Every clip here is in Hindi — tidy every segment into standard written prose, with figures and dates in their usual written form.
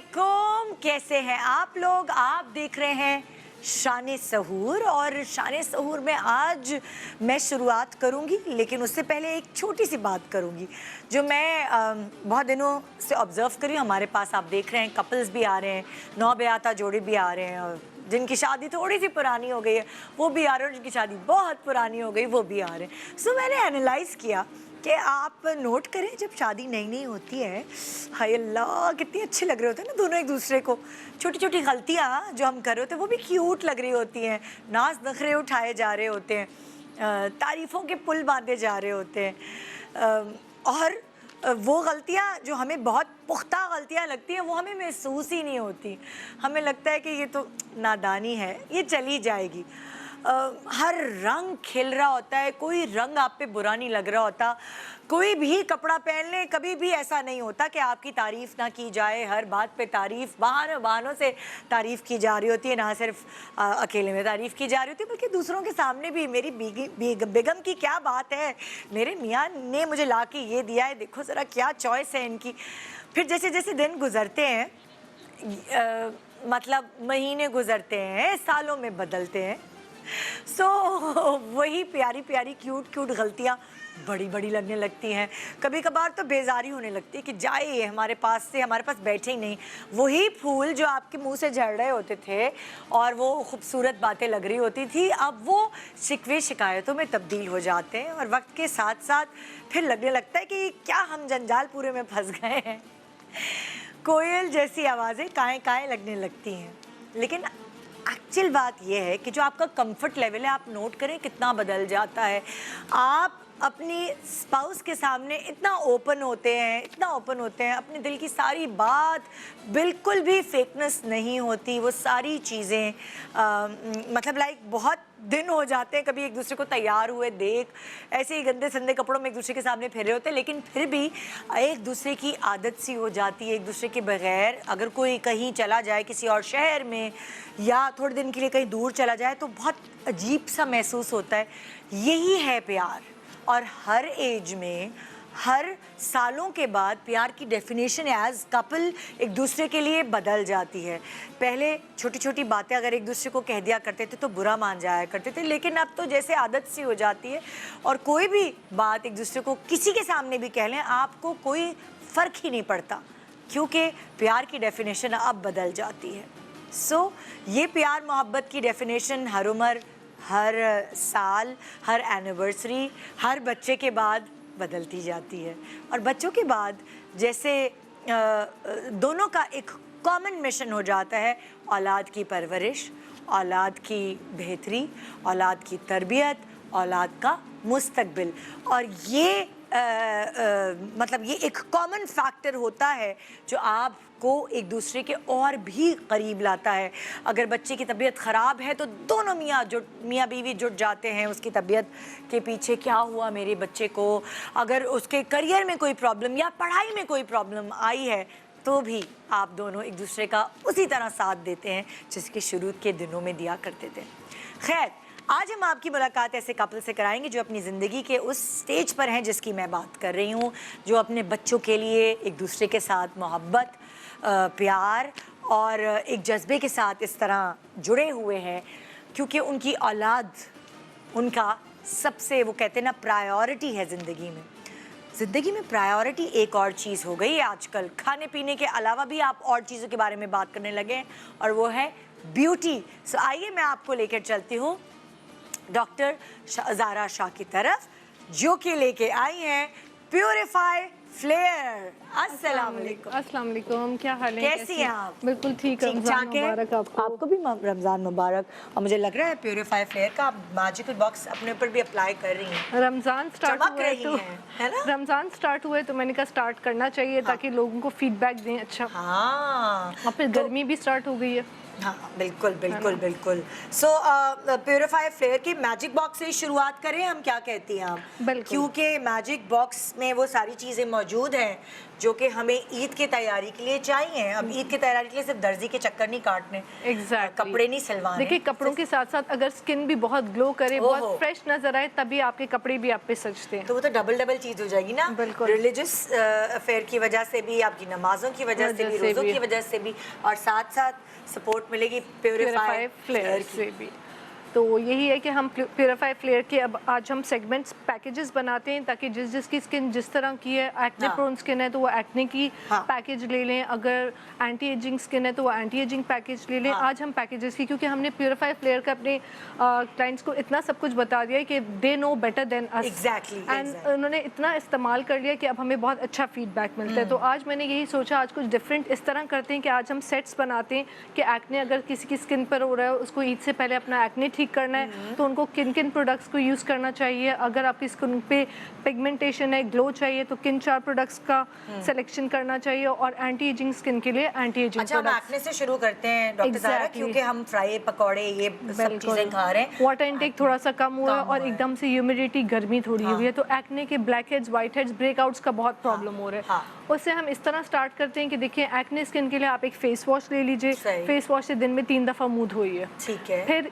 वालेकुम, कैसे हैं आप लोग। आप देख रहे हैं शान सहूर और शान सहूर में आज मैं शुरुआत करूंगी, लेकिन उससे पहले एक छोटी सी बात करूंगी जो मैं बहुत दिनों से ऑब्ज़र्व करी। हमारे पास आप देख रहे हैं कपल्स भी आ रहे हैं, नौ ब्याता जोड़े भी आ रहे हैं, और जिनकी शादी थोड़ी सी पुरानी हो गई है वो भी आ रहे हैं, और जिनकी शादी बहुत पुरानी हो गई वो भी आ रहे हैं। सो मैंने एनालाइज़ किया कि आप नोट करें जब शादी नई नई होती है, हाय अल्लाह कितनी अच्छे लग रहे होते हैं ना दोनों एक दूसरे को। छोटी छोटी गलतियाँ जो हम कर रहे होते हैं वो भी क्यूट लग रही होती हैं, नाज नखरे उठाए जा रहे होते हैं, तारीफ़ों के पुल बांधे जा रहे होते हैं, और वो गलतियाँ जो हमें बहुत पुख्ता गलतियाँ लगती हैं वो हमें महसूस ही नहीं होती। हमें लगता है कि ये तो नादानी है, ये चली जाएगी। हर रंग खिल रहा होता है, कोई रंग आप पे बुरा नहीं लग रहा होता। कोई भी कपड़ा पहन ले, कभी भी ऐसा नहीं होता कि आपकी तारीफ़ ना की जाए। हर बात पे तारीफ़, बहानों से तारीफ़ की जा रही होती है, ना सिर्फ अकेले में तारीफ़ की जा रही होती है बल्कि दूसरों के सामने भी। मेरी बेगम की क्या बात है, मेरे मियाँ ने मुझे ला के ये दिया है, देखो ज़रा क्या चॉइस है इनकी। फिर जैसे जैसे दिन गुजरते हैं, मतलब महीने गुजरते हैं, सालों में बदलते हैं, सो वही प्यारी प्यारी क्यूट क्यूट गलतियाँ बड़ी बड़ी लगने लगती हैं। कभी कभार तो बेजारी होने लगती है कि जाए ये हमारे पास से, हमारे पास बैठे ही नहीं। वही फूल जो आपके मुंह से झड़ रहे होते थे और वो खूबसूरत बातें लग रही होती थी, अब वो शिकवे शिकायतों में तब्दील हो जाते हैं, और वक्त के साथ साथ फिर लगने लगता है कि क्या हम जंजाल पूरे में फंस गए हैं। कोयल जैसी आवाज़ें काएं काएं लगने लगती हैं। लेकिन एक्चुअल बात यह है कि जो आपका कंफर्ट लेवल है, आप नोट करें कितना बदल जाता है। आप अपनी स्पाउस के सामने इतना ओपन होते हैं, इतना ओपन होते हैं, अपने दिल की सारी बात, बिल्कुल भी फेकनेस नहीं होती। वो सारी चीज़ें मतलब लाइक बहुत दिन हो जाते हैं कभी एक दूसरे को तैयार हुए देख, ऐसे ही गंदे संदे कपड़ों में एक दूसरे के सामने फिरे होते हैं, लेकिन फिर भी एक दूसरे की आदत सी हो जाती है। एक दूसरे के बगैर अगर कोई कहीं चला जाए किसी और शहर में, या थोड़े दिन के लिए कहीं दूर चला जाए, तो बहुत अजीब सा महसूस होता है। यही है प्यार, और हर एज में, हर सालों के बाद प्यार की डेफिनेशन एज कपल एक दूसरे के लिए बदल जाती है। पहले छोटी छोटी बातें अगर एक दूसरे को कह दिया करते थे तो बुरा मान जाया करते थे, लेकिन अब तो जैसे आदत सी हो जाती है, और कोई भी बात एक दूसरे को किसी के सामने भी कह लें, आपको कोई फ़र्क ही नहीं पड़ता, क्योंकि प्यार की डेफिनेशन अब बदल जाती है। सो ये प्यार मोहब्बत की डेफिनेशन हर उम्र, हर साल, हर एनिवर्सरी, हर बच्चे के बाद बदलती जाती है। और बच्चों के बाद जैसे दोनों का एक कॉमन मिशन हो जाता है, औलाद की परवरिश, औलाद की बेहतरी, औलाद की तरबियत, औलाद का मुस्तकबिल। और ये मतलब ये एक कॉमन फैक्टर होता है जो आपको एक दूसरे के और भी करीब लाता है। अगर बच्चे की तबीयत ख़राब है तो दोनों मियाँ बीवी जुट जाते हैं उसकी तबीयत के पीछे, क्या हुआ मेरे बच्चे को। अगर उसके करियर में कोई प्रॉब्लम या पढ़ाई में कोई प्रॉब्लम आई है तो भी आप दोनों एक दूसरे का उसी तरह साथ देते हैं जिसके शुरू के दिनों में दिया करते थे। खैर, आज हम आपकी मुलाकात ऐसे कपल से कराएंगे जो अपनी ज़िंदगी के उस स्टेज पर हैं जिसकी मैं बात कर रही हूँ, जो अपने बच्चों के लिए एक दूसरे के साथ मोहब्बत, प्यार और एक जज्बे के साथ इस तरह जुड़े हुए हैं, क्योंकि उनकी औलाद उनका सबसे, वो कहते हैं ना, प्रायोरिटी है ज़िंदगी में। ज़िंदगी में प्रायोरिटी एक और चीज़ हो गई है आजकल। खाने पीने के अलावा भी आप और चीज़ों के बारे में बात करने लगे हैं, और वो है ब्यूटी। सो आइए मैं आपको लेकर चलती हूँ डॉक्टर ज़ारा शाह की तरफ, जो कि लेके आई हैं प्योरीफाई फ्लेयर। अस्सलाम वालेकुम। अस्सलाम वालेकुम, क्या हाल है? कैसी हैं आप? बिल्कुल ठीक, रमज़ान मुबारक आपको भी रमज़ान मुबारक। और मुझे लग रहा है प्योरीफाई फ्लेयर का आप मैजिकल बॉक्स अपने ऊपर भी अप्लाई कर रही हैं। रमज़ान स्टार्ट हुआ है तो, है ना? रमज़ान स्टार्ट हुआ है तो मैंने कहा स्टार्ट करना चाहिए, ताकि लोगों को फीडबैक दें। अच्छा, हाँ, और फिर गर्मी भी स्टार्ट हो गई है। हाँ बिल्कुल बिल्कुल बिल्कुल। सो प्योरीफायर फ्लेयर की मैजिक बॉक्स से शुरुआत करें हम, क्या कहती हैं आप? बिल्कुल। क्योंकि मैजिक बॉक्स में वो सारी चीज़ें मौजूद हैं जो कि हमें ईद की तैयारी के लिए चाहिए। अब ईद की तैयारी के लिए सिर्फ दर्जी के चक्कर नहीं काटने, Exactly. कपड़े नहीं सिलवाने। देखिए कपड़ों के साथ साथ अगर स्किन भी बहुत ग्लो करे, ओहो। बहुत फ्रेश नजर आए, तभी आपके कपड़े भी आप पे सजते हैं। तो वो तो डबल डबल चीज हो जाएगी ना, बिल्कुल। रिलीजियस अफेयर की वजह से भी, आपकी नमाजों की वजह से भी, रोजों की वजह से भी, और साथ साथ सपोर्ट मिलेगी प्योरीफाई फ्लेयर से भी। तो यही है कि हम प्योरीफाई फ्लेयर के अब आज हम सेगमेंट्स पैकेजेस बनाते हैं ताकि जिसकी स्किन जिस तरह की है, एक्ने हाँ। प्रोन स्किन है तो वो एक्ने की हाँ। पैकेज ले लें, अगर एंटी एजिंग स्किन है तो वो एंटी एजिंग पैकेज ले लें। हाँ। आज हम पैकेजेस की, क्योंकि हमने प्योरीफाई फ्लेयर का अपने क्लाइंट्स को इतना सब कुछ बता दिया है कि they know better than us. And उन्होंने इतना इस्तेमाल कर लिया कि अब हमें बहुत अच्छा फीडबैक मिलता है। तो आज मैंने यही सोचा आज कुछ डिफरेंट इस तरह करते हैं कि आज हम सेट्स बनाते हैं कि एक्ने अगर किसी की स्किन पर हो रहा है, उसको ईद से पहले अपना एक्ने ठीक करना है तो उनको किन किन प्रोडक्ट्स को यूज़ करना चाहिए। अगर आपकी स्किन पे पिगमेंटेशन है, ग्लो चाहिए, तो किन 4 प्रोडक्ट्स का सिलेक्शन करना चाहिए, और एंटी एजिंग स्किन के लिए एंटी एजिंग अच्छा, हम एक्ने से शुरू करते हैं डॉक्टर ज़ाहरा, क्योंकि हम फ्राई पकौड़े ये सब चीज़ें खा रहे हैं। वाटर इनटेक थोड़ा सा कम हुआ है और एकदम से ह्यूमिडिटी, गर्मी थोड़ी हुई है, तो एक्ने के black heads, white heads, breakouts का बहुत प्रॉब्लम हो रहा है। उससे हम इस तरह स्टार्ट करते हैं कि देखिए एक्ने स्किन के लिए आप एक फेस वॉश ले लीजिए। फेस वॉश से दिन में 3 दफ़ा मुंह धोइए। ठीक है। फिर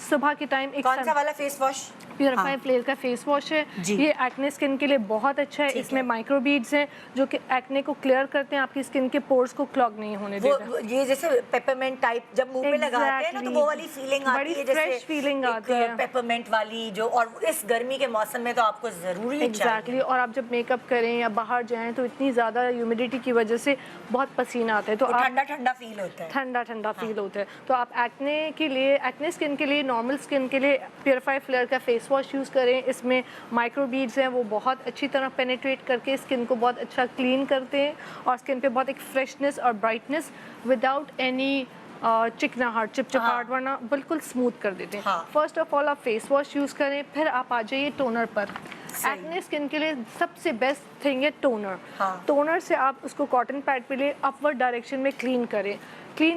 सुबह के टाइम एक कौन सा वाला फेस वॉश? प्योरीफाई फ्लेयर का फेस वॉश है। ये एक्ने स्किन के लिए बहुत अच्छा है। इसमें माइक्रोबीड्स हैं जो कि एक्ने को क्लियर करते हैं, आपकी स्किन के पोर्स को क्लॉग नहीं होने देते। ये जैसे पेपरमेंट टाइप जब मुंह पे लगाते हैं ना, तो वो वाली फीलिंग आती है, जैसे फ्रेश फीलिंग आती है पेपरमेंट वाली जो, और इस गर्मी के मौसम में तो आपको जरूरी चाहिए। और आप जब मेकअप करें या बाहर जाएं तो इतनी ज़्यादा ह्यूमिडिटी की वजह से बहुत पसीना आता है, तो ठंडा ठंडा फील होता है, ठंडा फील होता है। तो आप एक्ने के लिए, एक्ने स्किन के लिए, नॉर्मल स्किन के लिए प्योरीफाई फ्लेयर का फेस वॉश यूज़ करें। इसमें माइक्रोबीड्स हैं, वो बहुत अच्छी तरह पेनिट्रेट करके स्किन को बहुत अच्छा क्लीन करते हैं और स्किन पे बहुत एक फ्रेशनेस और ब्राइटनेस विदाउट एनी चिकनाहट, चिपचिपाहट, वरना बिल्कुल स्मूथ कर देते हैं। फर्स्ट ऑफ ऑल आप फेस वॉश यूज़ करें, फिर आप आ जाइए टोनर पर। एक्ने स्किन के लिए सबसे बेस्ट थिंग है टोनर। टोनर से आप उसको कॉटन पैड पे ले अपवर्ड डायरेक्शन में क्लीन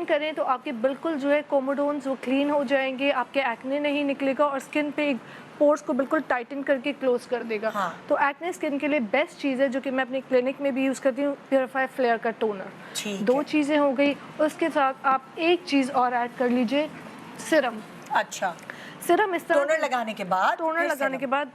करें तो आपके बिल्कुल जो है कोमोडोन्स वो क्लीन हो जाएंगे, आपके एक्ने नहीं निकलेगा और स्किन पे पोर्स को बिल्कुल टाइटन करके क्लोज कर देगा। तो एक्ने स्किन के लिए बेस्ट चीज़ है जो कि मैं अपनी क्लिनिक में भी यूज़ करती हूँ, प्योरीफाई फ्लेयर का टोनर। 2 चीज़ें हो गई। उसके साथ आप एक चीज़ और ऐड कर लीजिए, सिरम। अच्छा, सिरम इस तरह टोनर लगाने के बाद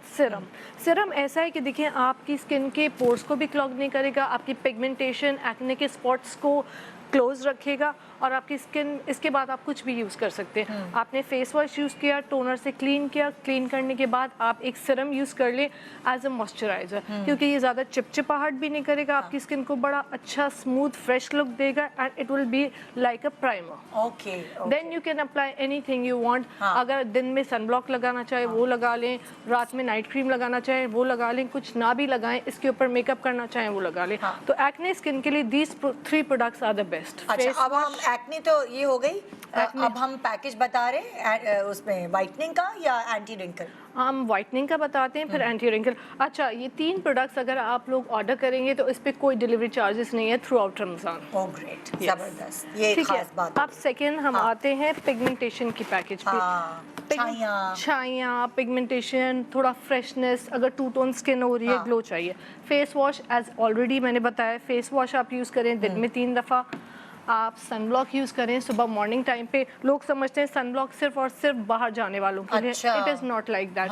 सिरम ऐसा है कि देखिए आपकी स्किन के पोर्स को भी क्लॉग नहीं करेगा, आपकी पिगमेंटेशन, एक्ने के स्पॉट्स को क्लोज रखेगा और आपकी स्किन, इसके बाद आप कुछ भी यूज़ कर सकते हैं। आपने फेस वॉश यूज़ किया, टोनर से क्लीन किया, क्लीन करने के बाद आप एक सिरम यूज़ कर ले एज अ मॉइस्चराइजर, क्योंकि ये ज़्यादा चिपचिपाहट भी नहीं करेगा, आपकी स्किन को बड़ा अच्छा स्मूथ फ्रेश लुक देगा and it will be like a primer. Okay, then you can apply anything you want. अगर दिन में सनब्लॉक लगाना चाहे वो लगा लें, रात में नाइट क्रीम लगाना चाहे वो लगा लें, कुछ ना भी लगाएं, इसके ऊपर मेकअप करना चाहें वो लगा लें। तो एक्ने स्किन के लिए these 3 products are the best. अच्छा, अब हम एक्ने तो ये हो गई, अब हम पैकेज बता रहे हैं उसमें व्हाइटनिंग का या एंटी रिंकल? हम व्हाइटनिंग का बताते हैं, फिर एंटी रिंकल। अच्छा, ये 3 प्रोडक्ट्स अगर आप लोग ऑर्डर करेंगे तो इस पे कोई डिलीवरी चार्जेस नहीं है through out Ramzan. Oh great, जबरदस्त, ये खास बात। अब सेकेंड हम आते हैं पिगमेंटेशन की पैकेज पे। छाइयाँ, पिगमेंटेशन, थोड़ा फ्रेशनेस, अगर 2 टोन स्किन हो रही है, ग्लो चाहिए, फेस वॉश एज ऑलरेडी मैंने बताया, फेस वॉश आप यूज़ करें दिन में 3 दफ़ा। आप सनब्लॉक यूज़ करें सुबह मॉर्निंग टाइम पे। लोग समझते हैं सनब्लॉक सिर्फ और सिर्फ बाहर जाने वालों के लिए, it is not like that.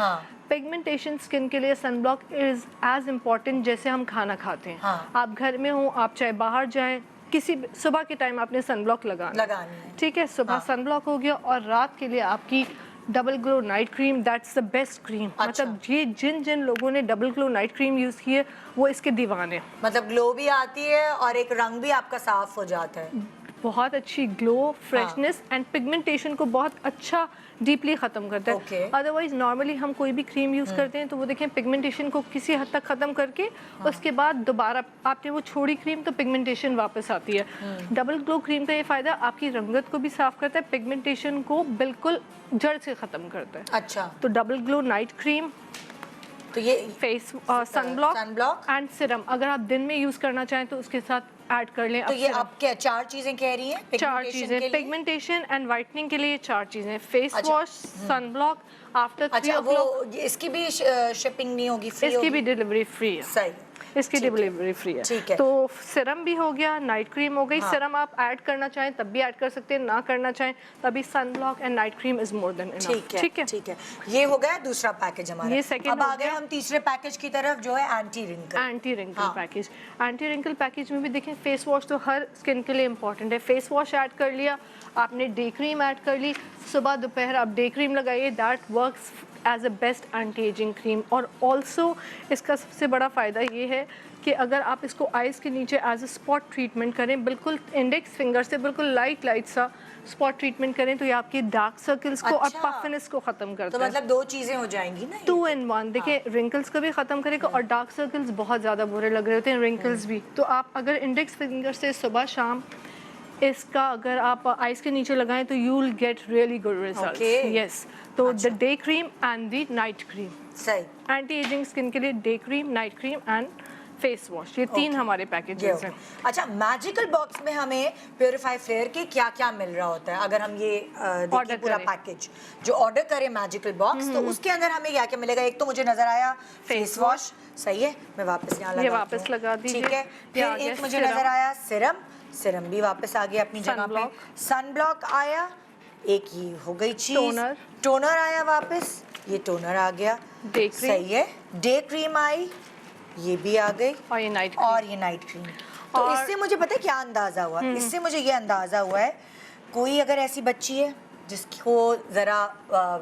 Pigmentation skin के लिए सनब्लॉक इज़ एज इम्पॉर्टेंट जैसे हम खाना खाते हैं। आप घर में हो, आप चाहे बाहर जाएं, किसी सुबह के टाइम आपने सनब्लॉक लगाना है, ठीक है, सुबह सनब्लॉक हो गया, और रात के लिए आपकी double glow night cream, that's the best cream. मतलब ये जिन लोगों ने double glow night cream use की है वो इसके दीवाने। मतलब ग्लो भी आती है और एक रंग भी आपका साफ हो जाता है, बहुत अच्छी ग्लो, फ्रेशनेस एंड पिगमेंटेशन को बहुत अच्छा डीपली ख़त्म करता है। अदरवाइज नॉर्मली हम कोई भी क्रीम यूज़ करते हैं तो वो देखें पिगमेंटेशन को किसी हद तक ख़त्म करके उसके बाद दोबारा आपने वो छोड़ी क्रीम तो पिगमेंटेशन वापस आती है। डबल ग्लो क्रीम का ये फ़ायदा आपकी रंगत को भी साफ़ करता है, पिगमेंटेशन को बिल्कुल जड़ से ख़त्म करता है। अच्छा, तो डबल ग्लो नाइट क्रीम, तो ये face sunblock sunblock? And serum अगर आप दिन में यूज करना चाहें तो उसके साथ ऐड कर लें। तो ये आप क्या 4 चीजें कह रही हैं? चार pigmentation चीजें के लिए? पिगमेंटेशन एंड वाइटनिंग के लिए 4 चीजें, फेस अच्छा। वॉश, सनब्लॉक आफ्टर 3 अच्छा, वो o'clock। इसकी भी शिपिंग नहीं होगी, फ्री इसकी होगी? भी डिलीवरी फ्री है, सही, इसकी ठीक है। डिलीवरी फ्री है। ठीक है। तो सीरम भी हो गया, नाइट क्रीम हो गई। हाँ। सीरम आप ऐड करना चाहें तब भी ऐड कर सकते हैं, ना करना चाहें तभी sunblock and night cream is more than enough. ठीक है, ठीक है, ठीक है। ये हो गया दूसरा पैकेज हमारा। ये second अब हो आ गए गया। हम तीसरे पैकेज की तरफ, जो है एंटी रिंकल। एंटी रिंकल हाँ। पैकेज। एंटी रिंकल पैकेज में भी देखें, फेस वॉश तो हर स्किन के लिए इंपॉर्टेंट है। फेस वॉश ऐड कर लिया आपने, डे क्रीम ऐड कर ली, सुबह दोपहर आप डे क्रीम लगाइए, that works as a best anti ageing cream. और ऑल्सो इसका सबसे बड़ा फ़ायदा ये है कि अगर आप इसको आइज़ के नीचे एज अ स्पॉट ट्रीटमेंट करें, बिल्कुल इंडेक्स फिंगर से बिल्कुल लाइट लाइट सा स्पॉट ट्रीटमेंट करें, तो ये आपके डार्क सर्कल्स को और अच्छा। पफिनेस को ख़त्म करता तो है। मतलब 2 चीजें हो जाएंगी ना? 2 in 1। देखिए रिंकल्स को भी ख़त्म करेगा और डार्क सर्कल्स बहुत ज़्यादा बुरे लग रहे होते हैं, रिंकल्स भी। तो आप अगर इंडेक्स फिंगर से सुबह शाम इसका अगर आप आइज़ के नीचे लगाएं तो you will get really good results. Okay. Yes, तो अच्छा। The day cream and the night cream, सही। एंटी एजिंग स्किन के लिए day cream, night cream and face wash, ये 3 हमारे ये पैकेजेस हो हैं। गया। अच्छा, मैजिकल बॉक्स में हमें प्योरीफाई फ्लेयर के क्या क्या मिल रहा होता है? अगर हम ये देखिए Order पूरा करें। पैकेज जो ऑर्डर करें मैजिकल बॉक्स, तो उसके अंदर हमें क्या क्या मिलेगा? एक तो मुझे नजर आया फेस वॉश, सही है, मैं वापस यहाँ ये लगा वापस लगा दीजिए। ठीक है। ये फिर आ गया एक मुझे सीरम। नजर आया सीरम, सीरम भी वापस आ गया अपनी जगह पे। Sunblock। सनब्लॉक आया, एक ये हो गई चीज। टोनर। टोनर आया वापस, ये टोनर आ गया। Day cream. सही है। डे क्रीम आई, ये भी आ गई। और ये नाइट क्रीम। और ये नाइट क्रीम। तो और- इससे मुझे पता है क्या अंदाजा हुआ? इससे मुझे ये अंदाजा हुआ है, कोई अगर ऐसी बच्ची है जिसको जरा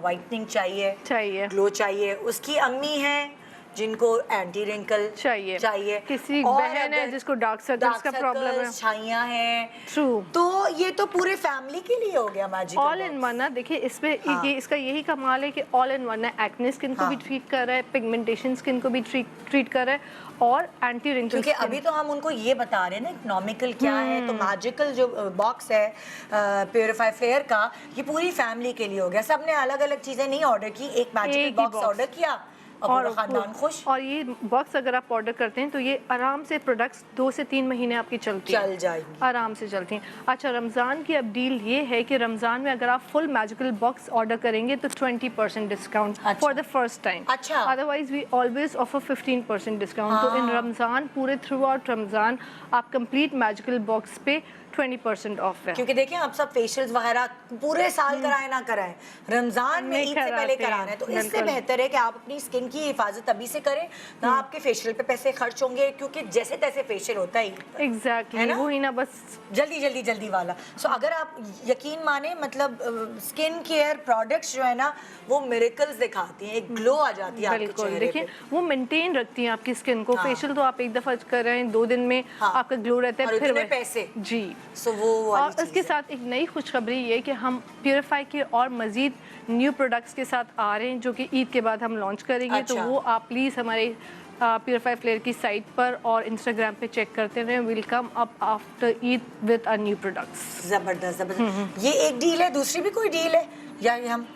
वाइटनिंग चाहिए। ग्लो चाहिए, उसकी अम्मी है जिनको एंटी रिंकल चाहिए। किसी और बहन है अगर जिसको डार्क सर्कल्स का प्रॉब्लम है, छाइयां हैं, ट्रू, तो ये तो पूरे फैमिली के लिए हो गया मैजिकल ऑल इन वन है। देखिए इसमें हाँ। ये इसका यही कमाल है कि ऑल इन वन है। एक्ने स्किन को भी हाँ। ट्रीट कर रहा है, पिगमेंटेशन स्किन को भी ट्रीट कर रहा है, और एंटी रिंकल। क्योंकि अभी तो हम उनको ये बता रहे हैं ना इकोनॉमिकल क्या है, तो मैजिकल जो बॉक्स है प्योरीफाई फ्लेयर का, ये पूरी फैमिली के लिए हो गया। सबने अलग अलग चीजें नहीं ऑर्डर की, एक मैजिकल एक ही बॉक्स box। ऑर्डर किया और पूरा खानदान खुश। और ये बॉक्स अगर आप ऑर्डर करते हैं तो ये आराम से प्रोडक्ट्स 2 से 3 महीने आपकी चलती चल हैं, जाएगी। आराम से चलती हैं। अच्छा, रमज़ान की अब डील ये है कि रमज़ान में अगर आप फुल मैजिकल बॉक्स ऑर्डर करेंगे तो 20% डिस्काउंट अच्छा। For the first time. अच्छा। Otherwise we always offer 15% discount. तो इन रमज़ान, पूरे थ्रू आउट रमज़ान आप कंप्लीट मैजिकल बॉक्स पे 20% ऑफ है। क्योंकि देखें आप सब फेशियल्स वगैरह पूरे साल कराए ना कराएं, रमजान में नहीं ईद से पहले कराते कराना है, हैं, तो इससे बिल्कुल। बेहतर है कि आप अपनी स्किन की हिफाजत तभी से करें ना आपके फेशियल पे पैसे खर्च होंगे, क्योंकि जैसे तैसे फेशियल होता है एग्जैक्टली, है ना? वही ना, बस जल्दी वाला। सो अगर आप यकीन माने, मतलब स्किन केयर प्रोडक्ट्स जो है ना, वो मिरेकल्स दिखाती हैं, एक ग्लो आ जाती है आपके बिल्कुल। चेहरे देखिए पे। वो मेंटेन रखती हैं आपकी स्किन को। हाँ। फेशियल तो आप एक दफ़ा कर रहे हैं, 2 दिन में हाँ। आपका ग्लो रहता है, और फिर इतने वही- पैसे। जी। सो वो वाली और चीज़ उसके है। साथ एक नई खुशखबरी ये कि हम प्योरीफाई के और मज़ीद न्यू प्रोडक्ट्स के साथ आ रहे हैं, जो कि ईद के बाद हम लॉन्च करेंगे। तो अच्छा। वो आप प्लीज़ हमारे प्योरीफाई फ्लेयर की साइट पर और इंस्टाग्राम पे चेक करते रहें। Will come up after Eid with a new products. जबरदस्त। ये एक डील है, दूसरी भी कोई डील है या ये हम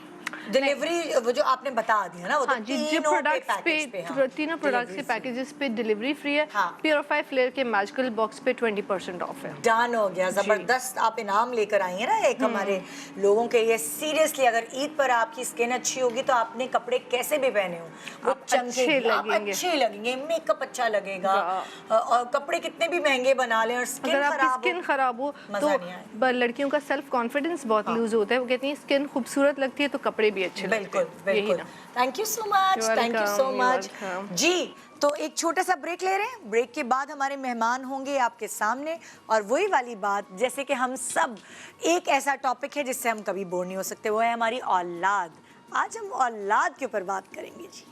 डिलीवरी वो जो आपने बता दिया ना, वो हाँ तो जी, जो तीनों प्रोडक्ट्स पैकेज पे हाँ, तीनों प्रोडक्ट्स के delivery पैकेजेस पे डिलीवरी फ्री है। हाँ। प्योरीफाई फ्लेयर के मैजिकल बॉक्स पे 20% ऑफ है। डन हो गया। जबरदस्त आप इनाम लेकर आई हैं ना एक हमारे लोगों के लिए। सीरियसली अगर ईद पर आपकी स्किन अच्छी होगी तो आपने कपड़े कैसे भी पहने हो वो आप अच्छे चमकेगी, आप लगेंगे। अच्छे लगेंगे, मेकअप अच्छा लगेगा, और कपड़े कितने भी महंगे बना लें और स्किन अगर आपकी खराब स्किन खराब हो मजा तो नहीं आएगा। लड़कियों का सेल्फ कॉन्फिडेंस बहुत लूज होता है। वो कहती हैं स्किन खूबसूरत लगती है तो कपड़े भी अच्छे लगते बिल्कुल हैं। यही बिल्कुल। ना। Thank you so much, You're thank you welcome, so you're much welcome. जी। तो एक छोटा सा ब्रेक ले रहे हैं, ब्रेक के बाद हमारे मेहमान होंगे आपके सामने, और वही वाली बात, जैसे कि हम सब, एक ऐसा टॉपिक है जिससे हम कभी बोर नहीं हो सकते, वो है हमारी औलाद। आज हम औलाद के ऊपर बात करेंगे जी।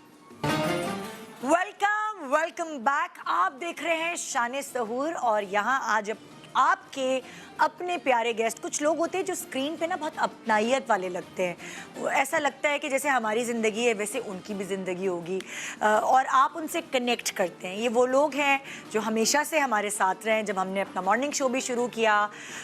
Welcome back. आप देख रहे हैं शान सहूर, और यहाँ आज आपके अपने प्यारे गेस्ट। कुछ लोग होते हैं जो स्क्रीन पे ना बहुत अपनाइयत वाले लगते हैं, वो ऐसा लगता है कि जैसे हमारी ज़िंदगी है वैसे उनकी भी ज़िंदगी होगी, और आप उनसे कनेक्ट करते हैं। ये वो लोग हैं जो हमेशा से हमारे साथ रहे हैं। जब हमने अपना मॉर्निंग शो भी शुरू किया,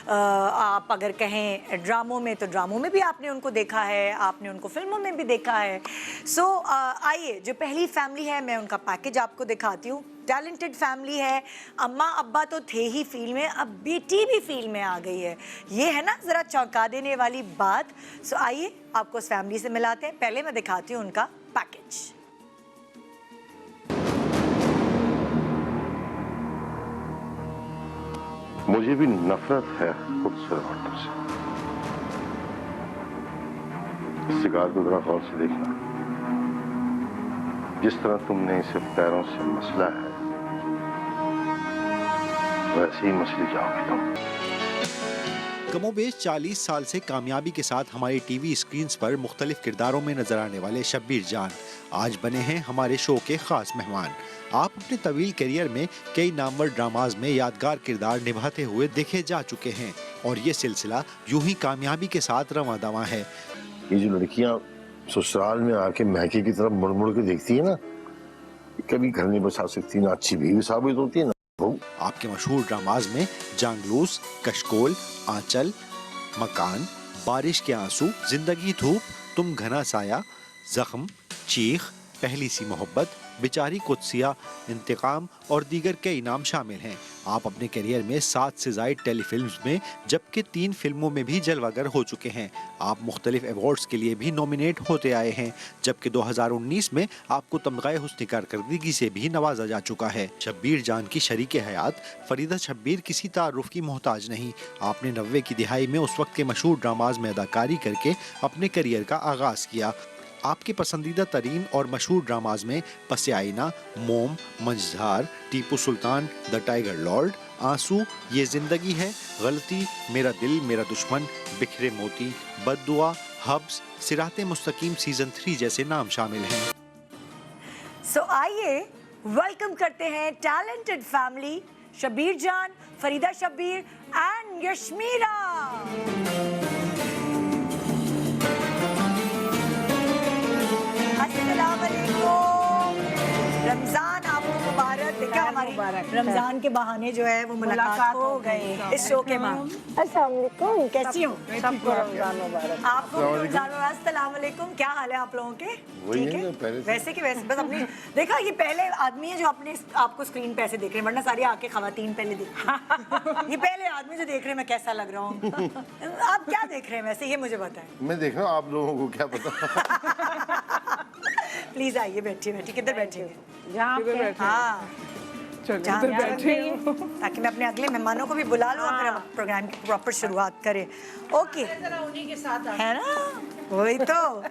आप अगर कहें ड्रामों में, तो ड्रामों में भी आपने उनको देखा है, आपने उनको फिल्मों में भी देखा है। सो आइए, जो पहली फैमिली है मैं उनका पैकेज आपको दिखाती हूँ। टैलेंटेड फैमिली है, अम्मा अब्बा तो थे ही फील्ड में, अब बेटी भी फील्ड में आ गई है। ये है ना ज़रा चौंका देने वाली बात। सो आइए आपको उस फैमिली से मिलाते हैं। पहले मैं दिखाती हूँ उनका पैकेज। मुझे भी नफरत है खुद से और तुमसे। इस सिगार को जरा गौर से देखना। जिस तरह तुमने इसे पैरों से मसला है, वैसे ही मसली जाओगे तुम। कमोबेश 40 साल से कामयाबी के साथ हमारी टीवी स्क्रीन्स पर मुख्तलिफ किरदारों में नजर आने वाले शब्बीर जान आज बने हैं हमारे शो के खास मेहमान। आप अपने तवील करियर में कई नामवर ड्रामाज में यादगार किरदार निभाते हुए देखे जा चुके हैं और ये सिलसिला यूं ही कामयाबी के साथ रवां दवां है। ये जो लड़कियां ससुराल में आके महके की तरफ मुड़ मुड़ के देखती है ना, कभी घर नहीं बसा सकती, ना अच्छी बीवी साबित होती है ना। आपके मशहूर ड्रामाज में जांगलूस, कशकोल, आंचल, मकान, बारिश के आंसू, जिंदगी धूप, तुम घना साया, जख्म, चीख, पहली सी मोहब्बत, बेचारी कुत्सिया, इंतकाम और दीगर कई नाम शामिल हैं। आप अपने करियर में 7 से ज़ायद टेलीफिल्म्स में जबकि 3 फिल्मों में भी जलवागर हो चुके हैं। आप मुख्तलिफ अवार्ड्स के लिए भी नॉमिनेट होते आए हैं, जबकि 2019 में आपको तमग़े हुस्न कारकर्दगी से भी नवाजा जा चुका है। शब्बीर जान की शरीके हयात फरीदा शब्बीर किसी तारुफ की मोहताज नहीं। आपने 90 की दिहाई में उस वक्त के मशहूर ड्रामाज में अदाकारी करके अपने करियर का आगाज़ किया। आपके पसंदीदा तरीन और मशहूर ड्रामाज में पसे आईना, मोम, मंझधार, Tipu Sultan, the tiger Lord, आंसू, ये जिंदगी है, गलती, मेरा दिल मेरा दुश्मन, बिखरे मोती, बद्दुआ, हब्स, सिराते मुस्तकीम सीजन 3 जैसे नाम शामिल हैं। सो आइए वेलकम करते हैं टैलेंटेड फैमिली शब्बीर जान, फरीदा शब्बीर एंड यशमीरा। रमजान आपको मुबारक। देखा हमारी रमजान के बहाने जो है वो मुलाकात हो गई इस शो के बाद। अस्सलाम वालेकुम, कैसी हो? सबको रमजान मुबारक। आपको भी रमजान मुबारक। अस्सलाम वालेकुम, क्या हाल है आप लोगों के? ठीक है, वैसे कि वैसे बस अपनी देखा, ये पहले आदमी है जो अपने आपको स्क्रीन पे ऐसे देख रहे हैं, वरना सारी आके खवातीन पहले देख ये पहले आदमी जो देख रहे हैं मैं कैसा लग रहा हूँ। आप क्या देख रहे हैं वैसे, ये मुझे बताएं। मैं देख रहा हूँ, आप लोगों को क्या पता। प्लीज आइए, बैठिए बैठिए। किधर बैठेंगे? हाँ, ताकि मैं अपने अगले मेहमानों को भी बुला लूँ और फिर हम प्रोग्राम की प्रॉपर शुरुआत करें। ओके, उन्हीं के साथ है ना, वही तो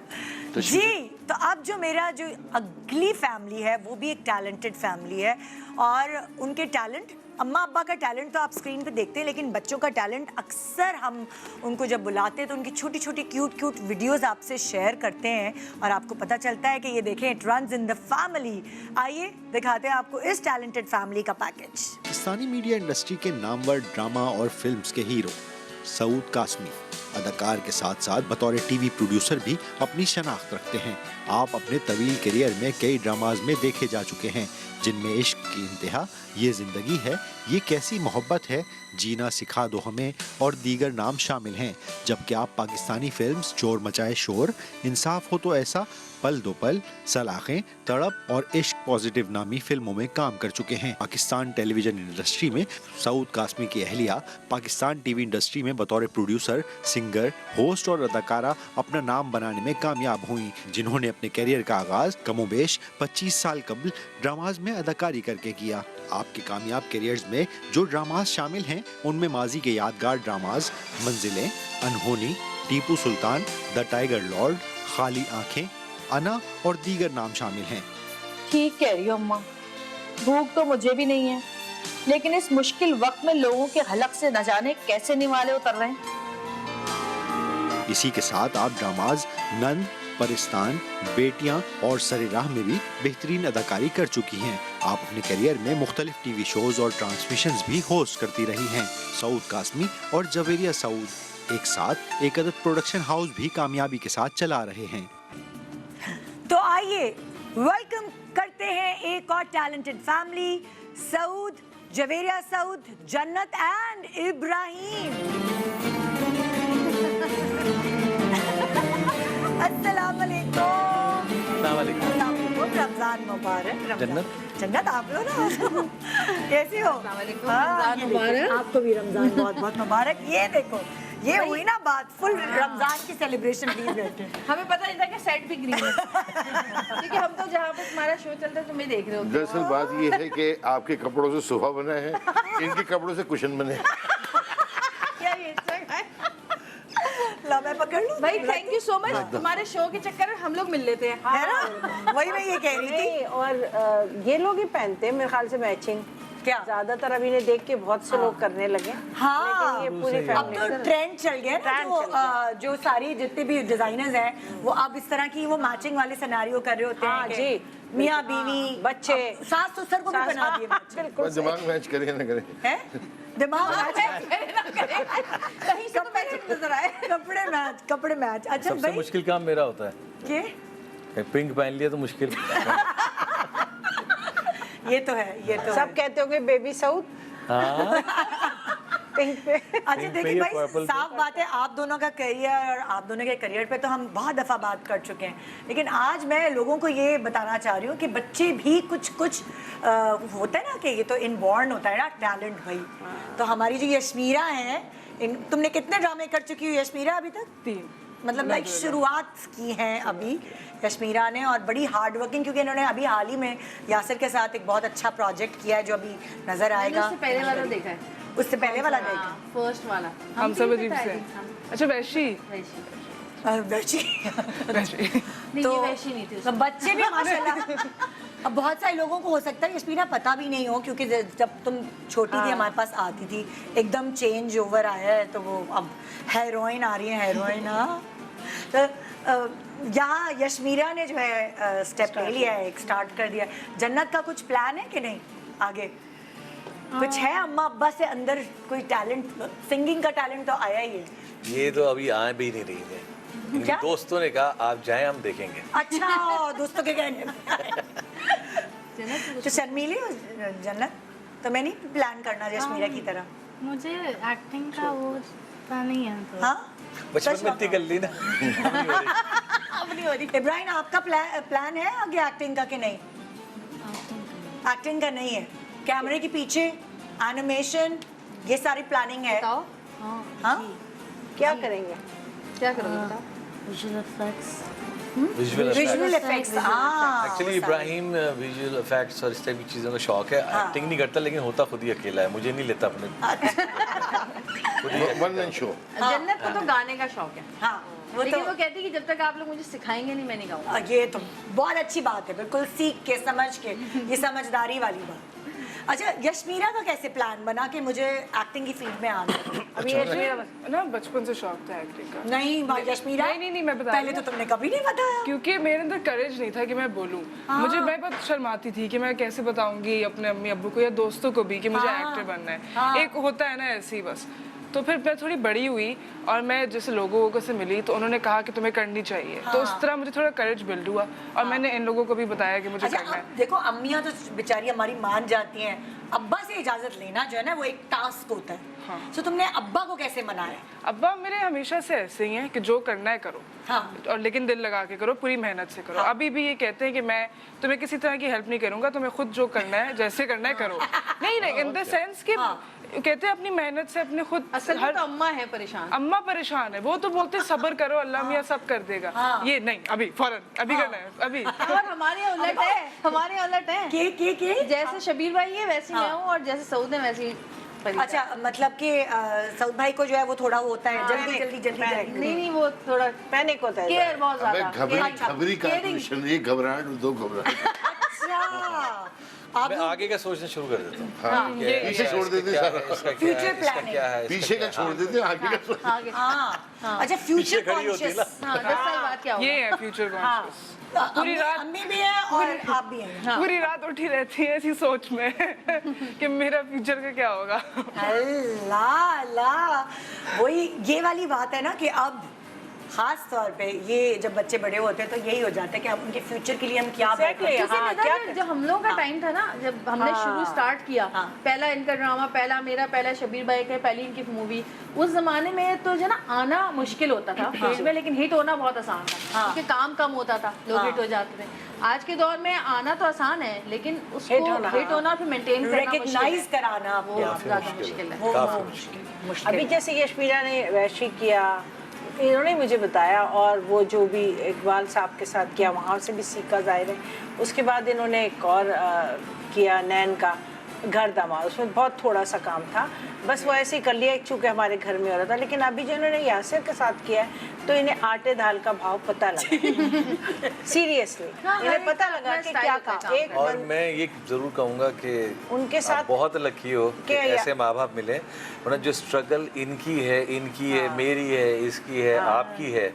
जी। तो अब जो मेरा जो अगली फैमिली है वो भी एक टैलेंटेड फैमिली है, और उनके टैलेंट, अम्मा अब्बा का टैलेंट तो आप स्क्रीन पे देखते हैं, लेकिन बच्चों का टैलेंट अक्सर हम उनको जब बुलाते हैं तो उनकी छोटी छोटी क्यूट वीडियोस आपसे शेयर करते हैं और आपको पता चलता है कि ये देखें, it runs in the family. आइए दिखाते हैं आपको इस टैलेंटेड फैमिली का पैकेज। पाकिस्तानी मीडिया इंडस्ट्री के नामवर ड्रामा और फिल्म्स के हीरो सऊद कासमी अदाकार के साथ साथ बतौर टीवी प्रोड्यूसर भी अपनी शनाख्त रखते हैं। आप अपने तवील करियर में कई ड्रामाज में देखे जा चुके हैं, जिनमें इश्क की इंतहा, ये जिंदगी है, ये कैसी मोहब्बत है, जीना सिखा दो हमें और दीगर नाम शामिल हैं। जबकि आप पाकिस्तानी फिल्म्स चोर मचाए शोर, इंसाफ हो तो ऐसा, पल दो पल, सलाखें, तड़प और इश्क पॉजिटिव नामी फिल्मों में काम कर चुके हैं। पाकिस्तान टेलीविजन इंडस्ट्री में सऊद कासमी की अहलिया पाकिस्तान टीवी इंडस्ट्री में बतौर प्रोड्यूसर, सिंगर, होस्ट और अदाकारा अपना नाम बनाने में कामयाब हुई, जिन्होंने अपने करियर का आगाज कमोबेश 25 साल कबल ड्रामाज में अदाकारी करके किया। आपके कामयाब करियर्स में जो ड्रामाज शामिल हैं उनमें माजी के यादगार ड्रामाज मंजिलें, अनहोनी, Tipu Sultan, the tiger Lord, खाली आंखें, अना और दीगर नाम शामिल हैं। ठीक कह रही हो अम्मा, भूख तो मुझे भी नहीं है, लेकिन इस मुश्किल वक्त में लोगों के हलक से न जाने कैसे निवाले उतर रहे हैं। इसी के साथ आप ड्रामाज नंद, परिस्तान, बेटियां और सरे राह में भी बेहतरीन अदाकारी कर चुकी हैं। आप अपने करियर में मुख्तलिफ टीवी शोज और ट्रांसमिशंस भी होस्ट करती रही हैं। सऊद कासमी और जवेरिया सऊद एक साथ एक अदद प्रोडक्शन हाउस भी कामयाबी के साथ चला रहे हैं। तो आइए वेलकम करते हैं एक और टैलेंटेड फैमिली, सऊद, जवेरिया सऊद, जन्नत एंड इब्राहिम। अस्सलाम वालेकुम। रमजान मुबारक। जन्नत। जन्नत आप लो ना। कैसे हो? रमजान मुबारक। आपको भी रमजान बहुत बहुत मुबारक। ये देखो, ये हुई ना बात, फुल रमजान की सेलिब्रेशन प्लीज बैठे। हमें पता नहीं था कि सेट भी ग्रीन है क्योंकि हम तो जहाँ पे तुम्हारा शो चलता है तुम्हें देख रहे होते हैं। दरअसल बात ये है कि आपके कपड़ों से सोफा बना है, इनके कपड़ों से कुशन बने हैं। क्या ये सब है? ला मैं पकड़ लूं भाई थैंक यू सो मच, तुम्हारे शो के चक्कर में हम लोग मिल लेते हैं। है ना, वही मैं ये कह रही थी। नहीं, और ये लोग ही पहनते हैं मेरे ख्याल से मैचिंग। क्या? ज्यादातर अभी ने देख के बहुत से लोग करने लगे। हाँ, लेकिन ये पूरी अब फैमिली तो ट्रेंड चल गया ना, जो सारी जितने भी डिजाइनर्स हैं वो अब इस तरह की वो मैचिंग वाले सिनेरियो कर रहे होते हैं हाँ कि जी, मियाँ बीवी, बच्चे, सास ससुर को भी बना दिए matching। बिल्कुल दिमाग मैच करे ना करे। है दिमाग मैच, कहीं से तो मैचिंग नजर आए। कपड़े मैच। अच्छा सबसे भाई, मुश्किल काम मेरा होता है। ये पिंक पहन लिया तो मुश्किल। ये तो है, ये तो सब कहते होंगे बेबी सऊद हाँ, पिंक पे। अच्छा पे देखिए या भाई, purple पे? साफ बात है आप दोनों का करियर और आप दोनों के करियर पे तो हम बहुत दफ़ा बात कर चुके हैं, लेकिन आज मैं लोगों को ये बताना चाह रही हूँ कि बच्चे भी कुछ होता है ना कि ये तो इनबॉर्न होता है ना टैलेंट भाई। तो हमारी जो यशमीरा है, तुमने कितने ड्रामे कर चुकी हो यशमीरा अभी तक? 3। मतलब लाइक शुरुआत की है अभी यशमीरा ने, और बड़ी हार्ड वर्किंग, क्योंकि इन्होंने अभी हाल ही में यासिर के साथ एक बहुत अच्छा प्रोजेक्ट किया है जो अभी नजर आएगा। उससे पहले वाला देखा है, उससे पहले वाला देखा? फर्स्ट वाला हम सब अजीब से। अच्छा वैशी। वैशी। नहीं तो- ये वैशी नहीं थी तो बच्चे भी माशाल्लाह, अब बहुत सारे लोगों को हो सकता है यशमीरा पता भी नहीं हो, क्योंकि जब तुम छोटी थी हमारे पास आती थी, एकदम चेंज ओवर आया है, तो वो अब हीरोइन आ रही है, हीरोइन। हाँ, तो यहाँ यशमीरा ने जो है स्टेप ले लिया है, एक स्टार्ट कर दिया है। जन्नत का कुछ प्लान है कि नहीं आगे? कुछ है अम्मा अब्बा से अंदर कोई टैलेंट, सिंगिंग का टैलेंट तो आया ही है? ये तो अभी आ भी नहीं रही है। इनके क्या? दोस्तों ने कहा आप जाएं हम देखेंगे। अच्छा, दोस्तों के कहने तो शर्मीली हो जन्नत, तो मैं नहीं प्लान करना यशमीरा की तरह। मुझे एक्टिंग का वो पता नहीं है तो। हाँ, बचपन में इतनी कर ली ना। अब नहीं हो रही। इब्राहिम आपका प्लान है आगे एक्टिंग का कि नहीं? एक्टिंग का नहीं है, कैमरे के पीछे एनिमेशन ये सारी प्लानिंग है? बताओ हाँ, क्या करेंगे? क्या करोगे बताओ? Visual effects. Visual effects. हाँ, एक्चुअली इब्राहिम विजुअल इफेक्ट्स और इस टाइप की चीज़ों का शौक है। एक्टिंग नहीं करता लेकिन होता खुद ही अकेला है, मुझे नहीं लेता अपने। One man show. जन्नत को तो गाने का शौक है, हाँ, वो लेकिन तो वो कहती है कि जब तक आप लोग मुझे सिखाएंगे नहीं मैं नहीं गाऊंगा। ये तो बहुत अच्छी बात है, बिल्कुल सीख के समझ के, ये समझदारी वाली बात। अच्छा, यशमीरा का कैसे प्लान बना कि मुझे एक्टिंग की फील्ड में आना? अभी यशमीरा ना बचपन से शौक था एक्टिंग का। नहीं यशमीरा, नहीं, मैं बता पहले रही तो तुमने कभी नहीं बताया। क्योंकि मेरे अंदर करेज नहीं था कि मैं बोलूं। मैं बहुत शर्माती थी कि मैं कैसे बताऊंगी अपने अम्मी अब्बू को या दोस्तों को भी कि मुझे एक्टर बनना है। एक होता है ना ऐसे ही बस। तो फिर मैं थोड़ी बड़ी हुई और मैं जैसे लोगों को से मिली तो उन्होंने कहा कि तुम्हें करनी चाहिए। तो उस तरह मुझे थोड़ा करेज बिल्ड हुआ और मैंने इन लोगों को भी बताया कि मुझे अच्छा, करना है। अब देखो अम्मियाँ तो बेचारी हमारी मान जाती हैं, अब्बा से इजाजत लेना जो है ना वो एक टास्क होता है। तो तुमने अब्बा को कैसे मनाया? अब्बा मेरे हमेशा से ऐसे ही हैं कि जो करना है करो। हाँ। और लेकिन दिल लगा के करो, पूरी मेहनत से करो। अभी भी ये कहते हैं कि मैं तुम्हें किसी तरह की हेल्प नहीं करूंगा, तुम्हें खुद जो करना है जैसे करना है करो। नहीं इन द सेंस कि कहते हैं अपनी मेहनत से अपने खुद। असल में तो अम्मा है परेशान। अम्मा परेशान है, वो तो बोलते सब्र करो अल्लाह मियाँ सब कर देगा। ये नहीं, अभी फौरन अभी करना है अभी। और हमारे उलट है, हमारे उलट है। के जैसे शबीर भाई है वैसे मैं हूँ और जैसे सऊद है वैसे अच्छा, मतलब कि सऊद भाई को जो है वो थोड़ा वो होता है जल्दी जाएगी। नहीं वो थोड़ा पैनिक होता है। केयर बहुत अबे ज्यादा। घबरी का ट्यूशन, एक घबराहट दो घबराहट। अच्छा, आप मैं लोग आगे का सोचना शुरू कर देता हूँ हाँ, कि क्या पीछे है, छोड़ इसका देते क्या सारा। है, इसका क्या Future है, इसका planning। क्या है, इसका पीछे क्या का है। छोड़ देते हैं, आगे का छोड़ आगे हाँ अच्छा फ्यूचर खड़ी होती है कॉन्शियस ना। हाँ 10 साल बाद क्या होगा? ये है फ्यूचर कॉन्शियस। पूरी रात अम्मी भी है और आप भी हैं पूरी रात उठी रहती है ऐसी सोच में कि मेरा फ्यूचर का क्या होगा। अल्लाह अल्लाह वही ये वाली बात है ना कि अब खास तौर पे ये जब बच्चे बड़े होते हैं तो यही हो जाता है कि अब उनके फ्यूचर के लिए हम क्या Exactly, बेहतर- जैसे हाँ, निदा क्या जब- जब हम लोगों का टाइम था ना, जब हमने शुरू स्टार्ट किया, पहला इनका ड्रामा, पहला मेरा, पहला शबीर भाई का, पहली इनकी मूवी, उस जमाने में तो जो ना आना मुश्किल होता था फील्ड में, लेकिन हिट होना बहुत आसान था क्योंकि काम कम होता था, लोग हिट हो जाते थे। आज के दौर में आना तो आसान है, लेकिन उसको हिट होना फिर मेंटेन करना रिकग्नाइज कराना वो ज्यादा मुश्किल है। काफी मुश्किल। अभी जैसे यशमीरा ने वैशी किया, इन्होंने मुझे बताया, और वो जो भी इकबाल साहब के साथ किया वहाँ से भी सीखा जाहिर है। उसके बाद इन्होंने एक और किया नैन का घर दामाद, उसमें बहुत थोड़ा सा काम था, बस वो ऐसे ही कर लिया चूँकि हमारे घर में हो रहा था। लेकिन अभी जो इन्होंने यासिर के साथ किया है तो इन्हें आटे दाल का भाव पता लगा सीरियसली इन्हें पता लगा कि क्या काम। एक और मैं ये जरूर कहूँगा कि उनके आप साथ बहुत लकी हो कि क्या ऐसे माँ बाप मिले, वरना जो स्ट्रगल इनकी है, मेरी है, इसकी है, आपकी है,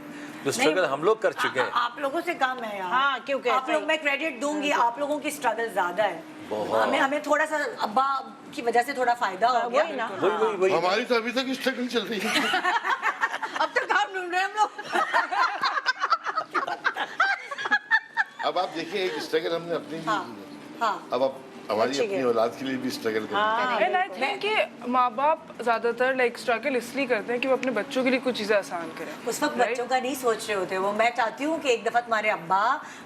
जो स्ट्रगल हम लोग कर चुके हैं। आप लोगों से कम है यार। हाँ, क्योंकि आप ऐसा लोग ही- मैं क्रेडिट दूंगी, आप लोगों की स्ट्रगल ज्यादा है। बहुत। हमें थोड़ा सा अब्बा की वजह से थोड़ा फायदा हो गया। वही ना। वही हमारी तो अभी तक स्ट्रगल चल रही है। अब तो काम ढूंढ रहे हैं हम लोग। अब आप देखिए एक स्ट्रगल हमने अपनी भी की है। हाँ अब आप हमारी अपनी औलाद के लिए भी स्ट्रगल करें। एंड आई थिंक कि माँ बाप ज्यादातर लाइक स्ट्रगल इसलिए करते हैं कि वो अपने बच्चों के लिए कुछ चीजें आसान करें। उस वक्त बच्चों का नहीं सोच रहे होते वो। मैं चाहती हूँ कि एक दफा तुम्हारे अब्बा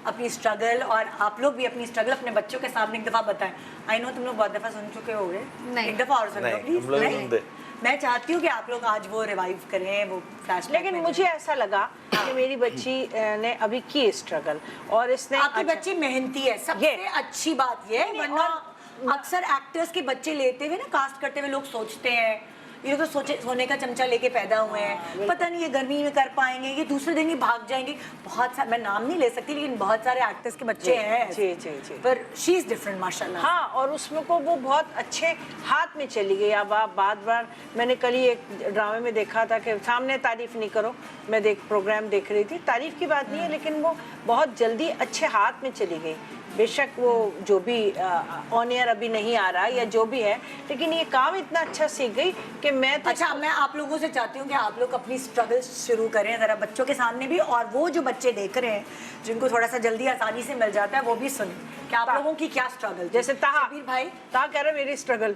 अपनी स्ट्रगल और आप लोग भी अपनी स्ट्रगल अपने बच्चों के सामने एक दफा बताएं। आई नो तुम लोग बहुत दफा सुन चुके होगे, नहीं। एक दफा और सुन लो नहीं, प्लीज। हम लोग नहीं सुनते। मैं चाहती हूँ कि आप लोग आज वो रिवाइव करें, वो फ्लैशबैक लेकिन में मुझे ऐसा लगा कि मेरी बच्ची ने अभी की स्ट्रगल, और इसने आपकी बच्ची मेहनती है, सबसे ये। अच्छी बात ये है। नहीं, वरना अक्सर एक्टर्स के बच्चे लेते हुए ना, कास्ट करते हुए लोग सोचते हैं ये तो सोने का चमचा लेके पैदा हुए हैं, पता नहीं ये गर्मी में कर पाएंगे, ये दूसरे दिन ही भाग जाएंगे। बहुत सारे, मैं नाम नहीं ले सकती, लेकिन बहुत सारे एक्टर्स के बच्चे हैं जी जी जी। पर शी इज डिफरेंट माशाल्लाह। हाँ, और उसमें को वो बहुत अच्छे हाथ में चली गई। अब आप बार मैंने कल ही एक ड्रामे में देखा था कि सामने तारीफ नहीं करो, मैं प्रोग्राम देख रही थी, तारीफ की बात नहीं है, लेकिन वो बहुत जल्दी अच्छे हाथ में चली गई। बेशक वो जो भी ऑन एयर अभी नहीं आ रहा या जो भी है, लेकिन ये काम इतना अच्छा सीख गई कि मैं तो अच्छा, मैं आप लोगों से चाहती हूँ कि आप लोग अपनी स्ट्रगल शुरू करें ज़रा बच्चों के सामने भी, और वो जो बच्चे देख रहे हैं जिनको थोड़ा सा जल्दी आसानी से मिल जाता है वो भी सुने कि आप लोगों की क्या स्ट्रगल। जैसे ताहा शबीर भाई ताहा कह रहे मेरी स्ट्रगल।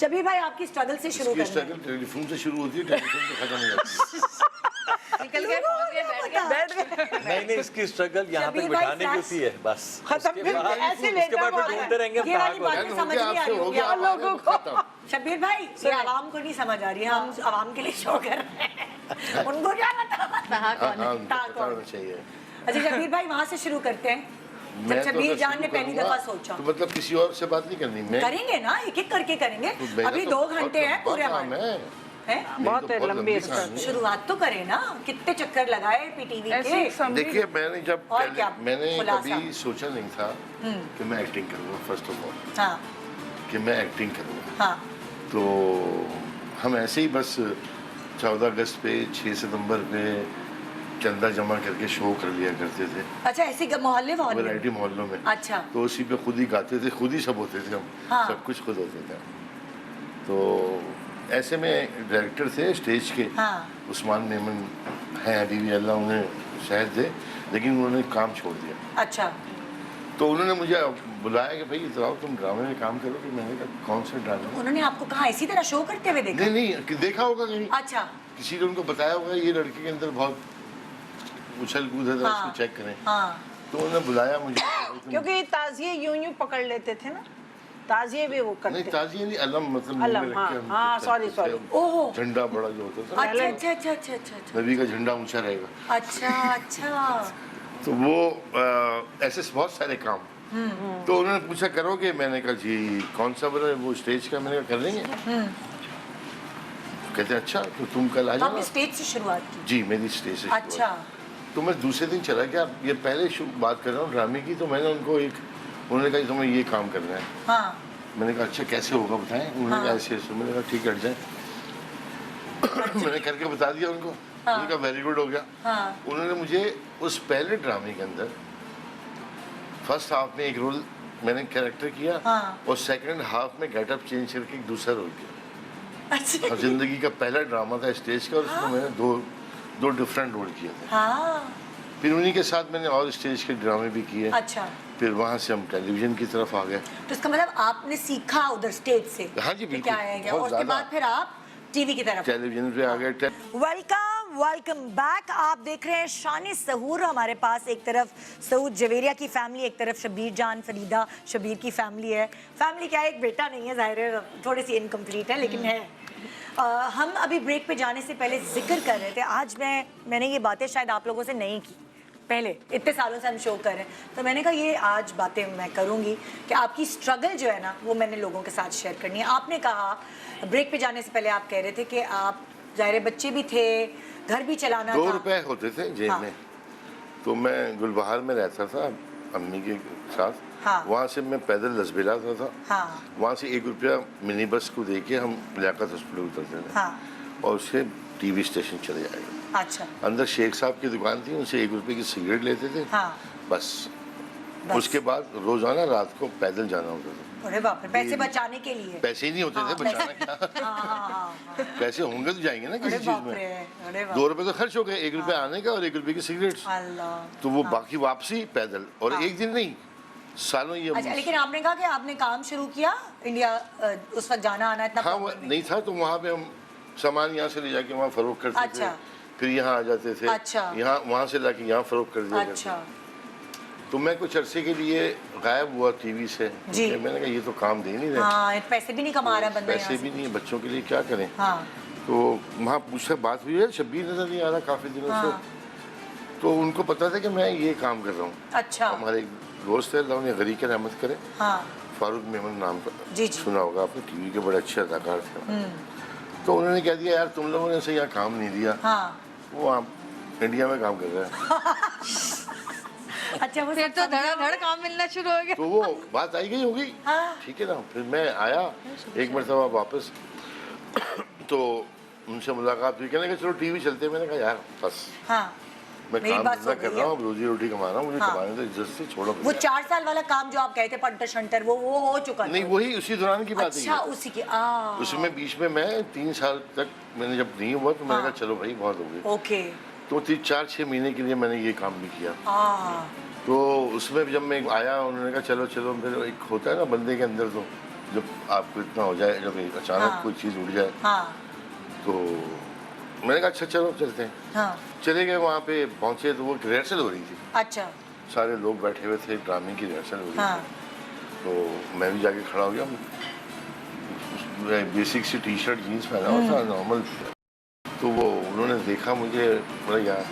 शबीर भाई आपकी स्ट्रगल से शुरू इसकी करें। स्ट्रगल टेलीफोन से शुरू होती है, टेलीफोन से खत्म हो जाती है। निकल गए, पहुंच गए, बैठ गए। नहीं, इसकी स्ट्रगल यहाँ तक शबीर भाई बिठाने की फ्लैश- होती है बस। खत्म, उसके फिर बाद ऐसे उसके लेटा बाद हुआ फिर है। ढूंढते रहेंगे हम ये कहाँ वाली को बात हैं। में समझ नहीं आ रही होगी आप लोगों को। खत्म। शबीर भाई, ये आवाम को नहीं समझ आ रही है, हम आवाम के लिए शो कर रहे हैं, उनको क्या पता। ताहा हाँ कौन है? हाँ, उनको ताहा पता कौन? होना चाहिए। अच्छा शबीर भाई, वहाँ से शुरू करते हैं जब मैं तो शबीर अगर जान ने शुरू पहली करूंगा, दफा सोचा। तो मतलब किसी और से बात नहीं करनी, मैं करेंगे ना, एक एक करके करेंगे। तो मेरा अभी तो 2 बहुत घंटे हैं लंबा पूरे काम हमारे है। हैं? बहुत मेरी तो लंबी कहानी स्ट्रगल। है। शुरुआत तो करें ना, कितने चक्कर लगाए पीटीवी ऐसे के। एक समरी देखिए मैंने जब और पहले क्या मैंने खुलासा? कभी सोचा नहीं था कि मैं एक्टिंग करूँगा, फर्स्ट ऑफ ऑल हाँ कि मैं एक्टिंग करूँगा। हाँ तो हम ऐसे ही बस 14 अगस्त पे 6 सितंबर पे चंदा जमा करके शो कर लिया करते थे अच्छा, ऐसे मोहल्ले वैरायटी मोहल्लों में। अच्छा तो उसी पे खुद ही गाते थे, खुद ही सब होते थे हम। हाँ। सब कुछ खुद होता था। तो ऐसे में डायरेक्टर थे स्टेज के, हाँ। उस्मान मेमन हैं अभी भी, अल्लाह उन्हें शायद दे, लेकिन उन्होंने काम छोड़ दिया। अच्छा तो उन्होंने मुझे बुलाया कि भाई इधर आओ, तुम ड्रामे में काम करो। कि मैंने कहा कौन सा ड्रामा? उन्होंने आपको कहा इसी तरह शो करते हुए देखा? नहीं नहीं, कि देखा होगा कहीं, अच्छा किसी ने उनको बताया होगा ये लड़के के अंदर बहुत उछल कूद है, तो हाँ। उसको चेक करें। हाँ तो उन्होंने बुलाया मुझे। क्योंकि ताजिए यूं पकड़ लेते थे ना, ताजिए भी वो नहीं, करते। ताजिए नहीं, अलम मतलब मुंह अलम, में रख के हम हाँ, करते sorry, थे। sorry। ओहो। झंडा बड़ा जो होता था, अच्छा अच्छा अच्छा अच्छा अच्छा अच्छा नबी का झंडा ऊंचा रहेगा। अच्छा अच्छा तो वो ऐसे बहुत सारे काम। तो उन्होंने पूछा करोगे? मैंने कहा जी कौन सा बोला वो स्टेज का? मैंने कहा कर लेंगे। कहते अच्छा तो तुम कल आ तो आपने जाओ। स्टेज से शुरुआत की? जी मेरी स्टेज से शुरुआत। अच्छा तो मैं दूसरे दिन चला गया, ये पहले बात कर रहा हूँ ड्रामे की, तो मैंने उनको उन्होंने कहा तुम्हें ये काम करना है। हाँ मैंने कहा अच्छा कैसे होगा बताएं। उन्होंने कहा ऐसे ऐसे। मैंने कहा ठीक है हट जाए। मैंने करके बता दिया उनको। उन्होंने कहा वेरी गुड हो गया। हाँ उन्होंने मुझे उस पहले ड्रामे के अंदर फर्स्ट हाफ में एक रोल मैंने कैरेक्टर किया, हाँ। और सेकंड हाफ में गेटअप चेंज करके एक दूसरा रोल किया। अच्छा और जिंदगी का पहला ड्रामा था स्टेज का, और उसमें मैंने दो डिफरेंट रोल किए थे। हाँ फिर उन्हीं के साथ मैंने और स्टेज के ड्रामे भी किए। अच्छा, फिर वहाँ से हम टेलीविजन की तरफ आ गए। तो इसका मतलब आपने सीखा उधर स्टेज से? हाँ जी, कि बिल्कुल, क्या है क्या, बहुत और उसके ज़्यादा। बाद फिर आप टीवी की तरफ? टेलीविजन पे आ गए। Welcome back. आप देख रहे हैं शान सहूर। हमारे पास एक तरफ सऊद जवेरिया की फैमिली, एक तरफ शबीर जान फरीदा शबीर की फैमिली है। फैमिली क्या है, एक बेटा नहीं है, जाहिर है थोड़ी सी इनकम्प्लीट है, लेकिन है। हम अभी ब्रेक पे जाने से पहले जिक्र कर रहे थे, आज मैंने ये बातें शायद आप लोगों से नहीं की, पहले इतने सालों से हम शो कर रहे हैं, तो मैंने कहा ये आज बातें मैं करूंगी कि आपकी स्ट्रगल जो है ना वो मैंने लोगों के साथ शेयर करनी है। आपने कहा ब्रेक पे जाने से पहले, आप कह रहे थे कि आप ज़ाहिर बच्चे भी थे, घर भी चलाना 2 था। रुपए होते थे जेब हाँ। में, तो मैं गुलबहार में रहता था अम्मी के साथ। हाँ। वहाँ से मैं पैदल लसबेला था। हाँ वहाँ से 1 रुपया मिनी बस को दे के हम लियाकत हॉस्पिटल उतरते थे। हाँ और उससे टीवी स्टेशन चले जाएगा। अच्छा अंदर शेख साहब की दुकान थी, उनसे 1 रुपए की सिगरेट लेते थे। हाँ बस उसके बाद रोजाना रात को पैदल जाना होता था। अरे बाप रे, पैसे बचाने के लिए? पैसे ही नहीं होते थे, बचाना क्या। हाँ। पैसे होंगे तो जाएंगे ना किसी अरे चीज बाप में। रे, अरे बाप 2 रुपए तो खर्च हो गए, 1 रुपए आने का और 1 रुपए की सिगरेट। अल्लाह। तो वो बाकी वापसी पैदल, और हाँ। एक दिन नहीं, सालों ये। अच्छा, लेकिन आपने कहा कि आपने काम शुरू किया इंडिया, उस वक्त जाना आना इतना हाँ वो प्रॉब्लम नहीं था, तो वहाँ पे हम सामान यहाँ से ले जाके वहाँ फरोख्त करते अच्छा। थे, फिर यहाँ आ जाते थे। अच्छा। यहाँ वहाँ से लाके यहाँ फरोख्त कर दिया अच्छा करते। तो मैं कुछ अरसे के लिए गायब हुआ टीवी से। जी। मैंने कहा ये तो काम दे नहीं रहे, हाँ, पैसे भी नहीं कमा रहा बंदा पैसे यहाँ भी से। नहीं है, बच्चों के लिए क्या करें। हाँ तो वहाँ मुझसे बात हुई है, शब्बीर नजर नहीं आ रहा काफ़ी दिनों हाँ। से। तो उनको पता था कि मैं ये काम कर रहा हूँ। अच्छा हमारे एक दोस्त है, अल्लाह उन्हें गरीक रहमत करे, हाँ फारूक मेमन नाम का, जी, जी। सुना होगा आपने, टीवी के बड़े अच्छे अदाकार थे। तो उन्होंने कह दिया यार तुम लोगों ने से यहाँ काम नहीं दिया, हाँ वो आप इंडिया में काम कर रहे हैं। अच्छा, वो फिर तो धड़ाधड़ काम मिलना शुरू हो गया। तो वो बात आई गई होगी, हाँ। ठीक है ना। फिर मैं आया एक मरतबा वापस, तो उनसे मुलाकात हुई, कहने का चलो टीवी चलते हैं। मैंने कहा यार बस हाँ मैं मेरी काम बात धंधा सुन कर रही रहा है। हूँ, रोजी रोटी कमा रहा हूँ, मुझे हाँ। कमाने दो, इज्जत से छोड़ो। वो 4 साल वाला काम जो आप कहे थे पंटर शंटर, वो हो चुका था? नहीं, वही उसी दौरान की बात अच्छा, है। उसी की उसमें बीच में मैं 3 साल तक मैंने जब नहीं हुआ, तो मैंने हाँ। कहा चलो भाई बहुत हो गई। ओके। तो 4-6 महीने के लिए मैंने ये काम भी किया। हाँ तो उसमें जब मैं आया, उन्होंने कहा चलो चलो। फिर एक होता है ना बंदे के अंदर, तो जब आपको इतना हो जाए, जब अचानक हाँ। कोई चीज़ उड़ जाए, हाँ तो मैंने कहा अच्छा चलो चलते हैं। हाँ चले गए, वहाँ पे पहुँचे तो वो रिहर्सल हो रही थी, अच्छा सारे लोग बैठे हुए थे, ड्रामे की रिहर्सल हो रही हाँ थी। तो मैं भी जाके खड़ा हो गया, बेसिक सी टी शर्ट जीन्स पहना हुआ था, नॉर्मल। तो वो उन्होंने देखा मुझे, बोला यार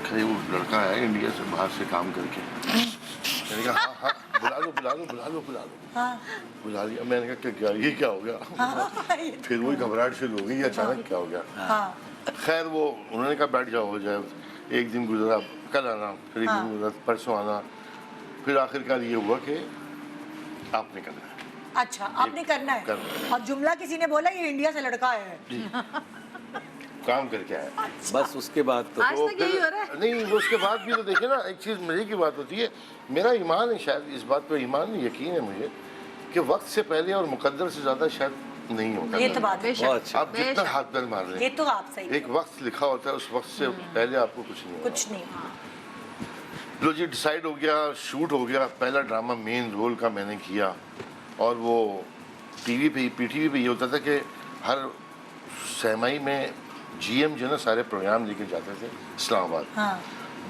कहीं वो लड़का है इंडिया से बाहर से काम करके। मैंने कहा हाँ हाँ बुला लो बुला लो बुला लो बुला लो। हाँ बुला लिया। मैंने कहा क्या ये क्या हो गया। हाँ फिर वही घबराहट शुरू हो गई, अचानक क्या हो गया। हाँ खैर वो उन्होंने कहा बैठ जाओ, हो जाए। एक दिन गुजरा, कल आना, फिर एक दिन गुजरा, परसों आना। फिर आखिरकार ये हुआ कि आपने करना है। अच्छा, आपने करना है। अब जुमला किसी ने बोला ये इंडिया से लड़का है, काम करके आया। बस उसके बाद तो आज तक यही हो रहा है। नहीं, वो उसके बाद भी तो देखे ना, एक चीज़ मजे की बात होती है, मेरा ईमान है, शायद इस बात पे ईमान नहीं, यकीन है मुझे कि वक्त से पहले और मुकद्दर से ज़्यादा शायद नहीं होता। ये तो बात है। बहुत अच्छा। आप जितना हाथ पैर मार ये लें, तो आप सही, एक वक्त लिखा होता है, उस वक्त से पहले आपको कुछ नहीं होगा। कुछ नहीं। लो जी, डिसाइड हो गया, शूट हो गया। पहला ड्रामा मेन रोल का मैंने किया, और वो टीवी पे, पीटीवी पे ये होता था कि हर सहमाई में जीएम जो ना सारे प्रोग्राम लेके जाते थे इस्लामाबाद। हाँ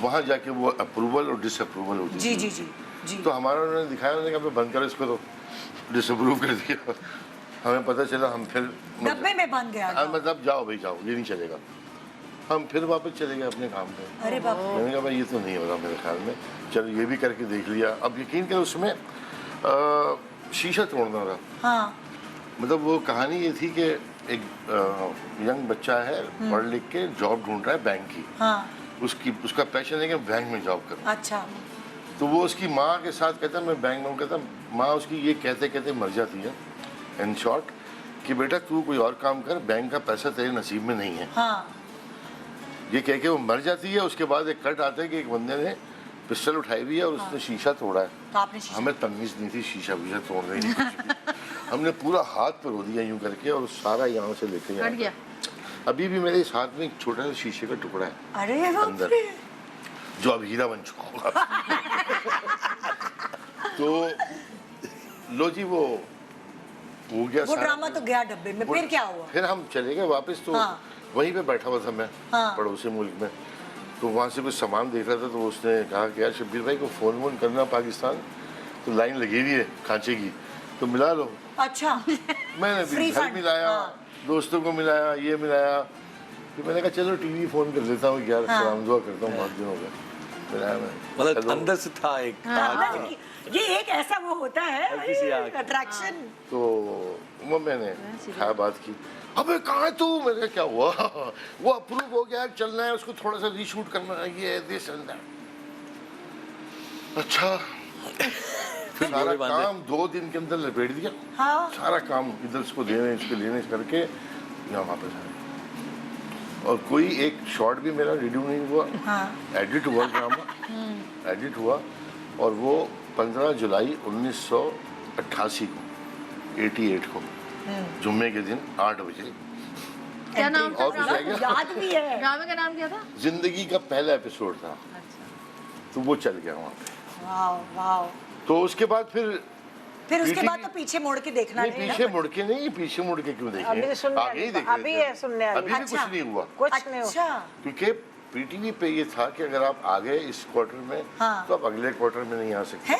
वहाँ जाके वो अप्रूवल और डिसअप्रूवल होती जी थी। जी जी जी। तो हमारा उन्होंने दिखाया, उन्होंने कहा बंद करो इसको, तो डिसअप्रूव कर दिया। हमें पता चला, हम फिर डब्बे में बंद गया था। मतलब जाओ भाई जाओ, ये नहीं चलेगा। हम फिर वापस चले गए अपने काम पे। अरे बाप रे। मैंने कहा भाई ये तो नहीं हो रहा मेरे ख्याल में, चलो ये भी करके देख लिया। अब यकीन करो उसमें शीशा तोड़ना था। हाँ मतलब वो कहानी ये थी कि एक यंग बच्चा है, पढ़ लिख के जॉब ढूंढ रहा है बैंक की। हाँ उसका पैशन है कि बैंक में जॉब करूँ। अच्छा। तो वो उसकी माँ के साथ कहता मैं बैंक में हूँ, कहता माँ उसकी ये कहते कहते मर जाती है इन शॉर्ट कि बेटा तू कोई और काम कर, बैंक का पैसा तेरे नसीब में नहीं है। हाँ। ये कह के वो मर जाती है। उसके बाद एक कट आता है कि एक बंदे ने पिस्टल उठाई हुई है और उसने शीशा तोड़ा है। तो आपने शीशा? हमें तमीज़ नहीं थी, शीशा वीशा तोड़ गई हमने पूरा हाथ पर रो दिया यूं करके और सारा यहाँ से लेके कट गया। अभी भी मेरे इस हाथ में एक छोटा सा शीशे का टुकड़ा है अरे बाप अंदर, रे। जो अब हीरा बन चुका होगा। तो लो जी वो हो गया वो सारा। ड्रामा तो गया डब्बे में, फिर क्या हुआ? फिर हम चले गए वापस। तो हाँ। वहीं पे बैठा हुआ था मैं, हाँ। पड़ोसी मुल्क में। तो वहाँ से कुछ सामान देख रहा था तो उसने कहा कि यार शब्बीर भाई को फ़ोन वोन करना पाकिस्तान, तो लाइन लगी हुई है खांचे की, तो मिला लो। अच्छा। मैंने भी Free घर fund, मिलाया, हाँ। दोस्तों को मिलाया, ये मिलाया। फिर मैंने कहा चलो टीवी फ़ोन कर लेता हूँ यार, हाँ। सलाम दुआ करता हूँ, बहुत दिन हो गए। मिलाया मैं, मतलब हेलो। अंदर से था एक ये एक ऐसा वो होता है हल्की सी आग। अट्रैक्शन। तो वो मैंने क्या बात की, अबे कहाँ है तू? मैंने कहा क्या हुआ? वो अप्रूव हो गया, चलना है उसको, थोड़ा सा रीशूट करना है, ये दिस एंड दैट। अच्छा। फिर सारा डोरे बांधे। काम 2 दिन के अंदर लपेट दिया। हाँ। सारा काम इधर इसको देने, इसको लेने करके यहाँ वापस आए। और कोई एक शॉट भी मेरा रिड्यू नहीं हुआ। हाँ। एडिट हुआ ड्रामा, एडिट हुआ, और वो 15 जुलाई 1988 को, 88 को, जुम्मे के दिन 8 बजे। क्या नाम था और कुछ ड्रामा? है क्या? याद भी है। ड्रामे का नाम क्या था? जिंदगी का पहला एपिसोड था। तो वो चल गया वहाँ पे। वाह वाह। तो उसके बाद फिर उसके PTV बाद तो पीछे मुड़ के देखना नहीं, नहीं पीछे ना। मुड़ के नहीं, पीछे मुड़ के क्यों अभी देखें? सुनने आगे ही देख अभी रहे थे। है सुनने वाली। अभी भी कुछ अच्छा। नहीं हुआ, कुछ नहीं हो। अच्छा। क्योंकि पीटीवी पे ये था कि अगर आप आ गए इस क्वार्टर में, हाँ। तो आप अगले क्वार्टर में नहीं आ सकते। है?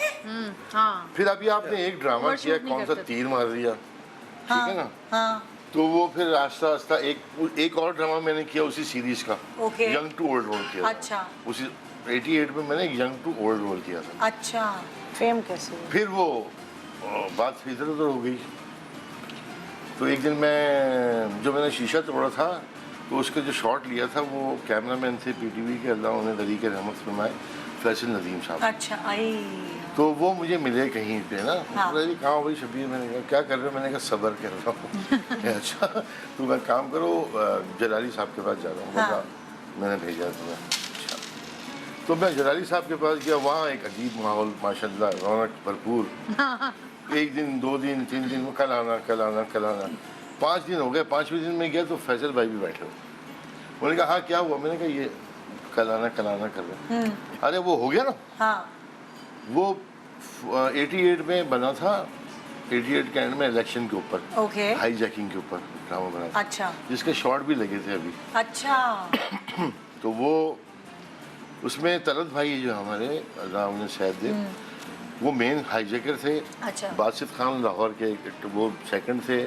हाँ। फिर अभी आपने एक ड्रामा Overshoot किया, नहीं कौन सा करते। तीर मार दिया, ठीक है ना? हाँ। तो वो फिर आस्ता आस्ता एक और ड्रामा मैंने किया उसी सीरीज का, okay. Young to old role किया था। अच्छा। उसी 88 में मैंने यंग टू ओल्ड रोल किया था। अच्छा। फेम कैसे हुई? फिर वो बात इधर उधर हो गई। तो एक दिन मैंने शीशा तोड़ा था, तो उसका जो शॉट लिया था वो कैमरामैन थे पीटीवी के, अल्लाह उन्हें दरी के रहमत फरमाए, फैसल नदीम साहब। अच्छा। आई। तो वो मुझे मिले कहीं पे ना, हाँ। बोला जी कहाँ भाई शबीर? मैंने कहा क्या कर रहे हो? मैंने कहा सब्र कर रहा हूँ। अच्छा तो मैं काम करो, जलाली साहब के पास जा रहा हूँ। हाँ। बोला मैंने भेजा तुम्हें। अच्छा तो मैं जलाली साहब के पास गया, वहाँ एक अजीब माहौल, माशाल्लाह रौनक भरपूर। एक दिन, 2 दिन, 3 दिन, कल आना कल आना कल आना, 5 दिन हो गए। 5वें दिन में गया तो फैसल भाई भी बैठे हो। उन्होंने कहा हाँ क्या हुआ? मैंने कहा ये कल आना कर रहे हैं। अरे वो हो गया ना। हाँ। वो 88 में बना था, 88 के एंड में इलेक्शन के ऊपर, ओके। हाईजैकिंग के ऊपर ड्रामा बना था, अच्छा। जिसके शॉट भी लगे थे अभी। अच्छा। तो वो उसमें तलत भाई जो हमारे, अल्लाह उन्हें शायद दे, वो मेन हाईजैकर थे। अच्छा। बासित खान लाहौर के वो सेकंड थे।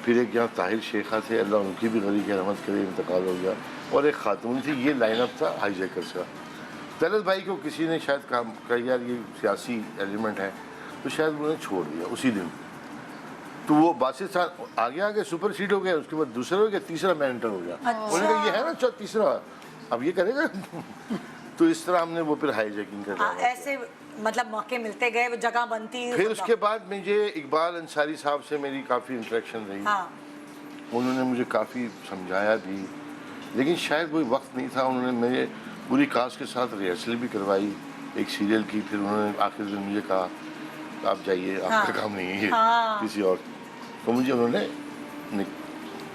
फिर एक यहाँ ताहिर शेखा थे, अल्लाह उनकी भी गरी की रहमत करे, इंतकाल हो गया। और एक खातून थी। ये लाइनअप था हाईजैकर्स का। तलत भाई को किसी ने शायद काम कहा यार ये सियासी एलिमेंट है, तो शायद उन्होंने छोड़ दिया उसी दिन। तो वो बासित खान आगे सुपर सीड हो गया, उसके बाद दूसरा हो गया, तीसरा मैं एंटर हो गया। उन्होंने कहा ये है ना तीसरा, अब ये करेगा। तो इस तरह हमने वो फिर हाईजैकिंग कर हाँ, ऐसे मतलब मौके मिलते गए, वो जगह बनती। फिर उसके बाद मुझे इकबाल अंसारी साहब से मेरी काफ़ी इंटरेक्शन रही। हाँ। उन्होंने मुझे काफ़ी समझाया भी, लेकिन शायद कोई वक्त नहीं था। उन्होंने मेरे पूरी कास्ट के साथ रिहर्सल भी करवाई एक सीरियल की। फिर उन्होंने आखिर दिन मुझे कहा आप जाइए, आपका काम नहीं है हाँ। किसी और। तो मुझे उन्होंने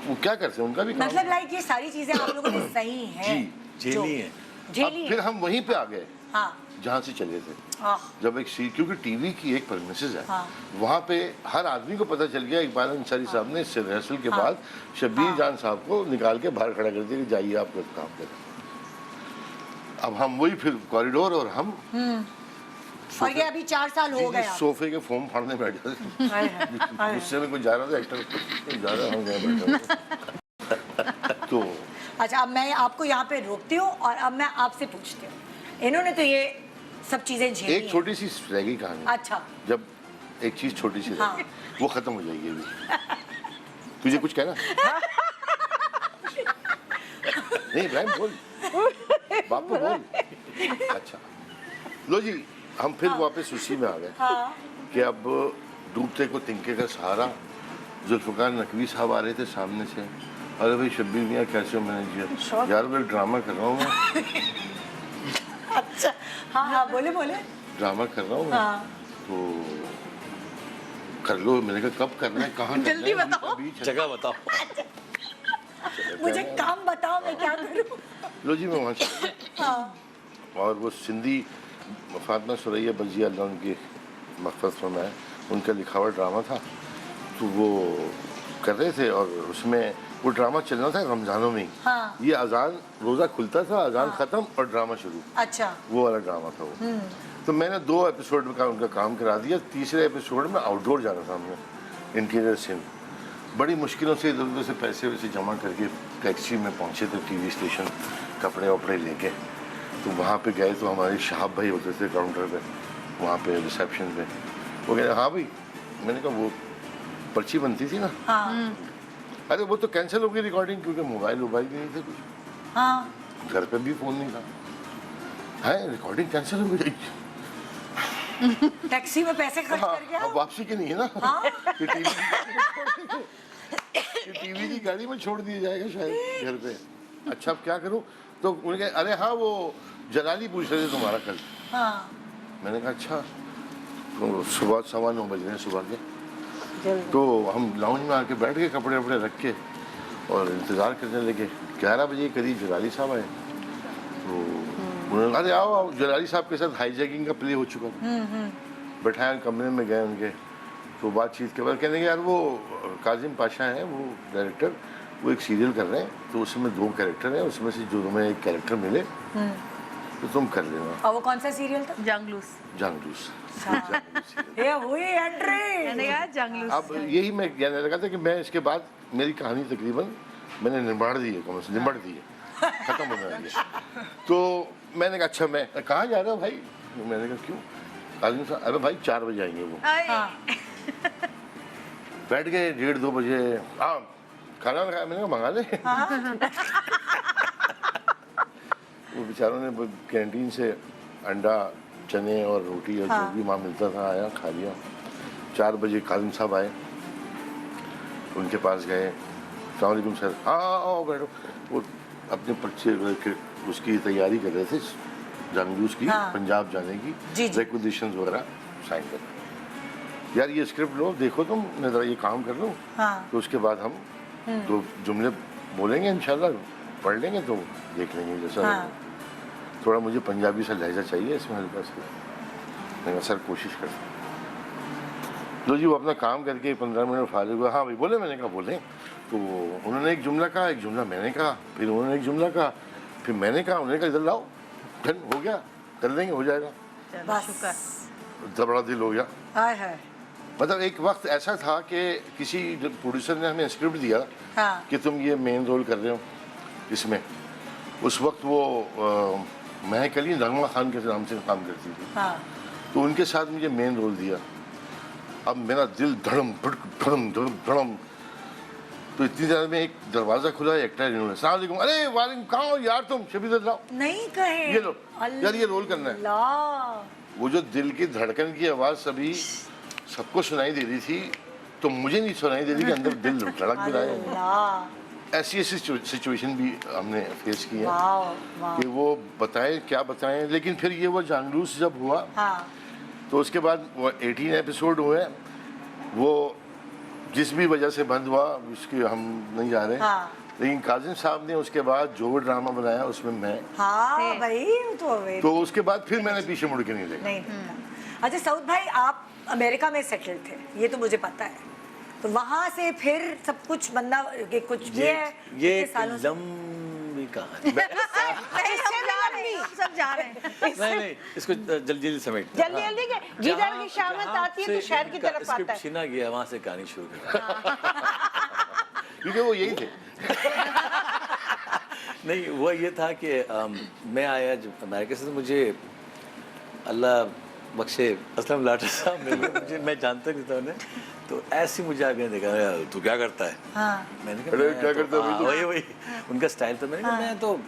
वो क्या करते हैं, उनका भी काम मतलब लाइक ये सारी चीजें आप लोगों ने सही हैं। जी, झेली है। झेली अब फिर हम वहीं पे आ गए हाँ। जहाँ से चले थे। आह, जब एक सी, क्योंकि टीवी की एक परमिसेस है, हाँ। वहाँ पे हर आदमी को पता चल गया। इकबाल अंसारी साहब ने इससे रिहर्सल के बाद शब्बीर जान साहब को निकाल के बाहर खड़ा कर दिया कि जाइए आप लोग काम करें। अब हम वही फिर कॉरिडोर और हम और ये अभी 4 साल हो गए आप। सोफे के फोम फाड़ने बैठ जाते। गुस्से में कोई जा रहा था, एक्टर जा रहा, हम गए बैठे। तो अच्छा, अब मैं आपको यहाँ पे रोकती हूँ और अब मैं आपसे पूछती हूँ, इन्होंने तो ये सब चीजें झेली एक हैं। छोटी सी रह गई कहानी। अच्छा। जब एक चीज छोटी सी रह हाँ। गई, वो खत्म हो जाएगी अभी। तुझे कुछ कहना? नहीं इब्राहिम बोल। बापू बोल। अच्छा लो जी, हम फिर वापस उसी में आ गए कि अब डूबते को तिनके का सहारा। जुल्फ़िकार नकवी साहब आ रहे थे सामने से, अरे भाई शब्बीर मियाँ कैसे हो? मैंने किया यार मैं ड्रामा कर रहा हूँ मैं। अच्छा हाँ बोले ड्रामा कर रहा हूँ मैं। तो कर लो। मैंने कहा कब करना है, कहाँ जल्दी बताओ। जगह बताओ। मुझे काम बताओ, मैं क्या करूँ। लो जी मैं वहाँ चला गया। और वो सिंधी फातिमा सुरैया बजिया अल्लाह उनकी मग़फ़िरत फरमाए, उनका लिखा हुआ ड्रामा था, तो वो कर रहे थे और उसमें वो ड्रामा चलना था रमज़ानों में ही। ये अजान रोज़ा खुलता था, अजान ख़त्म और ड्रामा शुरू। अच्छा वो वाला ड्रामा था वो। तो मैंने 2 एपिसोड का उनका काम करा दिया। तीसरे एपिसोड में आउटडोर जाना था हमने, इंटीरियर सीन। बड़ी मुश्किलों से इधर उधर से पैसे वैसे जमा करके टैक्सी में पहुँचे थे टीवी स्टेशन, कपड़े वपड़े लेके। तो वहाँ पे गए तो हमारे शहाब भाई होते थे काउंटर पे, वहाँ पे रिसेप्शन पे। वो कह रहे हाँ भाई। मैंने कहा वो पर्ची बनती थी ना। अरे वो तो कैंसिल हो गई रिकॉर्डिंग, क्योंकि मोबाइल भी नहीं थे कुछ। घर पे भी फ़ोन नहीं था। है रिकॉर्डिंग कैंसिल हो गई। टैक्सी में पैसे खर्च कर गया। अब वापसी की नहीं है ना। कि टीवी की गाड़ी में छोड़ दिया जाएगा शायद घर पे। अच्छा अब क्या करूं? तो उन्होंने कहा अरे हाँ वो जलाली पूछ रहे थे तुम्हारा कल। मैंने कहा अच्छा। तो सुबह 9:15 बज रहे हैं सुबह के। तो हम लाउंज में आके बैठ गए, कपड़े वपड़े रख के और इंतज़ार करने लगे। 11 बजे करीब जलाली साहब आए। तो उन्होंने अरे आओ आओ। जलाली साहब के साथ हाईजैकिंग का प्ले हो चुका था। बैठाए कमरे में गए उनके, तो बातचीत के बाद कहने के यार वो काजिम पाशा हैं वो डायरेक्टर, वो एक सीरियल कर रहे हैं, तो उसमें 2 कैरेक्टर हैं, उसमें से जो तुम्हें एक कैरेक्टर मिले तो तुम कर लेना। और वो कौन सा सीरियल था? जंगलूस। जंगलूस। ये हुई एंट्री। मैंने कहा जंगलूस। अब यही मैं कहने लगा था कि मैं इसके बाद मेरी कहानी तकरीबन मैंने निबाड़ दी है, निबड़ दी है, खत्म होने वाली है। तो मैंने कहा अच्छा मैं कहाँ जा रहा हूँ भाई? मैंने कहा क्यों? काजिम साहब अरे भाई 4 बजे आएंगे वो। बैठ गए 1:30-2 बजे। हाँ खाना खाया? मैंने कहा मंगा ले। वो बेचारों ने कैंटीन से अंडा चने और रोटी और जो भी वहाँ मिलता था आया खा लिया। 4 बजे काजिम साहब आए, उनके पास गए। अस्सलाम वालेकुम सर। हाँ आओ बैठो। वो अपने पर्चे उसकी तैयारी कर रहे थे जंगलूस की, पंजाब जाने की रिक्वेजिशंस वगैरह साइन कर। यार ये स्क्रिप्ट लो, देखो तुम, मैं ज़रा ये काम कर लूँ। तो उसके बाद हम 2 जुमले बोलेंगे इंशाल्लाह, पढ़ लेंगे तो देख लेंगे जैसा। थोड़ा मुझे पंजाबी सा लहजा चाहिए इसमें हल्का सा। मैंने सर कोशिश करते। लो जी वो अपना काम करके 15 मिनट फारिग हुआ। हाँ भाई बोले? मैंने कहा बोले। तो उन्होंने एक जुमला कहा, एक जुमला मैंने कहा, फिर उन्होंने एक जुमला कहा, फिर मैंने कहा। उन्होंने कहा इधर लाओ, डन हो गया, कर लेंगे, हो जाएगा। बस बड़ा दिल हो गया। हाय हाय। मतलब एक वक्त ऐसा था कि किसी प्रोड्यूसर ने हमें स्क्रिप्ट दिया कि तुम ये मेन रोल कर रहे हो इसमें। उस वक्त वो महक अली नगमा खान के नाम से काम करती थी। तो उनके साथ मुझे मेन रोल दिया। अब मेरा दिल धड़म धड़म धड़म धड़म। तो इतनी देर में एक दरवाजा खुला, एक्टर इन्होंने अस्सलाम वालेकुम। अरे वालेकुम, कहाँ हो यार तुम? शबीर लाओ। नहीं कहे। ये लो यार, ये रोल करना है। वो जो दिल की धड़कन की आवाज़ सभी सबको सुनाई दे रही थी, तो मुझे नहीं सुनाई दे रही कि अंदर दिल धड़क भी रहा है। ऐसी ऐसी सिचुएशन भी हमने फेस की है कि वो बताएं क्या बताएं। लेकिन फिर ये वो जंगलूस जब हुआ तो उसके बाद वो 18 एपिसोड हुए। वो जिस भी वजह से बंद हुआ उसकी हम नहीं जा रहे। लेकिन काजिम साहब ने उसके बाद जो ड्रामा बनाया उसमें मैं भाई तो उसके बाद फिर मैंने पीछे मुड़ के नहीं देखा। अच्छा सऊद भाई, आप अमेरिका में सेटल थे, ये तो मुझे पता है। तो वहाँ से फिर सब कुछ बंदा के कुछ भी है ये लंबी कहानी। सब जा रहे हैं। नहीं इसको जल्दी समेट। जल्दी जिधर की शामत आती है तो शहर की तरफ आता है। छिना गया वहाँ से कहानी शुरू कर। क्योंकि वो यही थे। नहीं वो ये था कि मैं आया जब अमेरिका से, तो मुझे अल्लाह बख्शे असलम लाटा साहब मुझे मैं जानता नहीं था उन्हें। तो ऐसे मुझे आगे देखा, तू क्या करता है? मैंने कहा क्या करता है? वही उनका स्टाइल था। मैंने कहा मैं तो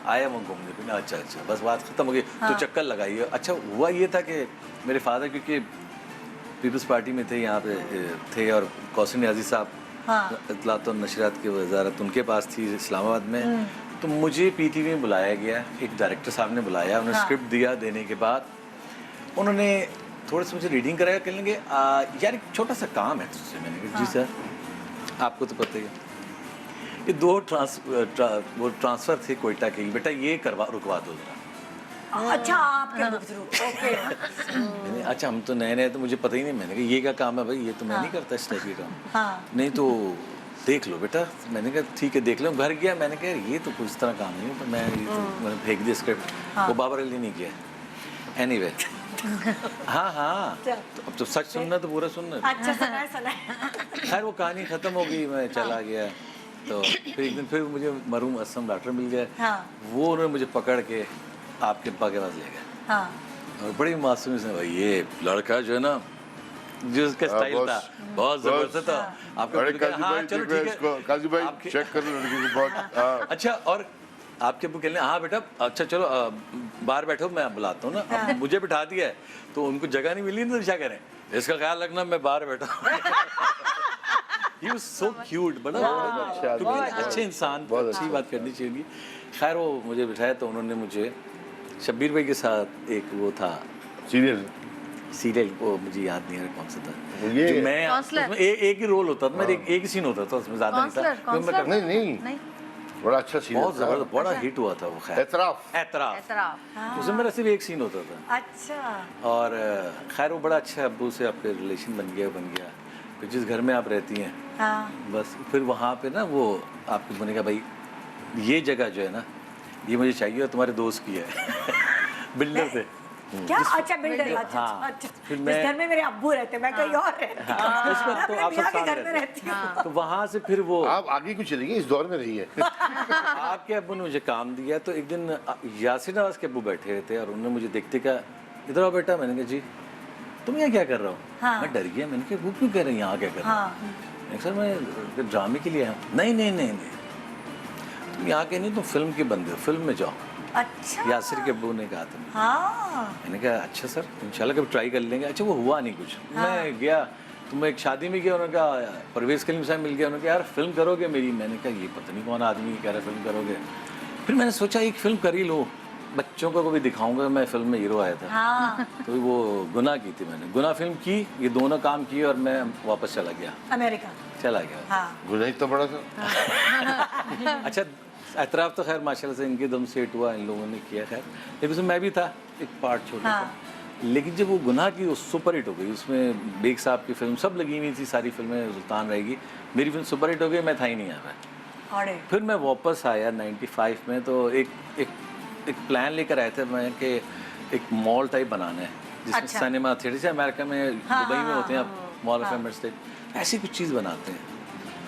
आया मैं घूमने फिरने, अच्छा अच्छा बस बात खत्म हो गई। तो चक्कर लगाइए। अच्छा हुआ ये था कि मेरे फादर क्योंकि पीपल्स पार्टी में थे, यहाँ पे थे, और कौसर नियाज़ी साहब इत्तलात और नशरियात की वजारत उनके पास थी इस्लामाबाद में। तो मुझे पीटीवी में बुलाया गया, एक डायरेक्टर साहब ने बुलाया, उन्होंने स्क्रिप्ट दिया। देने के बाद उन्होंने थोड़ा सा मुझे रीडिंग कराया, कहेंगे यार एक छोटा सा काम है तुझसे। मैंने कहा जी सर, आपको तो पता ही है, ये 2 वो ट्रांसफ़र थे कोयटा के, बेटा ये रुकवा दो जरा। अच्छा आपके थ्रू, ओके। मैंने अच्छा हम तो नए नए, तो मुझे पता ही नहीं। मैंने कहा ये क्या काम है भाई, ये तो मैं नहीं करता इस टाइप के काम। नहीं तो देख लो बेटा। मैंने कहा ठीक है देख लो। घर गया, मैंने कहा ये तो कुछ इस तरह काम नहीं है, तो मैंने फेंक दिया स्क्रिप्ट। वो बाबर अली नहीं किया। एनीवे हाँ तो अब तो सच सुनना तो पूरा सुनना। अच्छा सुना। खैर वो कहानी ख़त्म हो गई, मैं चला गया। तो फिर एक दिन फिर मुझे मरूम असम डॉक्टर मिल गए। वो उन्होंने मुझे पकड़ के आपके अब्बा के पास ले गए। और बड़ी मासूमी से, भाई ये लड़का जो है ना, जो उसका स्टाइल था बहुत जबरदस्त था। आपका हाँ चलो ठीक है काजी भाई चेक कर लो लड़की को बहुत। अच्छा और आपके अब्बू कहने हाँ बेटा अच्छा चलो बाहर बैठो, मैं बुलाता हूँ ना। अब मुझे बिठा दिया है तो उनको जगह नहीं मिली ना, क्या करें, इसका ख्याल रखना मैं बाहर बैठा। He was so cute, बड़ा अच्छे इंसान, अच्छी बात करनी चाहिए। खैर वो मुझे बिठाया तो उन्होंने मुझे शब्बीर भाई के साथ एक वो था सीरियल, वो मुझे याद नहीं है कौन सा था। ये मैं उसमें एक ही रोल होता था, मेरा एक ही सीन होता था उसमें, ज़्यादा नहीं था। नहीं बड़ा अच्छा सीन, बहुत ज़बरदस्त, बड़ा हिट हुआ था वो। खैर एतराफ उसमें मेरा सिर्फ एक सीन होता था। अच्छा। और खैर वो बड़ा अच्छा, अब्बू से आपके रिलेशन बन गया। फिर जिस घर में आप रहती हैं बस फिर वहाँ पे ना वो आपके बोने का भाई ये जगह जो है ना ये मुझे चाहिए और तुम्हारे दोस्त की है। बिल्डर से क्या? अच्छा बिल्डर। अच्छा अच्छा। फिर इस घर में मेरे अब्बू रहते, मैं कहीं और रहती हूँ। तो आप सब के घर में रहती हूँ। तो वहाँ से फिर वो आप आगे कुछ चलेंगे, इस दौर में रही है। आपके अब्बू ने मुझे काम दिया। तो एक दिन यासिर नवाज के अब्बू बैठे हुए थे और उन्होंने मुझे देखते कहा इधर आओ बेटा। मैंने कहा जी तुम यहाँ क्या कर रहे हो? मैं डर गया। मैंने कहा वो क्यों कह रहे हैं यहाँ क्या कर रहे हो? सर मैं ड्रामे के लिए आया। नहीं तुम यहाँ के नहीं, तुम फिल्म के बंदे हो, फिल्म में जाओ। अच्छा। यासिर के अब्बू ने कहा था। मैंने कहा अच्छा सर इंशाल्लाह कभी ट्राई कर लेंगे। अच्छा वो हुआ नहीं कुछ। मैं गया तो मैं एक शादी में गया, उन्होंने कहा परवेज़ कलीम साहब मिल गया, उन्होंने कहा यार फिल्म करोगे मेरी? मैंने कहा ये पता नहीं कौन आदमी कह रहा है फिल्म करोगे। फिर मैंने सोचा एक फ़िल्म कर ही लो, बच्चों को भी दिखाऊंगा मैं फिल्म में हीरो आया था। तो वो गुनाह की थी मैंने, गुनाह फिल्म की, ये दोनों काम किए और मैं वापस चला गया अमेरिका। चला गया। गुनाह इतना बड़ा था। अच्छा एतराफ़ तो खैर माशाल्लाह से इनके दम से हिट हुआ, इन लोगों ने किया। खैर लेकिन उसमें मैं भी था, एक पार्ट छोटा था। लेकिन जब वो गुनाह की वो सुपर हिट हो गई, उसमें बेग साहब की फिल्म सब लगी हुई थी, सारी फिल्में सुल्तान रहेगी, मेरी फिल्म सुपर हिट हो गई, मैं था ही नहीं यहाँ पे। फिर मैं वापस आया 95 में। तो एक प्लान लेकर आए थे मैं कि एक मॉल टाइप बनाना है जिसमें सिनेमा थिएटर, जैसे अमेरिका में दुबई में होते हैं आप मॉल ऑफ एमिरेट्स, ऐसी कुछ चीज़ बनाते हैं।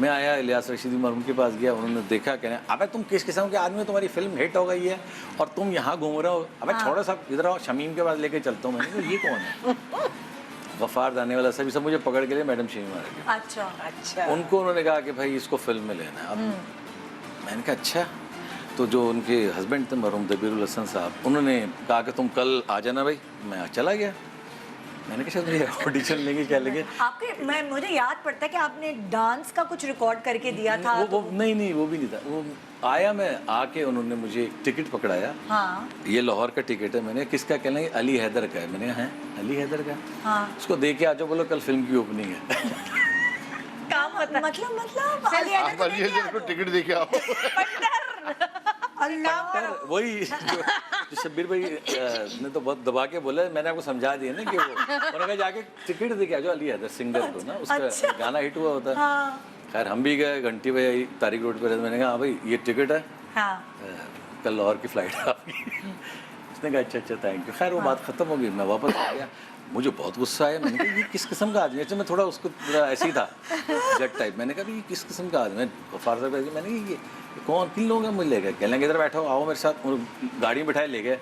मैं आया इलियास रशीदी मरहूम के पास गया, उन्होंने देखा, कहने अबे तुम किस किस्म के आदमी हो, तुम्हारी फिल्म हिट हो गई है और तुम यहाँ घूम रहे हो, अबे छोड़ो सब इधर आओ, शमीम के पास लेके चलता हूँ। मैंने कहा ये कौन है? गफ़ार दाने वाला सभी सब मुझे पकड़ के लिए मैडम शमीम आ रही। अच्छा। उनको उन्होंने कहा कि भाई इसको फिल्म में लेना है। अब मैंने कहा अच्छा। तो जो उनके हस्बैंड थे मरहूम दबीरुल हसन साहब, उन्होंने कहा कि तुम कल आ जाना भाई। मैं चला गया। मैंने कहा मुझे ऑडिशन लेंगे क्या लेंगे। आपके मुझे याद पड़ता है कि आपने डांस का कुछ रिकॉर्ड करके दिया था। वो नहीं वो भी नहीं था। वो आया, मैं आके उन्होंने मुझे एक टिकट पकड़ाया। ये लाहौर का टिकट है। मैंने किसका? कहना अली हैदर का है। मैंने हैं अली हैदर का। उसको दे के आ जाओ, बोलो कल फिल्म की ओपनिंग है। मतलब अली हैदर को टिकट दे के आओ। वही जो शब्बीर भाई ने तो बहुत दबा के बोला, मैंने आपको समझा दिया ना कि वो उन्होंने कहा जाके टिकट दे के आ जाओ अली हैदर सिंगर को ना, उसका गाना हिट हुआ होता है। खैर हम भी गए, घंटी भाई तारिक रोड पे। मैंने कहा हाँ भाई ये टिकट है, कल लाहौर की फ़्लाइट है आपकी। उसने कहा अच्छा थैंक यू। खैर वो बात ख़त्म हो गई, मैं वापस आ गया। मुझे बहुत गुस्सा आया। मैंने कहा ये किस किस्म का आदमी है? मैं थोड़ा उसको ऐसे ही था जट टाइप। मैंने कहा ये किस किस्म का आदमी है? गफ़ार साहब मैंने कहा ये कौन, किन लोग हैं? मुझे ले गए, कहने लगे इधर बैठो, आओ मेरे साथ। गाड़ी में बिठाए ले गए।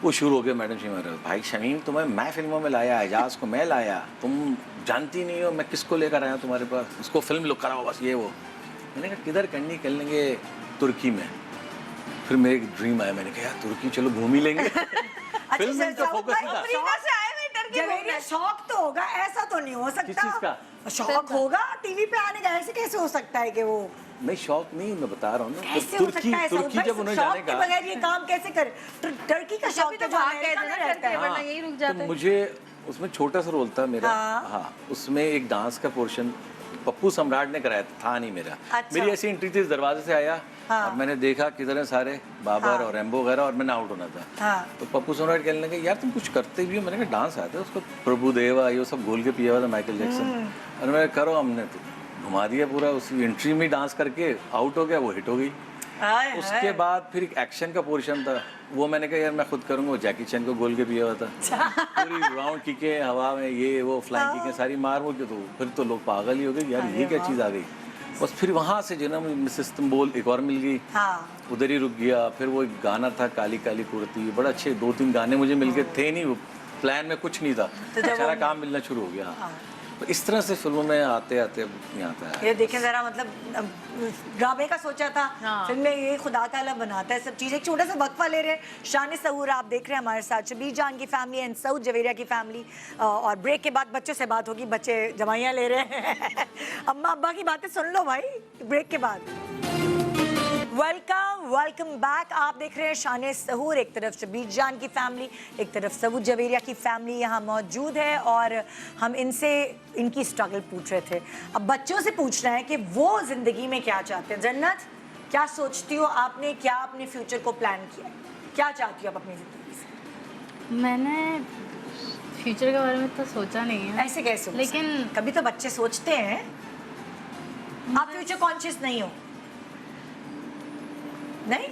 वो शुरू हो गया मैडम शमीम, भाई शमीम तुम्हें मैं फिल्मों में लाया, एजाज़ को मैं लाया, तुम जानती नहीं हो मैं किसको लेकर आया तुम्हारे पास, उसको फिल्म लुक कराओ बस ये वो। मैंने कहा किधर करनी? कर लेंगे तुर्की में। फिर मेरे एक ड्रीम आया, मैंने कहा यार तुर्की चलो घूम ही लेंगे। फिल्म में तो फोकस नहीं था। अफ्रीका से आए हुए टर्की जवेरिया, शौक तो होगा, ऐसा तो नहीं हो सकता। किस चीज़ का? शौक होगा टीवी पे आने का, ऐसे कैसे हो सकता है कि वो नहीं शौक नहीं, मैं बता रहा हूँ ना, कैसे हो तुर्की सकता है? तुर्की जब उन्हें शौक जाने के का, बगैर ये काम कैसे करे? टर्की का शौक तो भाग गए अमेरिका थे में ना रहता है। टर्की, वरना यही रुक तो जाते। मुझे उसमें छोटा सा रोल था मेरा। हाँ, उसमें एक डांस का पोर्शन पप्पू सम्राट ने कराया था नहीं मेरा। अच्छा। मेरी ऐसी एंट्री थी, इस दरवाजे से आया और मैंने देखा किधर हैं सारे बाबर और रैम्बो वगैरह, और मैंने आउट होना था। तो पप्पू सम्राट कहने लगे यार तुम कुछ करते भी हो। मैंने कहा डांस आता है, उसको प्रभुदेवा ये सब घोल के पिया हुआ था माइकल जैक्सन, और मैं करो, हमने तो घुमा दिया पूरा। उस एंट्री में डांस करके आउट हो गया, वो हिट हो गई। उसके बाद फिर एक एक्शन का पोर्शन था, वो मैंने कहा यार मैं खुद करूँगा, वो जैकी चैन को गोल के पिया हुआ था। पूरी राउंड किकें हवा में, ये वो फ्लाइंग किकें सारी मार मुर के, तो फिर तो लोग पागल ही हो गए यार ये क्या चीज़ आ गई। बस फिर वहाँ से जो ना मिसेस तुम्बोल एक और मिल गई, उधर ही रुक गया। फिर वो एक गाना था काली काली कुर्ती, बड़ा अच्छे 2-3 गाने मुझे मिल गए, थे नहीं, प्लान में कुछ नहीं था, सारा काम मिलना शुरू हो गया। तो इस तरह से फिल्मों में आते आते यहाँ आता है। ये देखें जरा, मतलब ड्रामे का सोचा था, फिल्म में ये खुदा ताला बनाता है सब चीज़। एक छोटा सा वक्फा ले रहे हैं, शान सहूर आप देख रहे हैं हमारे साथ, शबीर जान की फैमिली एंड सऊद जवेरिया की फैमिली, और ब्रेक के बाद बच्चों से बात होगी, बच्चे जवाइयाँ ले रहे हैं। अम्मा अब्बा की बातें सुन लो भाई ब्रेक के बाद। Welcome back. आप देख रहे हैं शान सहूर, एक तरफ शबीर जान की फैमिली, एक तरफ सऊद जवेरिया की फैमिली यहाँ मौजूद है, और हम इनसे इनकी स्ट्रगल पूछ रहे थे। अब बच्चों से पूछना है कि वो ज़िंदगी में क्या चाहते हैं। जन्नत, क्या सोचती हो आपने, क्या अपने फ्यूचर को प्लान किया, क्या चाहती हो आप अपनी ज़िंदगी से? मैंने फ्यूचर के बारे में तो सोचा नहीं है। ऐसे कैसे, लेकिन कभी तो बच्चे सोचते हैं। आप फ्यूचर कॉन्शियस नहीं हो? नहीं,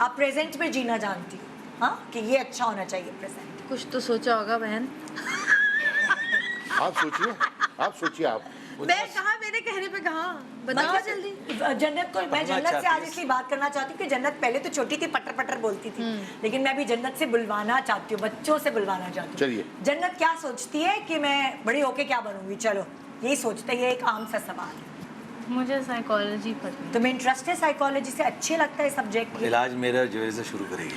आप प्रेजेंट में जीना जानती हो, हाँ, कि ये अच्छा होना चाहिए प्रेजेंट। कुछ तो सोचा होगा बहन। आप सोचिए आप। मैं कहा, मेरे कहने पे कहा, बताओ जल्दी। जन्नत को मैं जन्नत से आज इसलिए बात करना चाहती हूँ कि जन्नत पहले तो छोटी थी, पटर पटर बोलती थी, लेकिन मैं भी जन्नत से बुलवाना चाहती हूँ, बच्चों से बुलवाना चाहती हूँ। चलिए, जन्नत क्या सोचती है कि मैं बड़ी होके क्या बनूंगी? चलो यही सोचते हैं, ये एक आम सा सवाल है। मुझे साइकोलॉजी पसंद है। तुम्हें इंटरेस्ट है साइकोलॉजी से? अच्छे लगता है सब्जेक्ट? इलाज मेरा जवेरी से शुरू करेगी।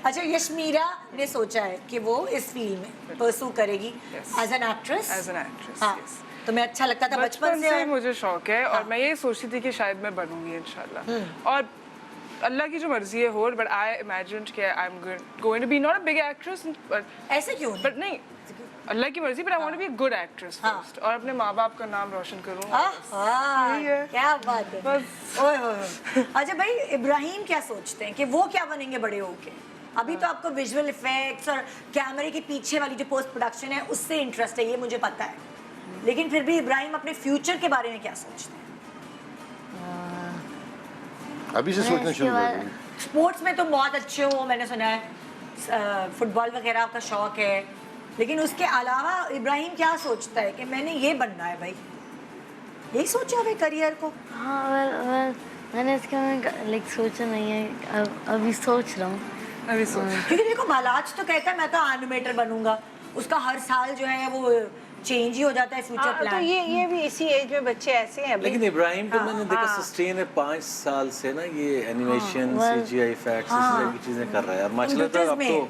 अच्छा, यशमीरा ने सोचा है कि वो इस फील्ड में परसू करेगी as an actress. As an actress, हाँ, तो मैं अच्छा लगता था बचपन से मुझे शौक है, और मैं ये सोचती थी कि शायद मैं बनूंगी इंशाल्लाह, और अल्लाह की जो मर्जी है हो, बट आई इमेजिन्ड कि I am going to be not a big actress, ऐसे क्यों? बट नहीं, अल्लाह की मर्जी, but I want to be a good actress first, और अपने माँ बाप का नाम रोशन करूँ। क्या बात है, ओए होए। अच्छा भाई, इब्राहिम क्या सोचते हैं कि वो क्या बनेंगे बड़े होके? अभी तो आपको विजुअल इफेक्ट्स और कैमरे के पीछे वाली जो पोस्ट प्रोडक्शन है उससे इंटरेस्ट है, ये मुझे पता है, लेकिन फिर भी इब्राहिम अपने फ्यूचर के बारे में क्या सोचते हैं? अभी से सोचना शुरू कर देंगे। स्पोर्ट्स में तो बहुत अच्छे हो, मैंने सुना है, फुटबॉल वगैरह का शौक है, लेकिन उसके अलावा इब्राहिम क्या सोचता है कि मैंने ये बनना है भाई? यही सोचा है करियर को? हाँ, मैंने इसके में लाइक सोचा नहीं है, अभी सोच रहा हूँ। अभी सोच, क्योंकि देखो मालाज तो कहता है मैं तो एनिमेटर बनूंगा, उसका हर साल जो है वो चेंज ही हो जाता है फ्यूचर प्लान। तो ये भी इसी एज में बच्चे ऐसे हैं अभी। लेकिन इब्राहिम को मैंने देखा सस्टेन है 5 साल से ना, ये एनिमेशन, सीजीआई इफेक्ट्स, इस तरह की चीजें कर रहा है, और माशाल्लाह तो अब तो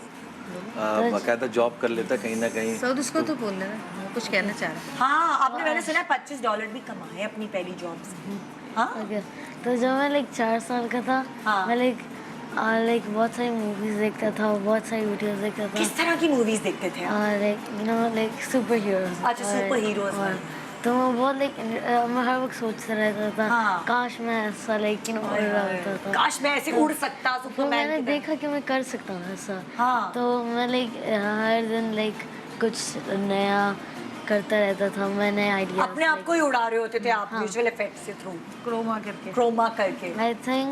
बाकायदा जॉब कर लेता कहीं ना कहीं। सऊद उसको तो बोल रहा है, कुछ कहना चाह रहा है। हाँ, आपने मैंने सुना है $25 भी कमाए अपनी पहली जॉब से। हाँ, तो जब मैं लाइक 4 साल का था, मैं लाइक बहुत सारी मूवीज देखता था, बहुत सारी वीडियोस देखता था। किस तरह की मूवीज देखते थे आप? Like super heroes. अच्छा, सुपर हीरोज। तो मैं बहुत मैं हर वक्त सोचता रहता था, काश मैं ऐसा उड़ रहा होता था, काश मैं ऐसे उड़ सकता। तो मैंने देखा कि मैं कर सकता हूँ ऐसा। तो मैं हर दिन कुछ नया करता रहता था, मैं नए आइडिया अपने आप को ही उड़ा रहे होते थे आप विजुअल इफेक्ट्स से थ्रू क्रोमा करके। आई थिंक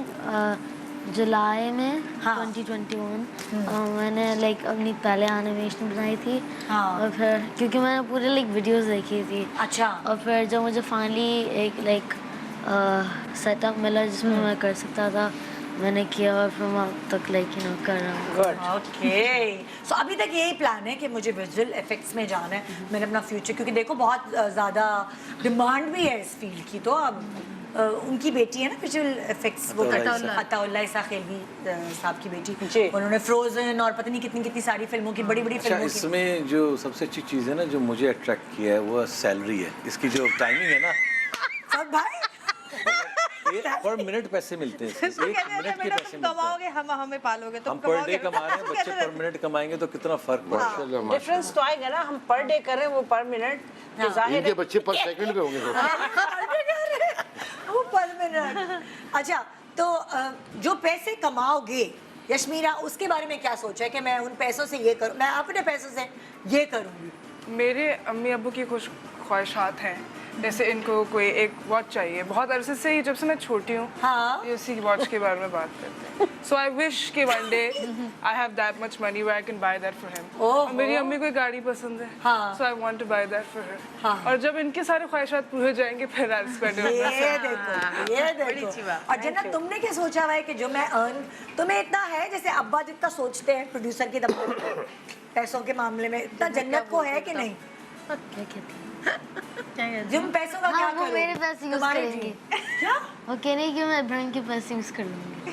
जुलाई में 2021 मैंने अपनी पहले एनिमेशन बनाई थी, और फिर क्योंकि मैंने पूरे वीडियोस देखी थी। अच्छा। और फिर जब मुझे फाइनली एक सेटअप मिला जिसमें मैं कर सकता था, मैंने किया, और फिर मैं अब तक कर रहा हूँ। ओके, सो अभी तक यही प्लान है कि मुझे विजुअल इफेक्ट्स में जाना है, मैंने अपना फ्यूचर, क्योंकि देखो बहुत ज़्यादा डिमांड भी है इस फील्ड की, तो अब उनकी बेटी है ना विजुअल इफेक्ट्स वो अताउल्लाह ईसा खेलवी साहब की बेटी, उन्होंने फ्रोजन और पता नहीं कितनी कितनी सारी फिल्मों की बड़ी बड़ी अच्छा, फिल्मों की। इसमें जो सबसे अच्छी चीज़ है ना जो मुझे अट्रैक्ट किया है वो सैलरी है, इसकी जो टाइमिंग है ना सब भाई पर मिनट पैसे मिलते हैं, एक मिनट के पैसे मिलते कमाओगे हम हमें पालोगे, हैं। हम पर डे कमा रहे हैं, बच्चे पर मिनट कमाएंगे तो कितना फर्क पड़ेगा। माशाल्लाह माशाल्लाह। डिफरेंस तो आएगा ना, हम पर डे करें वो पर मिनट, तो जाहिर इनके है बच्चे पर सेकंड पे होंगे तो। वो पर मिनट। अच्छा, तो जो पैसे कमाओगे यशमीरा, उसके बारे में क्या सोचा है कि मैं उन पैसों से ये करूँ, मैं अपने पैसों से ये करूँगी? मेरे अम्मी अब्बू की कुछ ख्वाहिशात हैं, जैसे इनको कोई एक वॉच चाहिए, बहुत अरसे से ही, जब से मैं छोटी हूँ हाँ। ये उसी वॉच के बारे में बात करते हैं। सो आई विश कि one day I have that much money where I can buy that for him. और मेरी अम्मी को एक गाड़ी पसंद है, हाँ। So I want to buy that for her. हाँ। और जब इनके सारे ख्वाहिशात पूरे हो जाएंगे फिर आई स्पेंड ये देखो, ये देखो। और जन्नत, तुमने क्या सोचा हुआ है कि जो मैं अर्न, तुम्हें इतना है जैसे अब्बा जितना सोचते हैं प्रोड्यूसर के दफ्तर में, पैसों के मामले में इतना जन्नत को है कि नहीं? क्या कहती हैं? जिन पैसों का क्या हाँ, वो करोगे? मेरे पैसे यूज तुम्हारे करेंगे। जी। क्या? वो कह रही है कि मैं इब्राहिम के पैसे यूज कर लूंगी।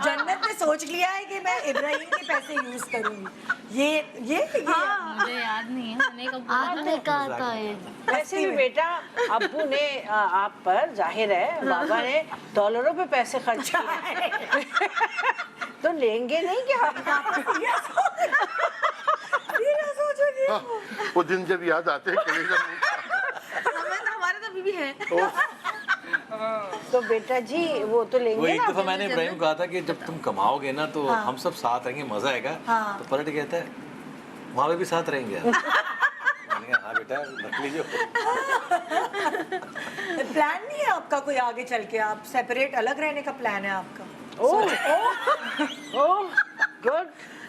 जन्नत ने सोच लिया है कि मैं इब्राहिम के पैसे यूज करूंगी। ये मुझे याद नहीं है मैंने कब आपने कहा था ये। वैसे भी बेटा अब्बू ने आप पर, जाहिर है बाबा ने डॉलरों पे पैसे खर्च किए तो लेंगे नहीं क्या? हाँ, वो दिन जब याद आते हैं कलेजा हमारे तो अभी भी है। तो बेटा जी वो तो वो लेंगे एक ना। दफा मैंने इब्राहिम को कहा था कि जब तुम कमाओगे ना तो हम सब साथ रहेंगे, मजा आएगा। तो पलट कहता है वहाँ पे भी साथ रहेंगे यार। मैंने कहा हाँ बेटा रख लीजिए। प्लान नहीं है आपका कोई आगे चल के, आप सेपरेट अलग रहने का प्लान है आपका? Oh good.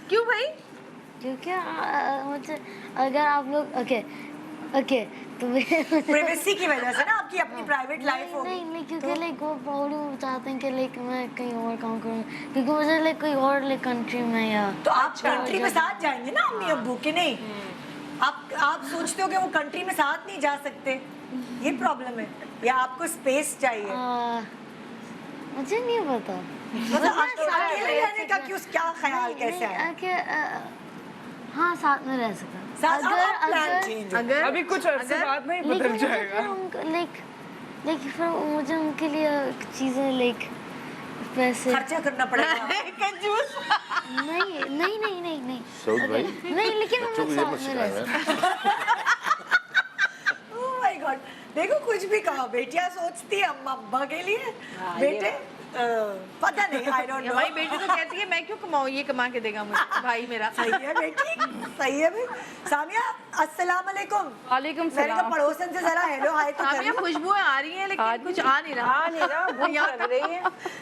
क्यों भाई? क्योंकि मुझे अगर आप लोग ओके तो प्राइवेसी की वजह से ना, आपकी अपनी प्राइवेट लाइफ होगी। नहीं क्योंकि लाइक वो प्रॉब्लम चाहते हैं कि लाइक मैं कहीं और काम करूँ, क्योंकि मुझे लाइक कोई और लाइक कंट्री में या तो आप कंट्री में साथ जाएंगे ना अम्मी अब्बू के? नहीं, आप सोचते हो कि वो कंट्री में साथ नहीं जा सकते, ये प्रॉब्लम है, या आपको स्पेस चाहिए? मुझे नहीं पता। मतलब अकेले रहने का क्या ख्याल कैसे है? हाँ साथ में रह सकता। अगर अभी कुछ अरसे बाद नहीं बदल जाएगा। लाइक फिर मुझे उनके लिए चीजें लाइक पैसे खर्चा करना पड़ेगा। कंजूस। नहीं सऊद भाई, नहीं, लेकिन हम बच्चों को लोग ये साथ मत में रह सिखाएं सकते। ओह माय गॉड, देखो कुछ भी कहा, बेटियां सोचती है अम्मा अब्बा के लिए, बेटे पता नहीं, आई डोंट नो। हमारी बेटी तो कहती है मैं क्यों कमाऊँ, ये कमा के देगा मुझे भाई मेरा। सही है बेटी, सही है भाई। सामिया अस्सलाम वालेकुम। वालेकुम मैंने कहा सलाम। पड़ोसन से जरा हेलो हाय तो सामिया करो। खुशबुएं आ रही हैं लेकिन कुछ आ नहीं रहा। भूख लग रही है।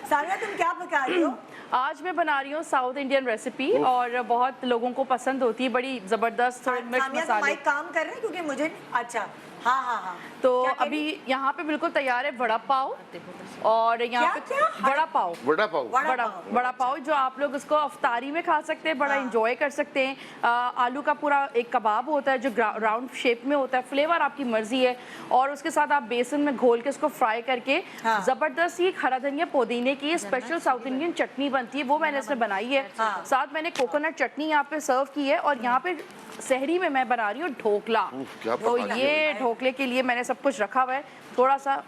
सामिया तुम क्या पका रही हो? आज मैं बना रही हूँ साउथ इंडियन रेसिपी और बहुत लोगों को पसंद होती है, बड़ी ज़बरदस्त मिर्च सामिया मसाले। माइक काम कर रहे हैं क्योंकि मुझे, अच्छा हाँ तो क्या कह अभी रही? यहाँ पे बिल्कुल तैयार है वड़ा पाव, और यहाँ पे क्या? वड़ा पाव, वड़ा पाव। बड़ा पाव जो आप लोग इसको अफ्तारी में खा सकते हैं, बड़ा इंजॉय कर सकते हैं। आलू का पूरा एक कबाब होता है जो राउंड शेप में होता है, फ्लेवर आपकी मर्जी है, और उसके साथ आप बेसन में घोल के उसको फ्राई करके जबरदस्त ही हरा धनिया पुदीने की स्पेशल साउथ इंडियन चटनी बनती है, वो मैंने इसमें बनाई है। साथ मैंने कोकोनट चटनी यहाँ पे सर्व की है, और यहाँ पे सहरी में मैं बना रही हूँ ढोकला। क्या तो पका ये ढोकले के लिए मैंने सब कुछ रखा हुआ है, थोड़ा सा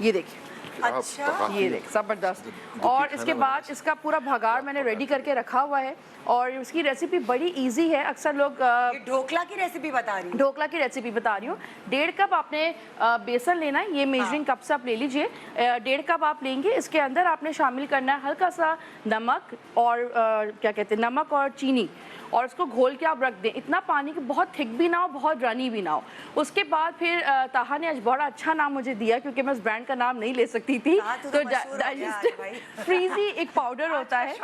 ये देखिए, अच्छा ये देख जबरदस्त। और इसके बाद इसका पूरा भगाड़ मैंने रेडी करके रखा हुआ है, और इसकी रेसिपी बड़ी इजी है। अक्सर लोग ये ढोकला की रेसिपी बता रही हूँ। ढोकला की रेसिपी बता रही हूँ। 1.5 कप आपने बेसन लेना है, ये मेजरिंग कप से आप ले लीजिए। 1.5 कप आप लेंगे, इसके अंदर आपने शामिल करना है हल्का सा नमक, और क्या कहते हैं, नमक और चीनी, और उसको घोल के आप रख दें। इतना पानी कि बहुत थिक भी ना हो, बहुत रनी भी ना हो। उसके बाद फिर ताहा ने आज बड़ा अच्छा नाम मुझे दिया, क्योंकि मैं उस ब्रांड का नाम नहीं ले सकती थी, तो डाइजेस्टिव फ्रीजी एक पाउडर होता है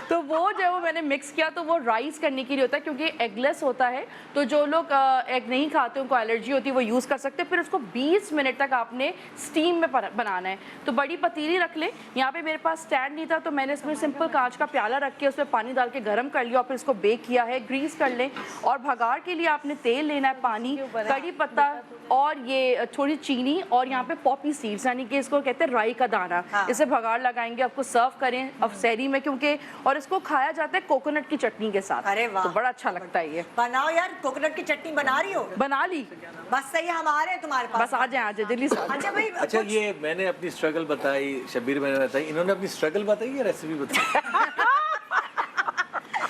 तो वो जो है वो मैंने मिक्स किया, तो वो राइस करने के लिए होता है, क्योंकि एगलेस होता है, तो जो लोग एग नहीं खाते, उनको एलर्जी होती है, वो यूज़ कर सकते हैं। फिर उसको 20 मिनट तक आपने स्टीम में बनाना है। तो बड़ी पतीली रख लें। यहाँ पे मेरे पास स्टैंड नहीं था, तो मैंने इसमें सिंपल कांच का प्याला रख के उसमें पानी डाल के गर्म कर कर लिया और फिर इसको बेक किया है, ग्रीस कर लें। और भगार के लिए आपने तेल लेना है, पानी, कड़ी पत्ता और ये थोड़ी चीनी और यहाँ पे पॉपी सीड्स यानी कि इसको कहते हैं राई का दाना। इसे भगार लगाएंगे, आपको सर्व करें अब सहरी में, क्योंकि और इसको खाया जाता है कोकोनट की चटनी के साथ। अरे वाह, तो बड़ा अच्छा लगता है ये। बनाओ यार, कोकोनट की चटनी बना रही हो? बना ली, बस सही, हम आ रहे हैं तुम्हारे पास। बस आ जाए जल्दी से। अच्छा भाई, अच्छा ये मैंने अपनी स्ट्रगल बताई, शबीर मैंने बताई, इन्होंने अपनी स्ट्रगल बताई या रेसिपी बताई?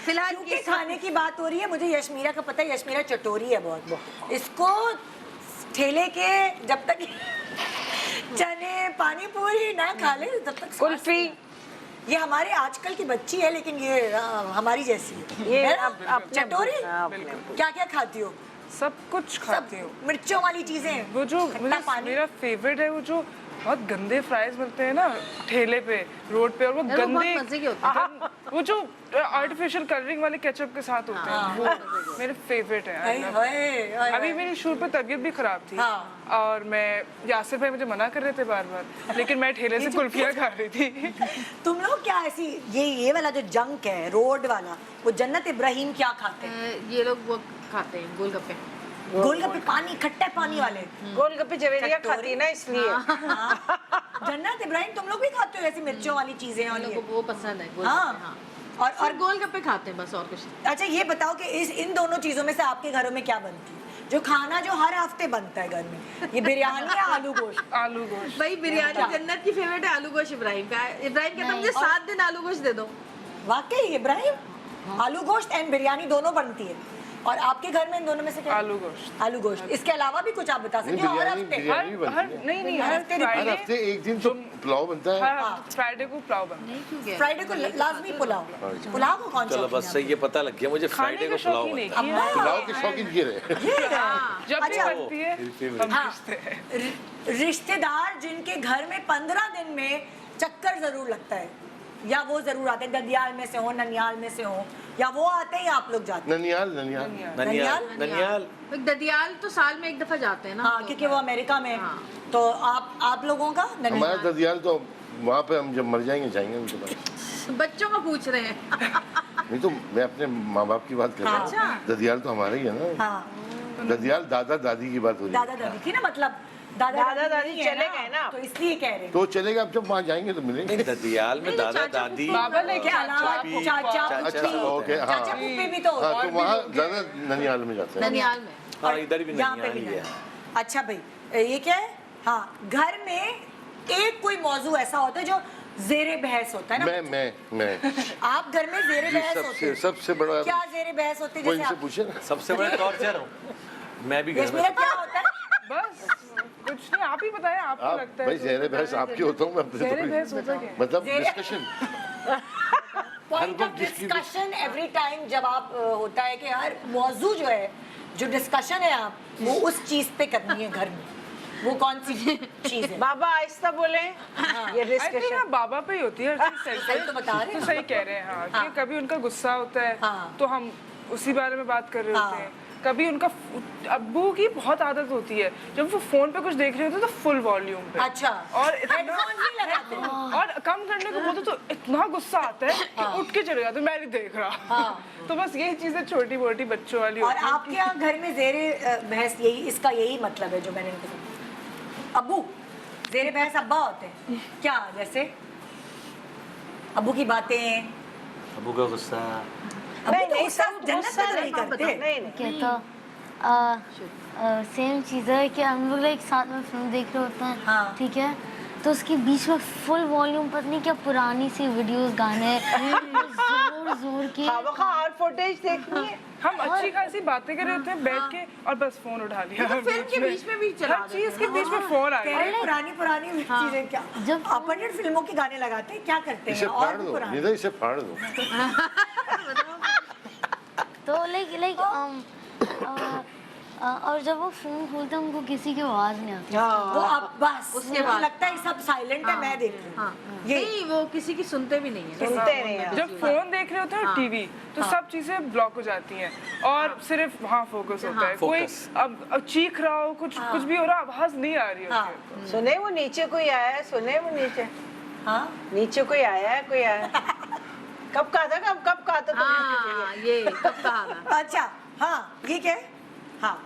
फिलहाल क्योंकि खाने की बात हो रही है, मुझे यशमीरा का पता है, यशमीरा चटोरी है बहुत। इसको ठेले के जब तक चने पानी पूरी ना खा ले तब तक कुल्फी। ये हमारे आजकल की बच्ची है, लेकिन ये हमारी जैसी है। ये है ना? अब चटोरी क्या क्या खाती हो? सब कुछ खाती हूँ। मिर्चों वाली चीजें, वो जो मेरा फेवरेट है, वो जो बहुत गंदे फ्राइज मिलते हैं ना ठेले पे, रोड पे, और वो गंदे मजे के होते हैं। वो जो आर्टिफिशियल कलरिंग वाले केचप के साथ होते हैं, वो मेरे फेवरेट है। अभी मेरी शूट पे तबीयत भी खराब थी और मैं, यासिर भाई मुझे मना कर रहे थे बार बार, लेकिन मैं ठेले से कुल्फियाँ खा रही थी। तुम लोग क्या ऐसी ये वाला जो जंक है रोड वाला, वो जन्नत इब्राहिम क्या खाते हैं? ये लोग वो खाते हैं गोलगप्पे। गोलगप्पे पानी, खट्टा पानी वाले गोलगप्पे जवेरिया खाती है ना, इसलिए। जन्नत इब्राहिम तुम लोग भी खाते हो ऐसी मिर्चों वाली चीजें? और लोगों को वो पसंद है हाँ। गोलगप्पे। और गोलगप्पे खाते हैं बस, और कुछ। अच्छा ये बताओ कि इन दोनों चीजों में से आपके घरों में क्या बनती है, जो खाना जो हर हफ्ते बनता है घर में? ये बिरयानी या आलू गोश्त? आलू गोश्त। भाई बिरयानी जन्नत की फेवरेट है, आलू गोश्त इब्राहिम का। इब्राहिम कहता है मुझे 7 दिन आलू गोश्त दे दो। वाकई इब्राहिम आलू गोश्त एंड बिरयानी दोनों बनती है। और आपके घर में इन दोनों में से क्या? आलू गोश्त। आलू गोश्त। इसके अलावा भी कुछ आप बता सकते हो? हर हफ्ते नहीं हर हफ्ते हर हफ्ते एक दिन तो पुलाव बनता है। फ्राइडे को पुलाव बनता है। फ्राइडे को लाजमी पुलाव। पुलाव को कौन चलो बस सही, ये पता लग गया मुझे, फ्राइडे को पुलाव बनता है। पुलाव के शौकीन ये रहे। जब भी बनती है हम हाँ, पूछते हैं। रिश्तेदार जिनके घर में 15 दिन में चक्कर जरूर लगता है, या वो जरूर आते हैं, ददियाल में से हो, ननियाल में से हो, या वो आते हैं या आप लोग जाते हैं? ननियाल। ददियाल तो साल में एक दफा जाते हैं ना। हाँ, क्योंकि वो अमेरिका में। तो आप लोगों का हमारा ददियाल तो वहाँ पे हम जब मर जाएंगे जाएंगे उनके पास। बच्चों का पूछ रहे हैं। नहीं तो मैं अपने माँ बाप की बात कर रहा हूँ। ददियाल तो हमारा ही है ना। ददियाल दादा दादी की बात हो रही है। दादा दादी की ना, मतलब दादा दादी चले गए ना, तो इसलिए कह रहे हैं। तो चलेगा, अब जब वहाँ जाएंगे तो मिलेंगे। ददियाल में दादा दादी, बाबा लेके अच्छा ओके, हाँ चाचा पुप्पी भी तो हाँ, तो वहाँ ज़्यादा ननियाल में जाते हैं। ननियाल में। हाँ इधर भी यहाँ पे ननियाल भी ही है। अच्छा भाई, ये क्या है? हाँ, घर में एक कोई मौजू ऐसा होता है जो ज़ेरे बहस होता है ना? मैं आप घर में ज़ेरे बहस होते हैं? सबसे बड़ा क्या ज़ेरे बहस होते हैं? वो जैसे इनसे आप पूछे ना। सबसे बड़ा टॉर्चर हूँ मैं भी घर यशमीरा में। क्या होता है? बस कुछ नहीं, आप ही बताएं, आपको आप लगता है भाई ज़ेरे बहस आपकी होता हूँ मैं अपने ज़ेरे थोड़ी। बहस होता क्या है? मतलब discussion, point of discussion every time जब आप होता है कि हर मौजू जो है, जो डिस्कशन है आप वो उस चीज पे करनी है घर में, वो कौन सी चीज है? बाबा आहिस्ता बोले। ये I think डिस्कशन हाँ, बाबा पे ही होती है हर चीज। सही तो बता रहे हैं। तो सही कह रहे हैं हाँ, कि कभी उनका गुस्सा होता है हाँ। तो हम उसी बारे में बात कर रहे होते हाँ। हैं। कभी उनका अब्बू की बहुत आदत होती है, जब वो फोन पे कुछ देख रहे होते हैं तो फुल वॉल्यूम पे। अच्छा, और हेडफोन नहीं लगाते? और कम करने को बोलते तो इतना गुस्सा आता है कि उठ के चले जाते, मैं नहीं देख रहा। तो बस यही चीजें छोटी मोटी बच्चों वाली और होती हैं। आपके यहाँ घर में ज़ेरे बहस यही, इसका यही मतलब है जो मैंने इनको सुना। अब्बू ज़ेरे बहस अब्बा होते हैं क्या? जैसे अब्बू की बातें, अबू का गुस्सा। अब्बू तो गुस्सा जन्नत में नहीं करते। नहीं तो सेम चीज़ है कि हम लोग लाइक साथ में फिल्म देख रहे होते हैं। हाँ। ठीक है, तो उसके बीच में फुल वॉल्यूम पता नहीं क्या पुरानी सी वीडियोस गाने जोर जोर के और फुटेज देखनी है। हम अच्छी खासी बातें कर रहे होते हैं बैठ के और बस फोन उठा लिया। फिल्म के बीच में भी चला हर चीज के बीच में फोन आ कह गया। रहे हैं पुरानी चीजें क्या? जब अपने फिल्मों के गाने लगाते हैं, क्या करते इसे हैं? फाड़ और भी दो, पुराने। निदा इसे फाड़ दो। तो लाइक और जब वो फोन खोलते हैं उनको किसी की आवाज नहीं आती। वो अब बस उसके मुझे बाद। लगता है सब साइलेंट है, मैं देख रही हूँ। ये नहीं, वो किसी की सुनते भी नहीं है। सुनते नहीं हैं। जब फोन देख रहे होते हैं टीवी तो सब चीजें ब्लॉक हो जाती हैं और सिर्फ वहाँ फोकस होता है। कोई अब चीख रहा हो, कुछ भी हो रहा, आवाज नहीं आ रही होती है। सुने वो नीचे कोई आया है, सुने वो नीचे। हाँ, नीचे कोई आया है, कोई आया है। कब कहा था कब कहा था हाँ ये कब कहा था। अच्छा हाँ, ये क्या है? हाँ,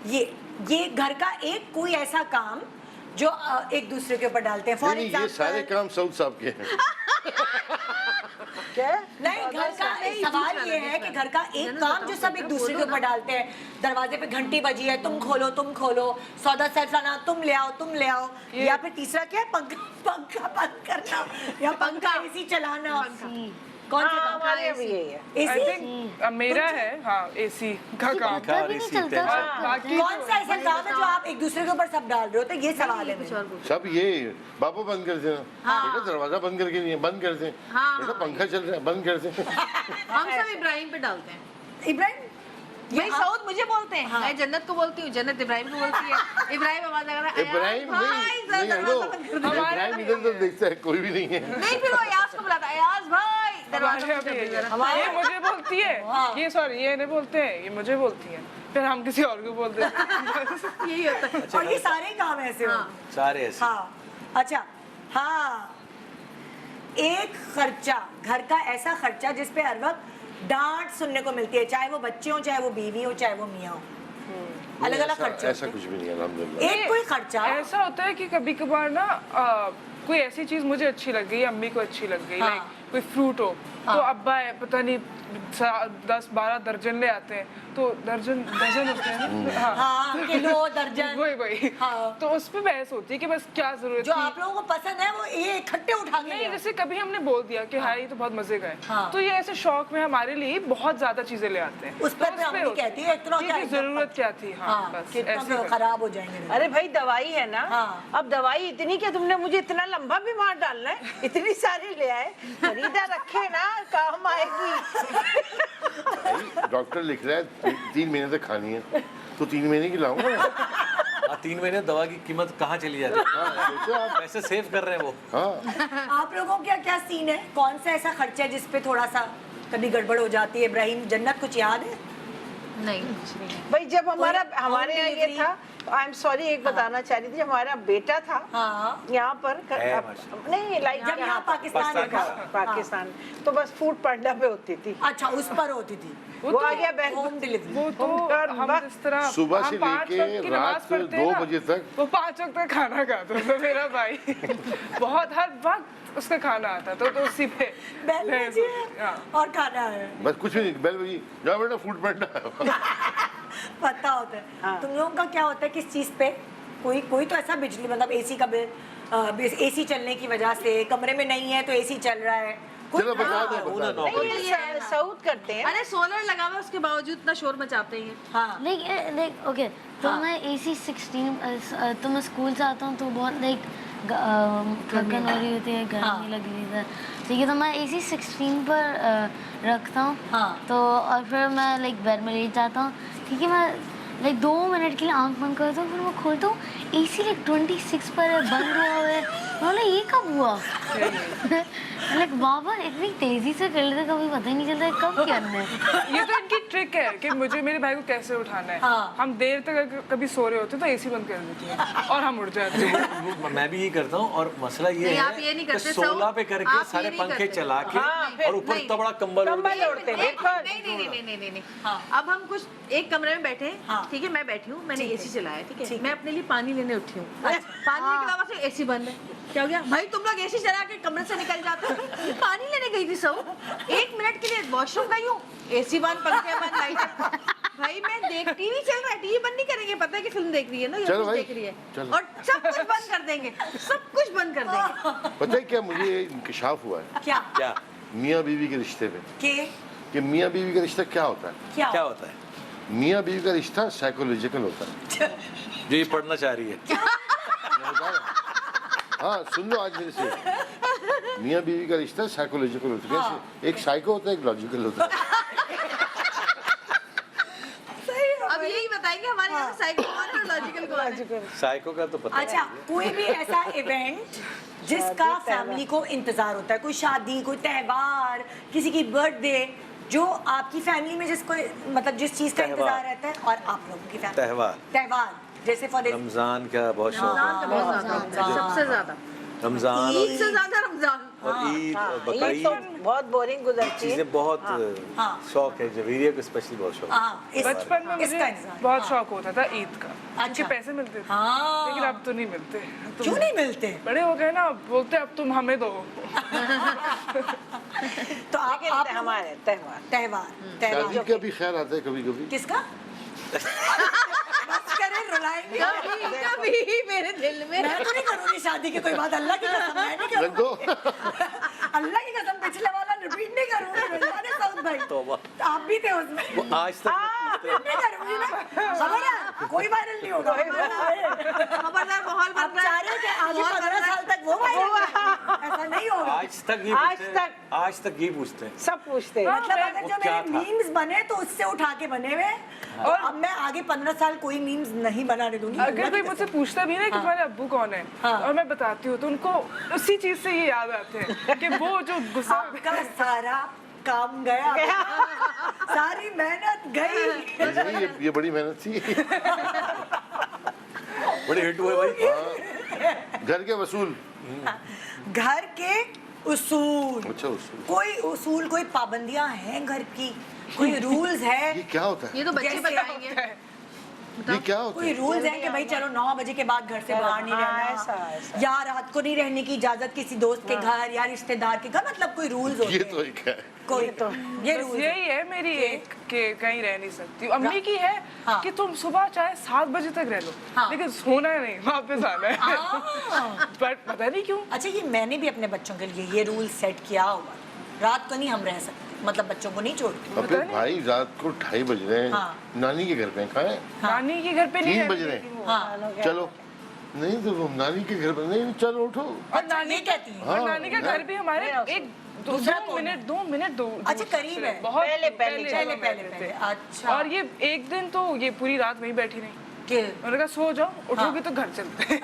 ये घर का एक कोई ऐसा काम जो एक दूसरे के ऊपर डालते हैं। फॉर नहीं, ये एग्जाम्पल सारे काम सऊद साहब के हैं। क्या? नहीं, घर का एक सवाल ये है कि घर का एक काम जो सब एक दूसरे के ऊपर डालते हैं। दरवाजे पे घंटी बजी है, तुम खोलो, सौदा सरफराना तुम ले आओ, या फिर तीसरा क्या है, पंखा बंद करना या पंखा एसी चलाना। कौन सा काम? हमारे भी यही है। आई एसी? थिंक मेरा है हाँ एसी का काम। पंखा भी नहीं चलता और बाकी कौन सा ऐसा काम है जो आप एक दूसरे के ऊपर सब डाल रहे हो? तो ये सवाल है मेरा। सब ये बाबू बंद कर देना, बेटा दरवाजा बंद करके नहीं है, बंद कर दे, बेटा पंखा चल रहा है बंद कर दे। हम सब इब्राहिम पे डालते हैं। इब्राहिम भाई सऊद मुझे बोलते हैं, मैं जन्नत को बोलती हूँ, जन्नत इब्राहिम को बोलती है। इब्राहिम आवाज लगा रहा है, इब्राहिम भाई, नहीं, जरा नहीं, दरवाजा हेलो, बंद कर दो। इब्राहिम इधर उधर देखता है, कोई भी नहीं है। नहीं फिर वो अयाज को बुलाता है, अयाज भाई दरवाजा बंद कर दो जरा। ये मुझे बोलती है, ये सॉरी ये नहीं बोलते हैं, ये मुझे बोलती है, फिर हम किसी और को बोलते हैं। यही होता है। और ये सारे काम ऐसे हो। सारे ऐसे। हाँ, अच्छा हाँ, एक खर्चा, घर का ऐसा खर्चा जिस पे हर वक्त डांट सुनने को मिलती है, चाहे वो बच्चे हो, चाहे वो बीवी हो, चाहे वो मियाँ हो। अलग अलग खर्चे ऐसा कुछ भी नहीं है अल्हम्दुलिल्लाह। एक कोई खर्चा ऐसा होता है कि कभी कभार ना कोई ऐसी चीज मुझे अच्छी लग गई, अम्मी को अच्छी लग गई, लाइक कोई फ्रूट हो तो अब्बा है पता नहीं 10-12 दर्जन ले आते हैं, तो दर्जन होते हैं ना। हाँ, किलो दर्जन वही हाँ। तो उस पे बहस होती है कि बस क्या जरूरत जो थी। आप लोगों को पसंद है वो ये इकट्ठे उठा के नहीं, ले आओ। जैसे कभी हमने बोल दिया कि हाँ ये तो बहुत मजे का है, हाँ। तो ये ऐसे शौक में हमारे लिए बहुत ज्यादा चीजें ले आते हैं। उस पर तो अम्मी कहती है इतना क्या कि जरूरत क्या थी। हाँ बस कितना ऐसे तो कर- खराब हो जाएंगे। अरे भाई दवाई है ना, हाँ। अब दवाई इतनी कि तुमने मुझे इतना लंबा बीमार डालना है, इतनी सारी ले आए, खरीदा रखे ना काम आएगी। भाई डॉक्टर लिख रहा है 3 महीने तक खानी है, तो 3 महीने की लाऊंगा। 3 महीने दवा की कीमत कहाँ चली जाती है? सोचो आप। पैसे सेव कर रहे हैं वो। हाँ, आप लोगों का क्या सीन है? कौन सा ऐसा खर्चा है जिस पे थोड़ा सा कभी गड़बड़ हो जाती है? इब्राहिम, जन्नत कुछ याद है? नहीं कुछ नहीं। भाई जब हमारा कोई हमारे home यहाँ ये delivery? था, आई एम सॉरी एक बताना चाह रही थी, जब हमारा बेटा था हाँ। यहाँ पर है, माशाल्लाह। नहीं लाइक जब यहाँ पाकिस्तान में था। पाकिस्तान तो बस फूड पांडा पे होती थी, अच्छा, उस पर होती थी वो आ गया बैंक होम डिलीवरी। वो तो हम जिस तरह सुबह से हम 5 लेके वक्त की नमाज रात पढ़ते 2 हैं ना, बजे तक। वो 5 वक्त तक खाना खाता था मेरा भाई। बहुत हर वक्त उसका खाना आता तो उसी पे बेल बहस बजी होती थी। है हाँ। और खाना है, बस कुछ भी नहीं, बेल बजी, जा बेटा फूड पैंडा। पता होता है। तुम लोगों का क्या होता है किस चीज पे? कोई तो ऐसा बिजली मतलब एसी का बिल, एसी चलने की वजह से कमरे में नहीं है तो एसी चल रहा है। चलो बता दो, बता दो। नहीं ये सऊद करते हैं। अरे सोलर लगा हुआ है, उसके बावजूद इतना शोर मचाते हैं। हाँ, लाइक ओके, तो मैं AC 16 तो मैं स्कूल से आता हूँ तो बहुत लाइक थकन हो रही होती है, गर्मी लग रही है, ठीक है, तो मैं AC 16 पर रखता हूँ। हाँ। तो और फिर मैं लाइक बेड में लेट जाता हूँ, ठीक है, मैं लाइक 2 मिनट के लिए आंख बंद करता हूँ, फिर मैं खोलता हूँ AC लाइक 26 पर है, बंद हुआ है। बोला ये कब हुआ? लाइक बाबा इतनी तेजी से कर लेते कभी पता ही नहीं चलता है कब करना है। ये तो इनकी ट्रिक है कि मुझे मेरे भाई को कैसे उठाना है। हाँ। हम देर तक अगर कभी सो रहे होते तो एसी बंद कर देती है और हम उठ जाते हैं। मैं भी यही करता हूँ और मसला ये नहीं, है आप ये नहीं कि करते, 16 पे आप करके ये सारे नहीं पंखे करते। चला के हाँ, और ऊपर नहीं। इतना बड़ा कंबल ओढ़ कंबल के- ओढ़ते हैं, बिल्कुल। नहीं। अब हम कुछ एक कमरे में बैठे हैं, हाँ। ठीक है, मैं बैठी हूँ, मैंने एसी चलाया, ठीक है, ठीक मैं अपने लिए पानी लेने उठी हूँ, पानी के अलावा से एसी बंद है। क्या हो गया भाई, तुम लोग एसी चला के कमरे से निकल जाते हो? पानी लेने गई थी सब, 1 मिनट के लिए वॉशरूम गई हूँ, एसी बंद, पंखे बंद, लाइट। भाई मैं देख, टीवी चल रहा है, टीवी बंद नहीं करेंगे, पता है कि फिल्म देख रही है ना, या चलो कुछ भाई, देख रही है, चलो। और सब कुछ बंद कर देंगे, सब कुछ बंद कर देंगे। पता है क्या मुझे इंकशाफ हुआ है क्या क्या मियाँ बीवी के रिश्ते पे, कि मियाँ बीवी का रिश्ता क्या होता है। क्या होता है? मियाँ बीवी का रिश्ता साइकोलॉजिकल होता है। जो ये पढ़ना चाह रही है। मैं बता रहा हूँ। हाँ सुन लो आज मेरे से, मियाँ बीवी का रिश्ता साइकोलॉजिकल होता है। कैसे? एक साइको होता है, एक लॉजिकल होता है। अब यही बताएंगे हमारे यहाँ साइको कौन है और लॉजिकल कौन है। साइको का तो पता अच्छा, कोई भी ऐसा इवेंट जिसका फैमिली को इंतजार होता है, कोई शादी, कोई त्योहार, किसी की बर्थडे, जो आपकी फैमिली में जिसको मतलब जिस चीज का त्योहार। इंतजार रहता है, और आप लोगों की फैमिली त्योहार। त्योहार जैसे फॉर रमजान का बहुत शौक है। रमजान का बहुत ज्यादा, सबसे ज्यादा। रमजान ईद से ज्यादा रमजान। और ईद और ईद बकरीद तो बहुत बोरिंग गुजरती है। चीजें बहुत शौक है, जवेरिया को स्पेशली बहुत शौक है। हाँ, बचपन में मुझे इसका इंतजार। बहुत शौक होता था ईद का, क्योंकि अच्छा। पैसे मिलते थे, हाँ। लेकिन अब तो नहीं मिलते। क्यों नहीं मिलते? बड़े हो गए ना, बोलते अब तुम हमें दो। तो आप हमारे त्योहार शादी का भी ख्याल आता है कभी कभी। किसका? बस करें, रुलाएंगे। कभी मेरे दिल में मैं तो नहीं करूंगी शादी की कोई बात, अल्लाह की कसम मैं नहीं करूंगी। दो अल्लाह की कसम पिछले वाला रिपीट नहीं करूंगी। अरे साउथ भाई, तौबा। आप भी थे उसमें। वो आज तक नहीं करूंगी ना, खबर है कोई वायरल नहीं होगा। खबरदार, माहौल बन आप चाह रहे हैं कि आगे 15 साल तक वो वायरल, ऐसा नहीं होगा। आज तक ये पूछते हैं सब पूछते हैं। मतलब अगर जो क्या मेरे था? मीम्स बने तो उससे उठा के बने हुए, और अब मैं आगे 15 साल कोई मीम्स नहीं बनाने दूंगी। अगर कोई मुझसे पूछता भी ना कि तुम्हारे अब्बू कौन है, और मैं बताती हूँ, तो उनको उसी चीज से ये याद आते हैं कि वो जो गुस्सा आपका सारा काम गया, सारी मेहनत गई। ये बड़ी मेहनत थी। बड़े हिट हुए भाई। घर के वसूल। घर के उसूल, अच्छा उसूल। कोई उसूल, कोई पाबंदियां हैं घर की, कोई रूल्स है? ये क्या होता है? ये तो बच्चे जैसे बताएंगे। ये क्या होता कोई है? रूल्स हैं कि भाई चलो 9 बजे के बाद घर से बाहर नहीं रहना, ऐसा। या रात को नहीं रहने की इजाजत किसी दोस्त के घर या रिश्तेदार के घर, मतलब कोई रूल्स होते ये हैं। तो एक है। कोई तो ये बस रूल्स यही है मेरी एक कि कहीं रह नहीं सकती। अम्मी की है हाँ। कि तुम सुबह चाहे 7 बजे तक रह लो, हाँ। लेकिन सोना नहीं, वापस आना है। बट पता नहीं क्यों। अच्छा, ये मैंने भी अपने बच्चों के लिए ये रूल सेट किया हुआ, रात को नहीं हम रह सकते, मतलब बच्चों को नहीं छोड़ते। और फिर भाई रात को 2:30 बज रहे हैं, हाँ। नानी के घर पे कहाँ है? नानी के घर पे नहीं 3 बज रहती रहे थी हैं। वो। हाँ, चलो नहीं तो वो नानी के घर पे नहीं, चलो उठो। और नानी ये कहती है। और नानी का घर भी हमारे एक दूसरा 2 मिनट दो अच्छा, करीब है। बहुत पहले पहले। अच्छा। और ये एक दिन तो ये पूरी रात वहीं बैठी रही। कि उन्होंने कहा सो जाओ, उठोगे तो घर चलते हैं।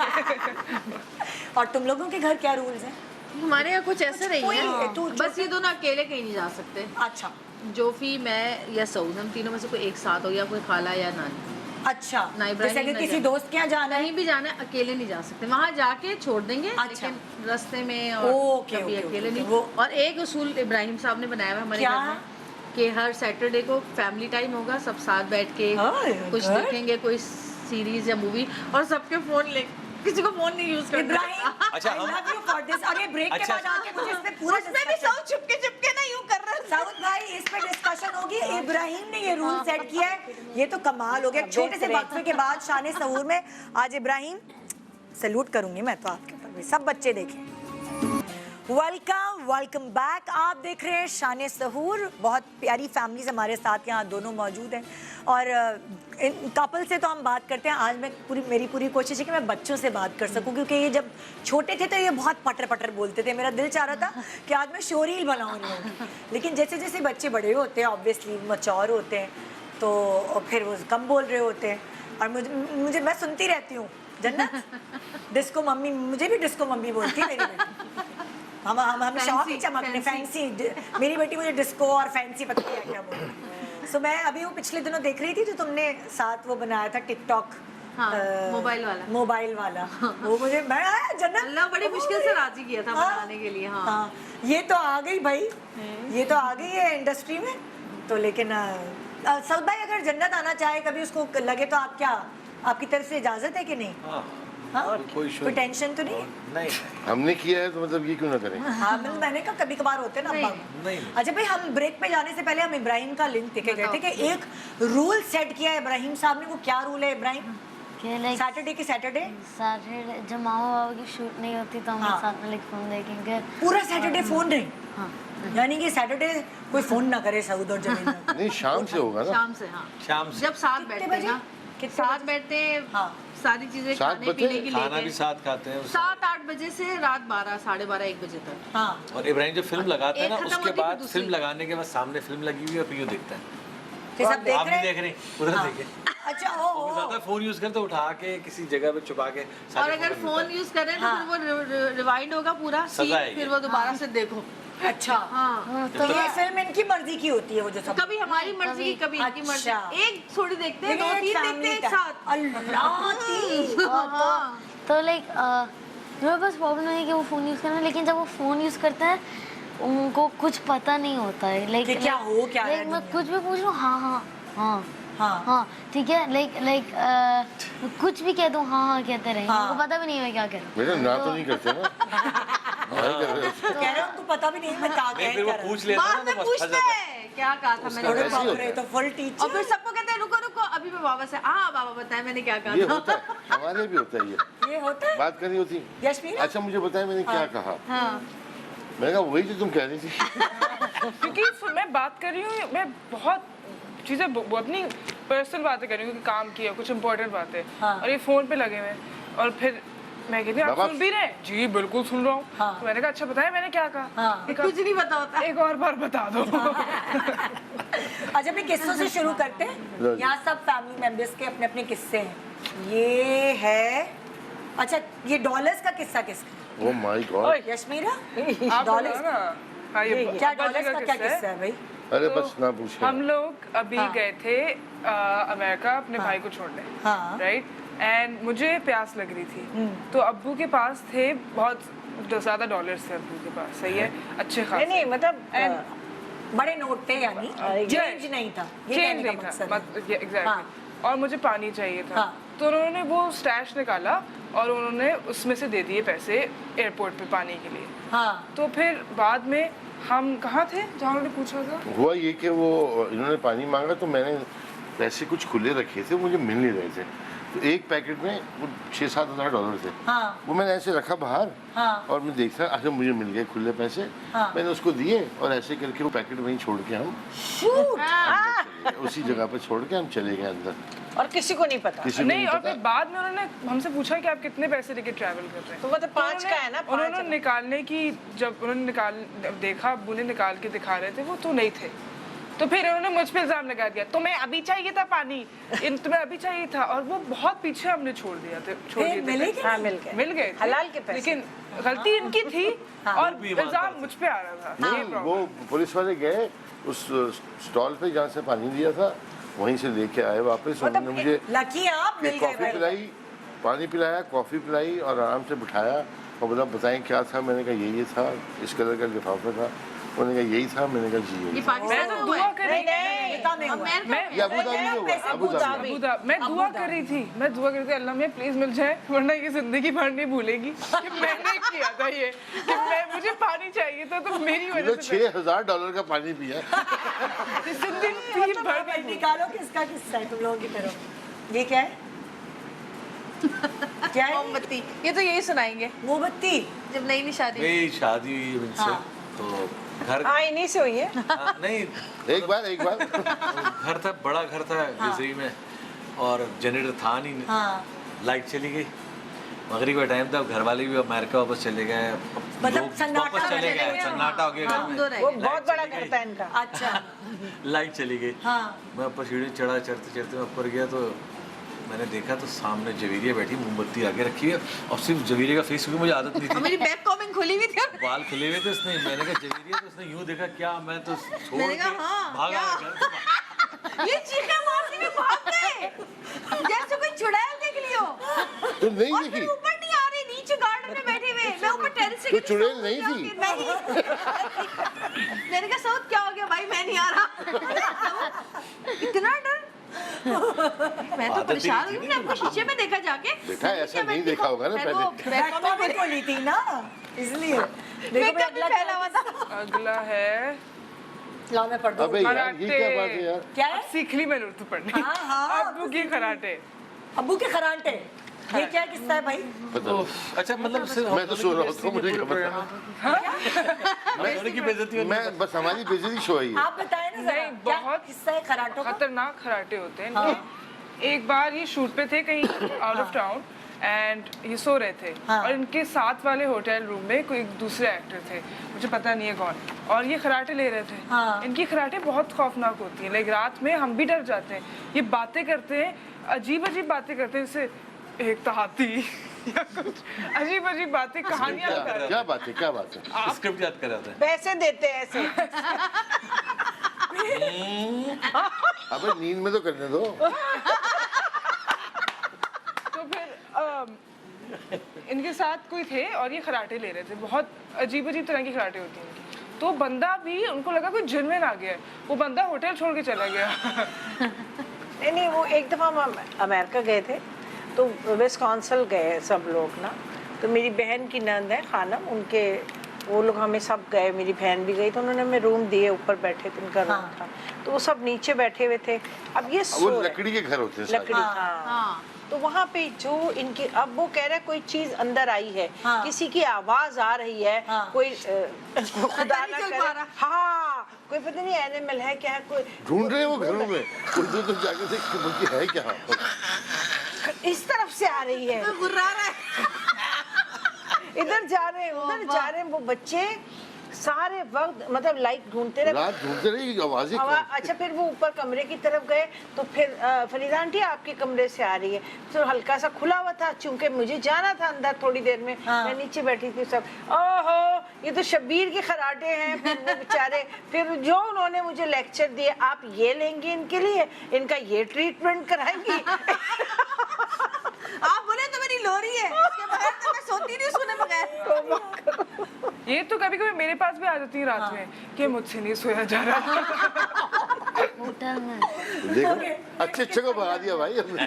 और तुम लोगों के घर क्या रूल्स हैं? हमारे यहाँ कुछ ऐसे नहीं कोई- है, तू बस ये दोनों अकेले कहीं नहीं जा सकते। अच्छा जोफी, मैं या सऊद, हम तीनों में से कोई एक साथ हो, या कोई खाला या नानी। अच्छा, ना इब्राहिम, जैसे अगर ना किसी जाना। दोस्त के यहाँ जाना है, कहीं भी जाना है अकेले नहीं जा सकते, वहाँ जाके छोड़ देंगे, अच्छा। लेकिन रास्ते में और ओके, कभी ओके, अकेले ओके, नहीं। वो- और एक उसूल इब्राहिम साहब ने बनाया हुआ है हमारे क्या? घर में कि हर सैटरडे को फैमिली टाइम होगा, सब साथ बैठ के Oh, कुछ good. देखेंगे, कोई सीरीज या मूवी, और सबके फोन ले, किसी को फोन नहीं यूज करना। इब्राहिम, अच्छा, I love you for this। अरे ब्रेक के अच्छा। बाद आके मुझे इस पे पूरा उसमें भी discussion- सब चुपके चुपके ना यूं कर रहा है। साउथ भाई, इस पे डिस्कशन होगी। इब्राहिम ने ये रूल सेट किया है, ये तो कमाल हो गया। छोटे से वक्फे के बाद शान सहूर में आज इब्राहिम, सैल्यूट करूंगी मैं तो आपके ऊपर भी, सब बच्चे देखें। Welcome back. आप देख रहे हैं शान सहूर। बहुत प्यारी फैमिलीज हमारे साथ यहाँ दोनों मौजूद हैं, और इन कपल से तो हम बात करते हैं। आज मेरी पूरी कोशिश है कि मैं बच्चों से बात कर सकूं, क्योंकि ये जब छोटे थे तो ये बहुत पटर पटर बोलते थे। मेरा दिल चाह रहा था कि आज मैं शोरील बनाऊं इनको, लेकिन जैसे जैसे बच्चे बड़े होते हैं, ऑब्वियसली मैच्योर होते हैं, तो फिर वो कम बोल रहे होते हैं। और मुझे मैं सुनती रहती हूँ, जन्नत डिस्को मम्मी, मुझे भी डिस्को मम्मी बोलती है मेरी बेटी। हम शौक ही चमकने, फैंसी। मेरी बेटी मुझे डिस्को और फैंसी पता नहीं क्या बोलती। सो मैं अभी वो पिछले दिनों देख रही थी जो तुमने साथ वो बनाया था टिकटॉक, मोबाइल वाला। वो मुझे जन्नत अल्लाह बड़ी मुश्किल से राजी किया था बनाने के लिए। हाँ, ये तो आ गई भाई, ये तो आ गई है इंडस्ट्री में। तो लेकिन सब भाई अगर जन्नत आना चाहे कभी, उसको लगे तो आप क्या, आपकी तरफ से इजाजत है कि नहीं? हाँ? कोई टेंशन तो नहीं? नहीं हमने किया है तो मतलब ये क्यों ना करें? हाँ, मैंने कहा कभी कभार होते हैं ना। नहीं। अच्छा भाई, हम ब्रेक पे जाने से पहले हम इब्राहिम का लिंक देखे गए थे कि एक रूल सेट किया है इब्राहिम साहब ने। वो क्या रूल है इब्राहिम? सैटरडे की सैटरडे जब मामा बाबा की शूट नहीं होती तो हम हाँ। साथ में फोन देखेंगे। पूरा सैटरडे फोन नहीं? हाँ। यानी कि सैटरडे कोई फोन ना करे सऊद और जमीन में। नहीं, शाम से होगा ना। शाम से। हाँ, शाम से जब साथ कितने बैठते बजे? हैं ना, साथ बैठते हैं, हाँ। सारी चीजें सात खाने बजे? पीने की खाना लेके भी साथ खाते हैं 7-8 बजे से रात 12, 12:30, 1 बजे तक। हाँ, और इब्राहिम जब फिल्म लगाता है ना, एक खत्म उसके होती है, बाद फिर फिल्म दूसरी। लगाने के बाद सामने फिल्म लगी हुई है, फिर यूँ देखता है। फिर सब देख आप रहे नहीं देख हैं? रहे, उधर हाँ। देखे। अच्छा, ओ ज्यादा फोन यूज करते उठा के किसी जगह पे छुपा के और सारे अगर photo फोन मिलता है। यूज करें तो हाँ। फिर वो रिवाइंड होगा पूरा सजा सीन, है फिर ये। वो दोबारा से देखो। अच्छा, हाँ, तो ये फिल्म इनकी मर्जी की होती है, वो जो सब कभी हमारी मर्जी की, कभी इनकी मर्जी। अच्छा। एक थोड़ी देखते हैं, 2-3 देखते हैं एक साथ। अल्लाह हाँ। तो लाइक मेरे पास प्रॉब्लम है कि वो फ़ोन यूज़ करना, लेकिन जब वो फ़ोन यूज़ करते हैं उनको कुछ पता नहीं होता है। लाइक कि क्या हो क्या है मैं कुछ भी पूछ लूँ, हाँ हाँ हाँ हाँ हाँ ठीक है, लाइक कुछ भी कह दूँ हाँ हाँ कहते रहेंगे, उनको पता भी नहीं है मैं क्या कह रहा हूँ। मेरे ना तो नहीं करते ना नहीं कर रहे हो। कह रहे हो उनको पता भी नहीं मैं क्या नहीं, कह फिर वो रहा हूँ। पूछ लेता बाद ना में तो बस फंस पूछते जाता है। हैं क्या कहा था मैंने, अरे ऐसे ही बाप होता रे, है। तो फुल और टीचर। फिर सबको कहते हैं रुको रुको, अभी मैं बाबा से, हाँ बाबा बताए मैंने क्या कहा ये था। होता है, हमारे भी होता है ये। ये होता है बात करी होती। यशमीन। अच्छा मुझे बताया मैंने क्या कहा। हाँ मैंने कहा वही जो तुम कह रही थी। क्योंकि मैं बात कर रही हूँ, मैं बहुत चीज़ें अपनी पर्सनल बातें कर रही हूँ कि काम किया कुछ इंपॉर्टेंट बातें, और ये फ़ोन पे लगे हुए हैं। और फिर मैं कहती हूँ आप बाबा- सुन भी रहे हैं? जी बिल्कुल सुन रहा हूँ। हाँ। तो मैंने कहा अच्छा बताया मैंने क्या कहा? हाँ। एक और- कुछ नहीं पता होता। एक और बार बता दो। अच्छा, मैं किस्सों से शुरू करते लो हैं। जी। यहाँ सब फैमिली मेंबर्स के अपने अपने किस्से हैं। ये है, अच्छा ये डॉलर्स का किस्सा किसका? Oh my God. यशमीरा आप डॉलर्स बताओ ना। हाँ ये क्या अब्बा जी डॉलर्स का क्या किस्सा है भाई? अरे तो बस ना पूछे। हम लोग अभी गए थे अमेरिका अपने भाई को छोड़ने, हाँ। राइट, एंड मुझे प्यास लग रही थी, तो अब्बू के पास थे बहुत ज़्यादा डॉलर्स थे अब्बू के पास, सही है, अच्छे खासे। नहीं मतलब बड़े नोट थे यानी, चेंज नहीं था, ये चेंज कहने का नहीं था, मकसद है। एग्जैक्टली। हाँ। और मुझे पानी चाहिए था, हाँ। तो उन्होंने वो स्टैश निकाला और उन्होंने उसमें से दे दिए पैसे एयरपोर्ट पे पानी के लिए। हाँ तो फिर बाद में हम कहाँ थे जहाँ उन्होंने पूछा था? हुआ ये कि वो इन्होंने पानी मांगा तो मैंने पैसे कुछ खुले रखे थे, मुझे मिल नहीं रहे थे। तो एक पैकेट में वो 6-7 हज़ार डॉलर थे। हाँ। वो मैंने ऐसे रखा बाहर, हाँ। और मैं देखता अच्छा मुझे मिल गए खुले पैसे। हाँ। मैंने उसको दिए और ऐसे करके वो पैकेट वहीं छोड़ के हम शूट। अंदर चले गए। उसी जगह पर छोड़ के हम चले गए अंदर। और किसी को नहीं पता। किसी को नहीं, नहीं और पता। फिर बाद में उन्होंने हमसे पूछा कि आप कितने पैसे लेके ट्रैवल कर रहे हैं। तो मतलब 5 का है ना, 5 उन्होंने निकालने की, जब उन्होंने देखा अब्बू ने निकाल के दिखा रहे थे वो तो नहीं थे, तो फिर उन्होंने मुझ पे इल्जाम लगा दिया तुम्हें अभी चाहिए था पानी, तुम्हें अभी चाहिए था, और वो बहुत पीछे हमने छोड़ दिया थे, छोड़ फिर दिए थे मिले पैसे। कि हाँ मिल गए, मिल गए थे, हलाल के पैसे। लेकिन गलती इनकी थी और भी ईमानदार इल्जाम थे। मुझ पे आ रहा था। ये नहीं problem। वो पुलिस वाले गए उस स्टॉल पे जहाँ से पानी दिया था, वहीं से लेके आए वापस। उन्होंने मुझे लकी आप मिल गए कॉफ़ी भाई। पिलाई, पानी पिलाया, कॉफ़ी पिलाई और आराम से बिठाया और बोला बताएं क्या था। मैंने कहा ये था, इस कलर का लिफाफा था। उन्होंने कहा यही था। मैंने कहा जी ये यही। पाकिस्तान में हुआ दुआ है। कर रही अमेरिका में हुआ। मैं ये अबू धाबी में हुआ, अबू धाबी। मैं दुआ कर रही थी, अल्लाह में प्लीज मिल जाए, वरना ये जिंदगी भर नहीं भूलेगी कि मैंने किया था ये, कि मुझे पानी चाहिए था तो मेरी ये वजह तो से 6,000 डॉलर का पानी पिया। जिंदगी भर भाई निकालो किसका किस्सा है तुम लोगों की तरफ। ये क्या है? क्या है? मोमबत्ती, ये तो यही सुनाएंगे मोमबत्ती। जब नई नई शादी। मेरी शादी हुई इनसे, हाँ। तो घर हाँ इन्हीं से हुई है। हाँ, नहीं एक बार घर था, बड़ा घर था केसरी में, और जनरेटर था नहीं, हाँ। लाइट चली गई, मगरिब का टाइम था, अब घर वाले भी अमेरिका वापस चले गए, अब मतलब लोग सन्नाटा वापस चले चले गए, गए। सन्नाटा हो गया घर हम दो में, रह वो गए। बहुत बड़ा घर था इनका। अच्छा। लाइट चली गई। हाँ। मैं ऊपर सीढ़ी चढ़ा, चढ़ते चढ़ते मैं ऊपर गया तो मैंने देखा तो सामने जवीरिया बैठी, मोमबत्ती आगे रखी है, और सिर्फ जवीरिया का फेस, क्योंकि मुझे आदत नहीं और थी, मेरी बैक कॉमिंग खुली हुई थी। बाल खुले हुए थे उसने। मैंने कहा जवीरिया, तो उसने यूं देखा, क्या मैं तो छोड़ मैंने के कहा, हाँ, भागा क्या? घर से। ये चीखा मारती में भाग गए, जैसे कोई चुड़ैल देख लियो। तो नहीं और फिर देखी। ऊपर नहीं आ रही, नीचे गार्डन में बैठे हुए, मैं ऊपर टेरेस से तो गिरी, चुड़ैल सऊद नहीं क्या हो थी? गया? नहीं। मैंने कहा सऊद क्या हो गया भाई, मैं नहीं आ रहा। इतना डर। मैं तो आदत ही परेशान थी हुई, नहीं मैंने आपको शीशे में देखा जाके। बेटा ऐसा नहीं देखा होगा ना मैं वो पहले। बैक कॉमिंग को ली थी ना, इसलिए। देखो मैं मेकअप भी अगला फैला हुआ था। अगला है लाओ मैं पढ़ दूँ। अबे यार कराटे। ये क्या बात है यार। क्या है? अब सीख ली मैंने उर्दू पढ़नी। हाँ, हाँ, अब्बू की कराटे। अब्बू के खरांटे। ये क्या किस्सा है भाई? पता नहीं। अच्छा मतलब सिर्फ मैं तो सो रहा था, मुझे क्या पता। घर की बेइज्जती होती है। मैं बस हमारी बेइज्जती शो है ये। आप बताएं ना जरा, नहीं, क्या बहुत किस्सा है खराटों का? खतरनाक कराटे होते हैं हाँ। इनके। एक बार ये शूट पे थे कहीं आउट ऑफ टाउन, एंड ये सो रहे थे, हाँ। और इनके साथ वाले होटल रूम में कोई दूसरे एक्टर थे, मुझे पता नहीं है कौन, और ये खराटे ले रहे थे। हाँ। इनकी खराटे बहुत खौफनाक होती हैं, लाइक रात में हम भी डर जाते हैं। ये बातें करते हैं, अजीब अजीब बातें करते हैं, जैसे एक हाथी या कुछ अजीब अजीब बातें, कहानियां बता रहे हैं। क्या बात है, क्या बात है। स्क्रिप्ट याद कर रहा था। पैसे देते हैं ऐसे। अबे नींद में तो करने दो। तो फिर इनके साथ कोई थे और ये खराटे ले रहे थे, बहुत अजीब अजीब तरह की खराटे होती हैं इनकी। तो बंदा भी, उनको लगा कोई जिनमेन आ गया है, वो बंदा होटल छोड़ के चला गया। नहीं, वो एक दफ़ा हम अमेरिका गए थे, तो वेस्ट कॉन्सल गए सब लोग ना, तो मेरी बहन की नंद है खानम, उनके वो लोग हमें सब गए, मेरी बहन भी गई, तो उन्होंने हमें रूम दिए, ऊपर बैठे थे, उनका रूम था, तो वो सब नीचे बैठे हुए थे। अब ये वो लकड़ी के घर होते हैं सारे। लकड़ी, हाँ। तो वहाँ पे जो इनके, अब वो कह रहा है कोई चीज अंदर आई है, किसी की आवाज आ रही है, कोई खुदा ना करे, हाँ, कोई पता नहीं एनिमल है क्या है, कोई ढूंढ रहे हैं वो घरों में, उधर तो जाके देख बल्कि है क्या, इस तरफ से आ रही है, इधर जा रहे हैं, उधर जा रहे हैं, वो बच्चे सारे वक्त मतलब लाइट ढूंढते रहे, रात ढूंढते रहे, आवाजें अच्छा फिर वो ऊपर कमरे की तरफ गए, तो फिर फरीदा आंटी आपके कमरे से आ रही है, तो हल्का सा खुला हुआ था, चूंकि मुझे जाना था अंदर थोड़ी देर में, मैं नीचे बैठी थी, सब ओहो ये तो शब्बीर के खराटे हैं, फिर वो बेचारे, फिर जो उन्होंने मुझे लेक्चर दिए, आप ये लेंगे इनके लिए, इनका ये ट्रीटमेंट कराएंगी। आप बोले तो मेरी लोरी है, इसके बगैर तो मैं सोती नहीं सुने बगैर। ये तो कभी कभी मेरे पास भी आ जाती है रात में कि मुझसे नहीं सोया जा रहा। होटल में देखो अच्छे को भगा दिया भाई हमने।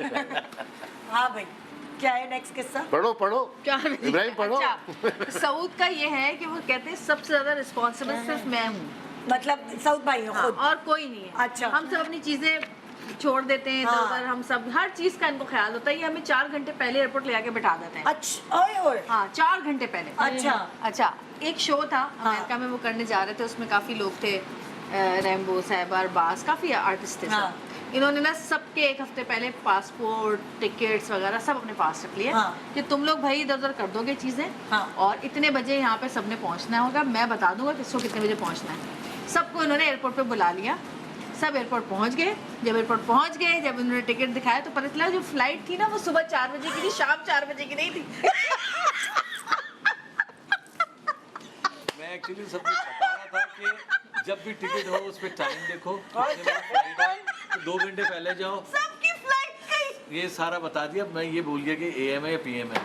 हाँ भाई, क्या है नेक्स्ट किस्सा? पढ़ो क्या इब्राहिम पढ़ो। अच्छा, सऊद का ये है कि वो कहते हैं सबसे ज्यादा रिस्पॉन्सिबल सिर्फ मैं हूँ, मतलब सऊद भाई हो हाँ, खुद? और कोई नहीं है। अच्छा। हम सब अपनी चीजें छोड़ देते हैं इधर उधर, हम सब हर चीज का इनको ख्याल होता है। ये हमें 4 घंटे पहले एयरपोर्ट ले आके बिठा देते हैं। अच्छा, ओए ओए, हाँ, 4 घंटे पहले। अच्छा, एक शो था अमेरिका में, वो करने जा रहे थे, उसमें काफी लोग थे, रैम्बो, साहिबा, अरबाज, काफी आर्टिस्ट थे सब। इन्होंने ना सबके एक हफ्ते पहले पासपोर्ट, टिकट्स वगैरह सब अपने पास रख लिया कि तुम लोग भाई इधर उधर कर दोगे चीजें, और इतने बजे यहाँ पे सबने पहुँचना होगा, मैं बता दूंगा किसको कितने बजे पहुँचना है। सबको इन्होंने एयरपोर्ट पे बुला लिया, सब एयरपोर्ट पहुंच गए। जब एयरपोर्ट पहुंच गए, जब उन्होंने टिकट दिखाया तो पता चला जो फ्लाइट थी ना वो सुबह 4 बजे की थी, शाम 4 बजे की नहीं थी। मैं एक्चुअली सबको बता रहा था कि जब भी टिकट हो उस पर टाइम देखो, फ्लाइट है तो 2 घंटे पहले जाओ। सबकी फ्लाइट गई। ये सारा बता दिया, मैं ये भूल गया कि AM है या PM है।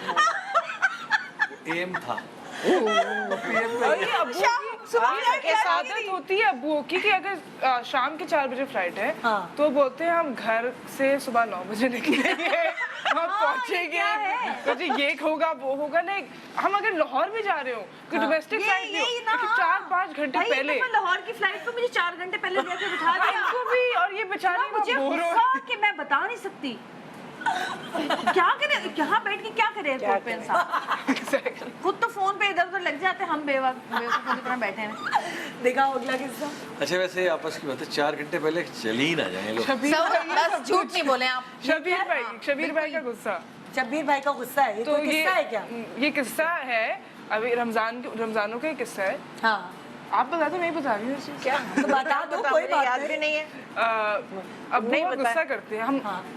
AM था। आदत होती है अब्बू की कि अगर शाम के 4 बजे फ्लाइट है तो बोलते हैं हम घर से सुबह 9 बजे निकलेंगे, हम पहुंचेंगे, तो ये होगा वो होगा। नहीं, हम अगर लाहौर भी जा रहे हो कि डोमेस्टिक फ्लाइट भी हो, 4-5 घंटे पहले, लाहौर की फ्लाइट को मुझे 4 घंटे पहले लेकर बिठा दिया इनको भी, और ये बेचारे मुझे गुस्सा कि मैं बता नहीं सकती क्या करे, यहाँ बैठ के क्या करे एयरपोर्ट पे इंसान। खुद तो फोन पे इधर उधर लग जाते, हम बेवकूफों की तरह बैठे हैं। देखा अगला किस्सा? अच्छा, वैसे आपस की बात है, 4 घंटे पहले चल ही ना जाए लोग। बस झूठ नहीं बोले आप। शबीर भाई का गुस्सा, शब्बीर भाई का गुस्सा है, तो कोई किस्सा है क्या? ये किस्सा है अभी रमजानों का ही किस्सा है। हाँ, आप बता दो, मैं बता रही हूँ क्या, तो बता दो, कोई बात याद भी नहीं। नहीं है। अब नहीं गुस्सा करते हैं हम,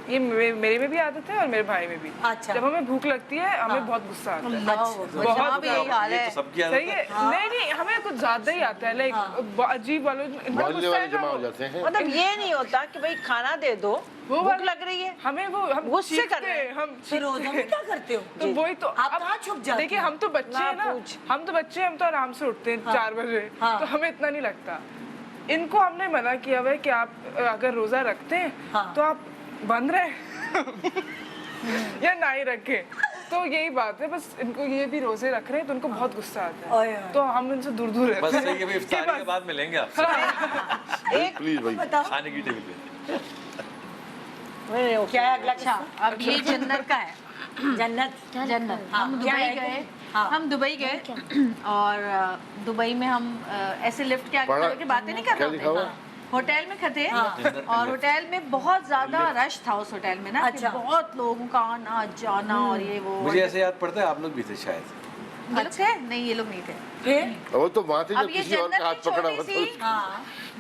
ये मेरे में भी आदत है और मेरे भाई में भी। अच्छा। जब हमें भूख लगती है हमें बहुत गुस्सा आता है, बहुत भी यही हाल है। सबकी सही है। नहीं, हमें कुछ ज्यादा ही आता है, लाइक अजीब वालों, इनका मोहल्ले गुस्सा वाले है ना जमा हो वो। जाते हैं। मतलब ये नहीं होता कि भाई खाना दे दो, भूख लग रही है, हमें वो हम गुस्से चीखते कर रहे हैं। हैं, हम फिर रोजा में क्या करते हो? तो वही तो आप अब कहाँ छुप जाते देखिए, हो? हम तो बच्चे हैं ना, हम तो आराम से उठते हैं 4 बजे, तो हमें इतना नहीं लगता। इनको हमने मना किया हुआ है कि आप अगर रोजा रखते हैं तो आप बंद रहे या ना ही रखे, तो यही बात है। बस इनको ये भी रोजे रख रहे हैं तो उनको बहुत गुस्सा आता है, तो हम इनसे दूर दूर रहते बस हैं। सही है भाई, इफ्तारी के बाद मिलेंगे आपसे प्लीज भाई, खाने की टेबल पे। क्या है अगला अच्छा, किस्सा? अब ये जन्नत का है। जन्नत हम दुबई गए, हम दुबई गए और दुबई में हम ऐसे लिफ्ट के आगे खड़े के बातें नहीं कर रहे होते, होटल में खड़े और होटल में बहुत ज्यादा रश था उस होटल में ना। अच्छा। बहुत लोगों का आना जाना और ये वो। मुझे ऐसे याद पड़ता है आप लोग भी थे शायद। ये लोग थे? नहीं, ये लोग नहीं थे। फिर वो तो वहाँ थे जब अब ये किसी और का हाथ जन्नत पकड़ा छोटी हुआ सी, था।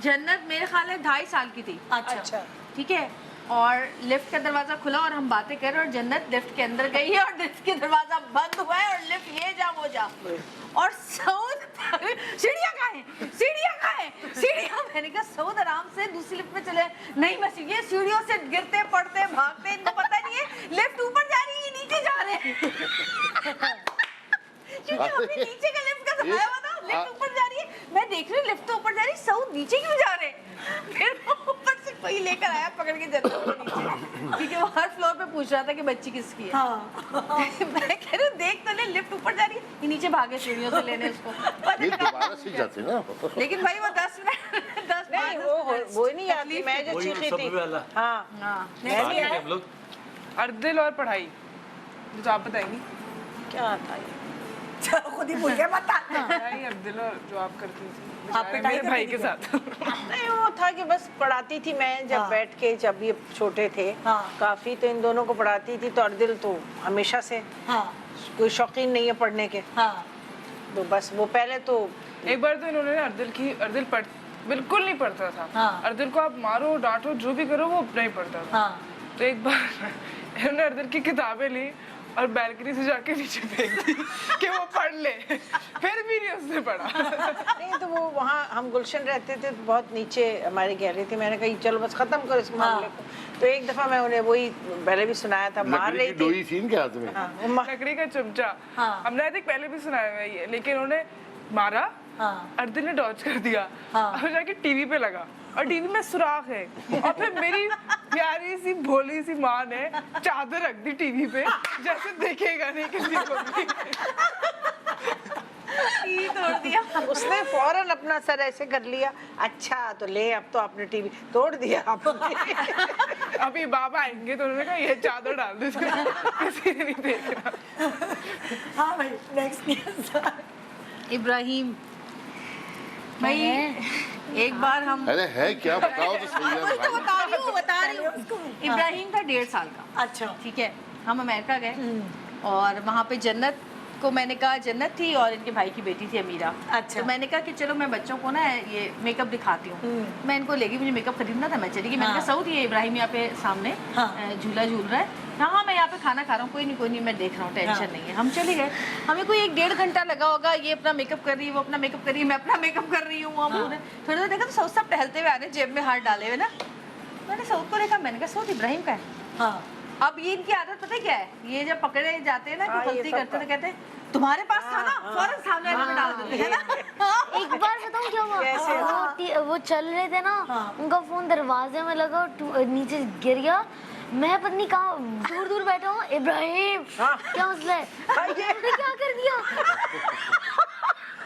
जन्नत मेरे ख्याल है 2.5 साल की थी। अच्छा, ठीक है, और लिफ्ट का दरवाजा खुला और हम बातें कर रहे हैं और जन्नत लिफ्ट के अंदर गई है और लिफ्ट का दरवाजा बंद हुआ है और लिफ्ट ये जा वो जा और सऊद सीढ़ियाँ कहाँ हैं, सीढ़ियाँ कहाँ हैं, सीढ़ियाँ। मैंने कहा सऊद आराम से दूसरी लिफ्ट में चले। नहीं, मैं ये सीढ़ियों से गिरते पड़ते भागते, इनको पता नहीं है लिफ्ट ऊपर जा रही है नीचे नीचे जा रहे हैं क्योंकि हमने नीचे का लिफ्ट का दिखाया हुआ था, लिफ्ट ऊपर जा रही है, मैं देख रही हूँ लिफ्ट तो ऊपर जा रही है, सऊद नीचे क्यों जा रहे हैं? फिर वो ऊपर से कोई लेकर आया पकड़ के जन्नत के नीचे, क्योंकि वो हर फ्लोर पे पूछ रहा था कि बच्ची किसकी है। मैं कह रही हूँ देख तो ले, लिफ्ट ऊपर जा रही है, ये नीचे भागे सीढ़ियों से लेने उसको। ये दोबारा से जाते ना। लेकिन भाई वो 10 मिनट 10 नहीं वो नहीं आती, मैं जो चीखी थी। हाँ हम लोग अर्दिल और पढ़ाई जो आप बताएंगी। क्या था ये? खुद ही भूल गए बता। पढ़ाई अर्दिल और जो आप करती थी आप बेचारे पिटाई मेरे भाई करती के थी साथ। नहीं वो था कि बस पढ़ाती थी मैं जब बैठ के, जब ये छोटे थे काफी, तो इन दोनों को पढ़ाती थी। तो अर्दिल तो हमेशा से कोई शौकीन नहीं है पढ़ने के, तो बस वो पहले तो एक बार तो इन्होंने अर्दिल बिल्कुल नहीं पढ़ता था। अर्दिल को आप मारो डांटो जो भी करो वो नहीं पढ़ता था। तो एक बार इन्होंने अर्दिल की किताबें ली और बैल्कनी से जाके नीचे फेंक दी कि वो पढ़ ले, फिर भी नहीं उसने पढ़ा। नहीं तो वो वहाँ हम गुलशन रहते थे, बहुत नीचे हमारी गैलरी थी। मैंने कहा चलो बस खत्म करो इस मामले को। तो एक दफा मैं उन्हें वही पहले भी सुनाया था, मार रही थी। डोरी थी इनके हाथ में, लकड़ी का चमचा। हमने आई थिंक पहले भी सुनाया हुआ ये, लेकिन उन्होंने मारा, अर्दिल ने डॉज कर दिया और जाके टीवी पे लगा, और टीवी में सुराख है, और फिर मेरी प्यारी सी भोली सी माँ ने चादर रख दी टीवी पे, जैसे देखेगा नहीं किसी को भी। तोड़ दिया उसने फौरन अपना सर ऐसे कर लिया, अच्छा तो ले अब तो आपने टीवी तोड़ दिया आपने। अभी बाबा आएंगे तो उन्होंने कहा ये चादर डाल दो किसी ने नहीं देख रहा। हाँ भाई नेक्स्ट इब्राहिम भाई एक बार हम अरे है क्या बताओ तो सही है वही तो भाई। बता रही हूँ। इब्राहिम था 1.5 साल का। अच्छा ठीक है, हम अमेरिका गए और वहाँ पे जन्नत को मैंने कहा, जन्नत थी और इनके भाई की बेटी थी अमीरा। अच्छा। तो मैंने कहा कि चलो मैं बच्चों को ना ये मेकअप दिखाती हूँ। मैं इनको लेगी, मुझे मेकअप खरीदना था, मैं चली गई। मैंने कहा सऊद ये इब्राहिम यहाँ पे सामने झूला झूल रहा है, हाँ मैं यहाँ पे खाना खा रहा हूँ, कोई नहीं मैं देख रहा हूँ, टेंशन नहीं है। हम चले गए, हमें कोई 1-1.5 घंटा लगा होगा, ये अपना मेकअप कर रही है, वो अपना मेकअप कर रही है, मैं अपना मेकअप कर रही हूँ। हम थोड़ी देर देखा तो सऊद सब टहलते हुए आ रहे, जेब में हाथ डाले हुए ना। मैंने सऊद को देखा, मैंने कहा सऊद इब्राहिम का है। अब ये इनकी आदत पता है क्या है, ये जब पकड़े जाते हैं ना, कोई गलती करते तो कहते हैं तुम्हारे पास था ना, फौरन सामने वाले में डाल देते हैं ना। एक बार बताऊं क्या हुआ, वो चल रहे थे ना, उनका फोन दरवाजे में लगा और नीचे गिर गया। मैं पता नहीं कहाँ दूर दूर बैठा हूँ, इब्राहिम क्या मसला है, तुमने क्या कर दिया?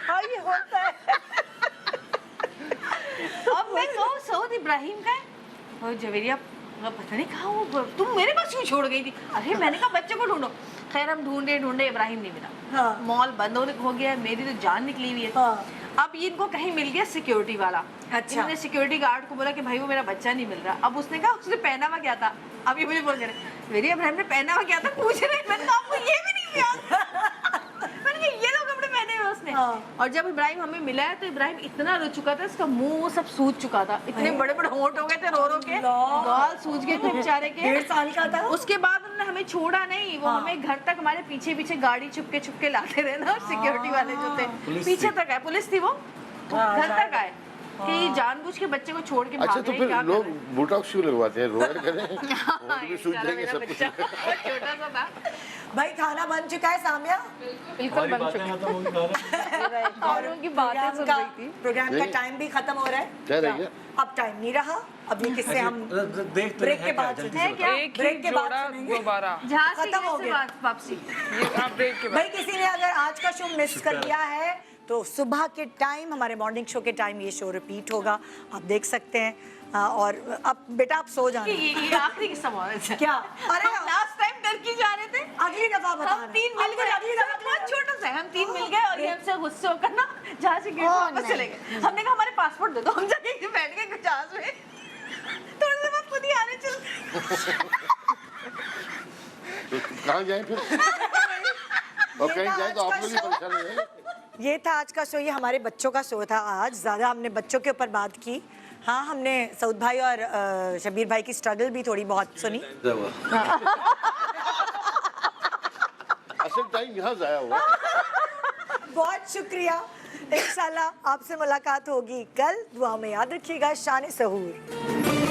हाँ ये होता है। अब मैं कहूँ सऊद इब्राहिम का है, और जवेरिया पता नहीं कहाँ वो, तुम मेरे पास क्यों छोड़ गई थी? अरे मैंने कहा बच्चे को ढूंढो। खैर हम ढूंढे इब्राहिम नहीं मिला। मॉल बंद हो गया, मेरी तो जान निकली हुई है। अब इनको कहीं मिल गया सिक्योरिटी वाला। अच्छा। इन्होंने सिक्योरिटी गार्ड को बोला कि भाई वो मेरा बच्चा नहीं मिल रहा। अब उसने कहा उसने पहना हुआ क्या था, अब ये मुझे बोल रहे मेरी इब्राहिम ने पहना हुआ क्या था पूछ रहे। मैंने कहा आपको ये भी नहीं याद? मैंने कहा ये लोग कपड़े पहने हुए उसने। और जब इब्राहिम हमें मिला है तो इब्राहिम इतना रो चुका था, इसका मुंह सब सूज चुका था, इतने बड़े बड़े होंठ हो गए थे रो के, गाल सूज गए थे बेचारे के। 1.5 साल का था। उसके बाद उन्होंने हमें छोड़ा नहीं, वो हमें घर तक हमारे पीछे पीछे गाड़ी चुपके लाते रहे ना। सिक्योरिटी वाले जो थे पीछे तक आए, पुलिस थी वो घर तक आए कि जानबूझ के बच्चे को छोड़ के भाग अच्छा तो रहे फिर क्या लोग कर रहे हैं। बोटॉक्स क्यों लगवाते हैं, रोड करें होंठ भी सूज बेचारा जाएंगे मेरा सब कुछ। बच्चा छोटा सा था। भाई खाना बन चुका है सामिया, बिल्कुल बन चुका और उनकी बातें सुन रही थी। प्रोग्राम का टाइम भी खत्म हो रहा है। क्या रह गया? अब टाइम नहीं रहा, अब ये किससे हम देख ब्रेक के बाद है क्या? एक ही ब्रेक के बाद जोड़ा सुनेंगे। दोबारा। जहाँ खत्म हो से गया। वापसी। ये आप ब्रेक के बाद। भाई किसी ने अगर आज का शो मिस कर दिया है तो सुबह के टाइम हमारे मॉर्निंग शो के टाइम ये शो रिपीट होगा, आप देख सकते हैं। और अब बेटा आप सो जाना। ये आखिरी किस्सा बहुत क्या? अरे लास्ट टाइम डर की जा रहे थे, अगली दफा हम बताना। 3 मिल गए, अगली दफा बहुत छोटा सा है, हम 3 मिल गए और ये हमसे गुस्से होकर ना जहाँ से गए वापस चले गए। हमने कहा हमारे पासपोर्ट दे दो, हम जाके बैठ गए जहाज में, थोड़ी देर बाद खुद ही आने चल। तो कहाँ जाए फिर? और कहीं जाए तो आप लोग ही परेशान हो जाए। ये था आज का शो, ये हमारे बच्चों का शो था आज। ज़्यादा हमने बच्चों के ऊपर बात की। हाँ हमने सऊद भाई और शबीर भाई की स्ट्रगल भी थोड़ी बहुत सुनी। असल टाइम यहाँ जाया हुआ। बहुत शुक्रिया, इंशाल्लाह आपसे मुलाकात होगी कल। दुआ में याद रखिएगा। शान सहूर।